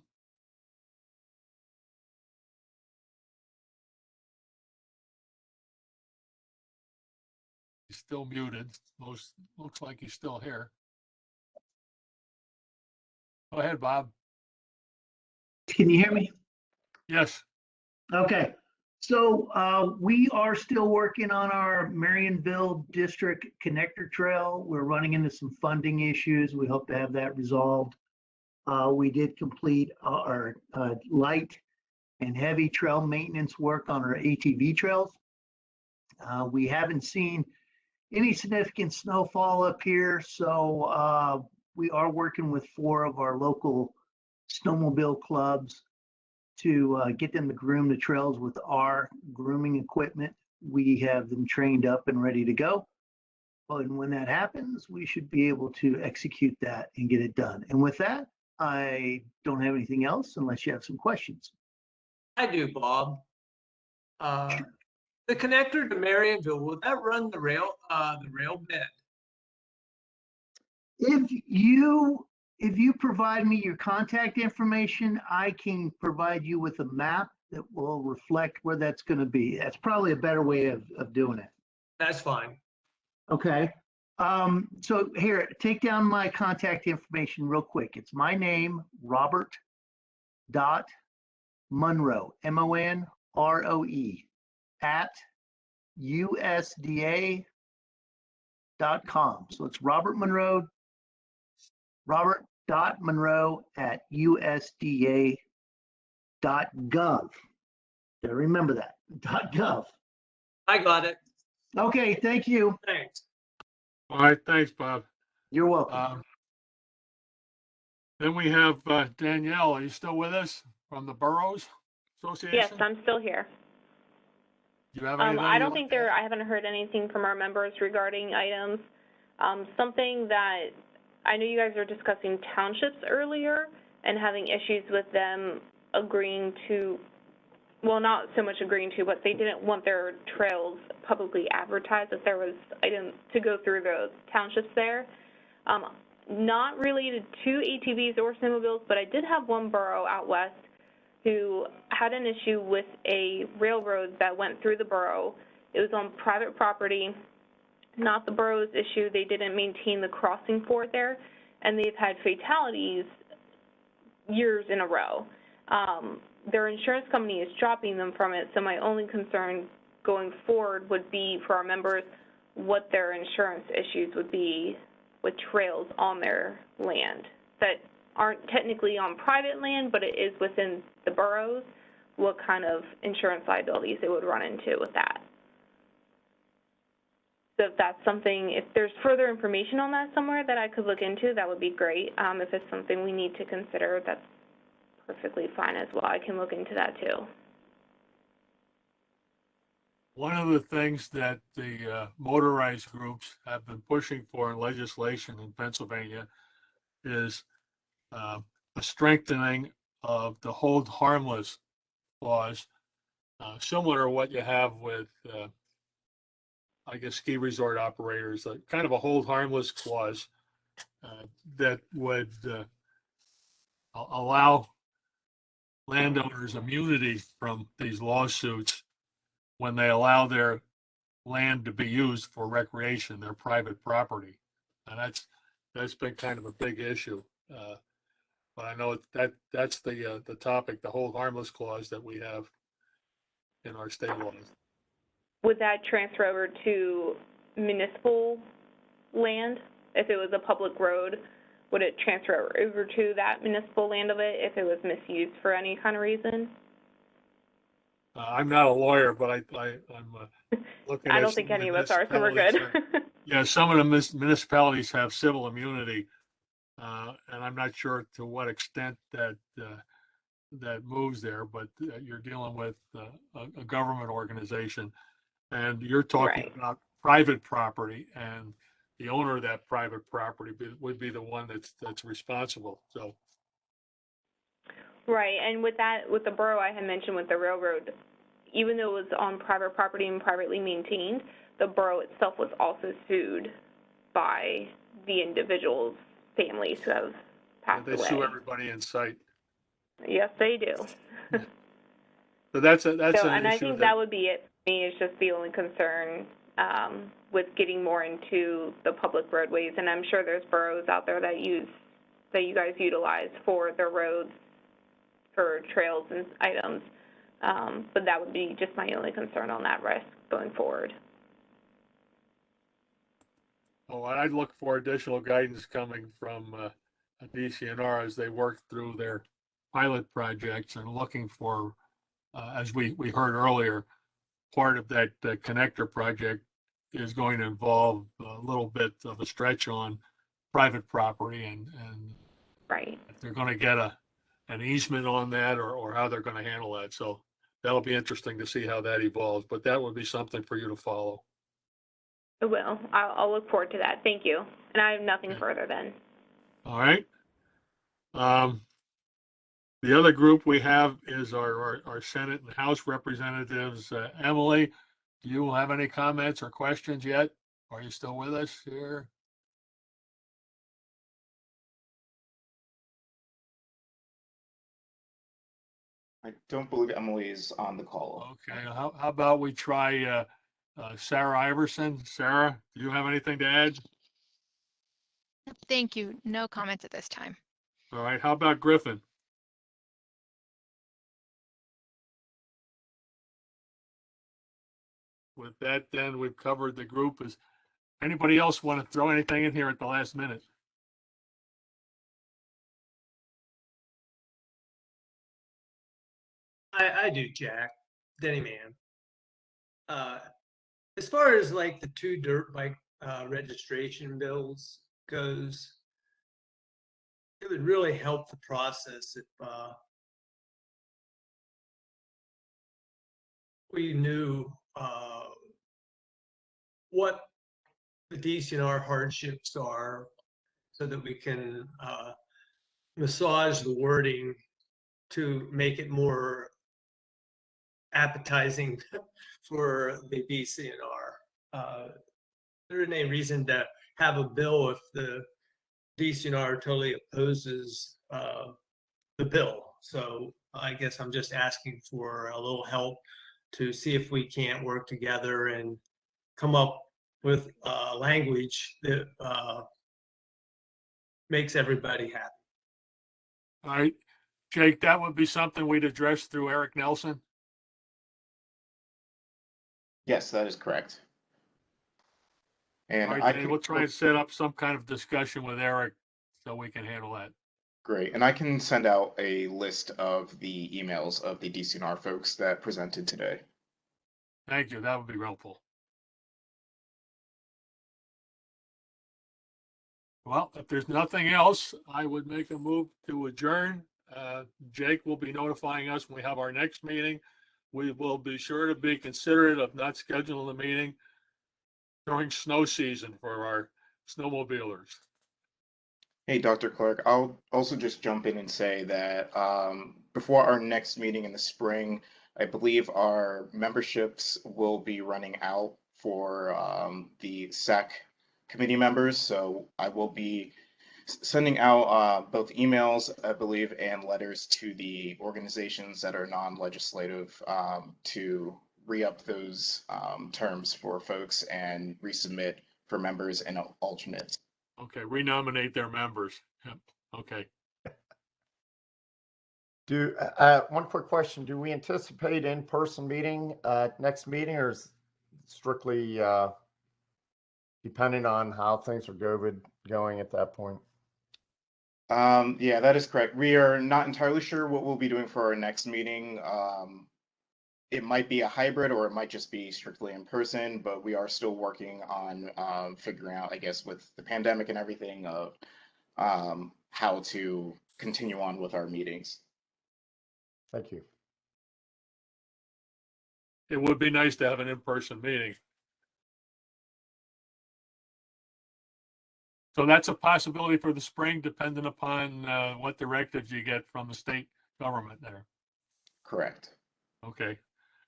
B: He's still muted. Looks like he's still here. Go ahead, Bob.
I: Can you hear me?
B: Yes.
I: Okay. So we are still working on our Marionville District Connector Trail. We're running into some funding issues. We hope to have that resolved. We did complete our light and heavy trail maintenance work on our ATV trails. We haven't seen any significant snowfall up here, so we are working with 4 of our local snowmobile clubs to get them to groom the trails with our grooming equipment. We have them trained up and ready to go. And when that happens, we should be able to execute that and get it done. And with that, I don't have anything else unless you have some questions.
J: I do, Bob. The connector to Marionville, will that run the rail bed?
I: If you provide me your contact information, I can provide you with a map that will reflect where that's going to be. That's probably a better way of doing it.
J: That's fine.
I: Okay. So here, take down my contact information real quick. It's my name, Robert Monroe, MONROE, at USDA.com. So it's Robert.Monroe at USDA.gov. Gotta remember that. .gov.
J: I got it.
I: Okay, thank you.
J: Thanks.
B: All right, thanks, Bob.
I: You're welcome.
B: Then we have Danielle. Are you still with us from the Boroughs Association?
V: Yes, I'm still here.
B: Do you have anything?
V: I don't think I haven't heard anything from our members regarding items. Something that I know you guys were discussing townships earlier and having issues with them agreeing to, well, not so much agreeing to, but they didn't want their trails publicly advertised, that there was items to go through the townships there. Not related to ATVs or snowmobiles, but I did have one borough out west who had an issue with a railroad that went through the borough. It was on private property, not the borough's issue. They didn't maintain the crossing for it there, and they've had fatalities years in a row. Their insurance company is dropping them from it, so my only concern going forward would be for our members what their insurance issues would be with trails on their land that aren't technically on private land, but it is within the boroughs, what kind of insurance liabilities they would run into with that. So if that's something, if there's further information on that somewhere that I could look into, that would be great. If it's something we need to consider, that's perfectly fine as well. I can look into that too.
B: One of the things that the motorized groups have been pushing for in legislation in Pennsylvania is a strengthening of the hold harmless clause, similar to what you have with, I guess, ski resort operators, kind of a hold harmless clause that would allow landowners immunity from these lawsuits when they allow their land to be used for recreation, their private property. And that's been kind of a big issue. But I know that's the topic, the hold harmless clause that we have in our state laws.
V: Would that transfer over to municipal land? If it was a public road, would it transfer over to that municipal land of it if it was misused for any kind of reason?
B: I'm not a lawyer, but I'm looking at.
V: I don't think any of us are, so we're good.
B: Yeah, some of the municipalities have civil immunity, and I'm not sure to what extent that moves there. But you're dealing with a government organization, and you're talking about private property, and the owner of that private property would be the one that's responsible. So.
V: Right, and with the borough I had mentioned with the railroad, even though it was on private property and privately maintained, the borough itself was also sued by the individuals' families who have passed away.
B: They sue everybody in sight.
V: Yes, they do.
B: So that's an
V: and
B: issue.
V: I think that would be it for me. It's just the only concern with getting more into the public roadways, and I'm sure there's boroughs out there that you guys utilize for the roads for trails and items. But that would be just my only concern on that risk going forward.
B: Well, I'd look for additional guidance coming from DCNR as they work through their pilot projects and looking for, as we heard earlier, part of that connector project is going to involve a little bit of a stretch on private property, and
V: right,
B: if they're going to get an easement on that, or how they're going to handle that. So that'll be interesting to see how that evolves, but that would be something for you to follow.
V: It will. I'll look forward to that. Thank you. And I have nothing further then.
B: All right. The other group we have is our Senate and House representatives. Emily, do you have any comments or questions yet? Are you still with us here?
A: I don't believe Emily is on the call.
B: Okay. How about we try Sarah Iverson? Sarah, do you have anything to add?
O: Thank you. No comments at this time.
B: All right. How about Griffin? With that, then we've covered the group. Is anybody else want to throw anything in here at the last minute?
J: I do, Jack. Denny Man. As far as like the 2 dirt bike registration bills goes, it would really help the process if we knew what the DCNR hardships are, so that we can massage the wording to make it more appetizing for the DCNR. There isn't any reason to have a bill if the DCNR totally opposes the bill. So I guess I'm just asking for a little help to see if we can't work together and come up with language that makes everybody happy.
B: All right, Jake, that would be something we'd address through Eric Nelson.
A: Yes, that is correct. And
B: all right, we'll try and set up some kind of discussion with Eric so we can handle that.
A: Great. And I can send out a list of the emails of the DCNR folks that presented today.
B: Thank you. That would be helpful. Well, if there's nothing else, I would make a move to adjourn. Jake will be notifying us when we have our next meeting. We will be sure to be considerate of not scheduling the meeting during snow season for our snowmobilers.
A: Hey, Dr. Clark, I'll also just jump in and say that before our next meeting in the spring, I believe our memberships will be running out for the SAC committee members. So I will be sending out both emails, I believe, and letters to the organizations that are non-legislative to re-up those terms for folks and resubmit for members and alternates.
B: Okay, renominate their members. Yep. Okay.
H: One quick question. Do we anticipate in-person meeting next meeting, or is it strictly depending on how things are going at that point?
A: Yeah, that is correct. We are not entirely sure what we'll be doing for our next meeting. It might be a hybrid, or it might just be strictly in person, but we are still working on figuring out, I guess, with the pandemic and everything, of how to continue on with our meetings.
H: Thank you.
B: It would be nice to have an in-person meeting. So that's a possibility for the spring, depending upon what directives you get from the state government there.
A: Correct.
B: Okay.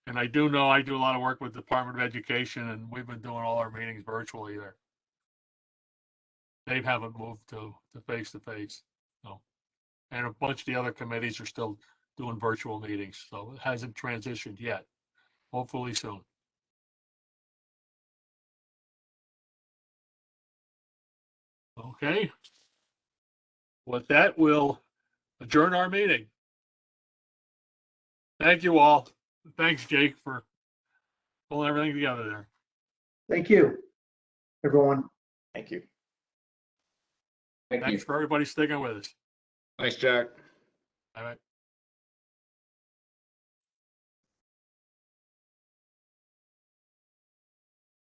B: And I do know I do a lot of work with the Department of Education, and we've been doing all our meetings virtually there. They haven't moved to face-to-face. So, and a bunch of the other committees are still doing virtual meetings. So it hasn't transitioned yet. Hopefully soon. Okay. With that, we'll adjourn our meeting. Thank you all. Thanks, Jake, for pulling everything together there.
I: Thank you, everyone.
A: Thank you.
M: Thank
B: Thanks
M: you.
B: for everybody sticking with us.
M: Thanks, Jack.
B: All right.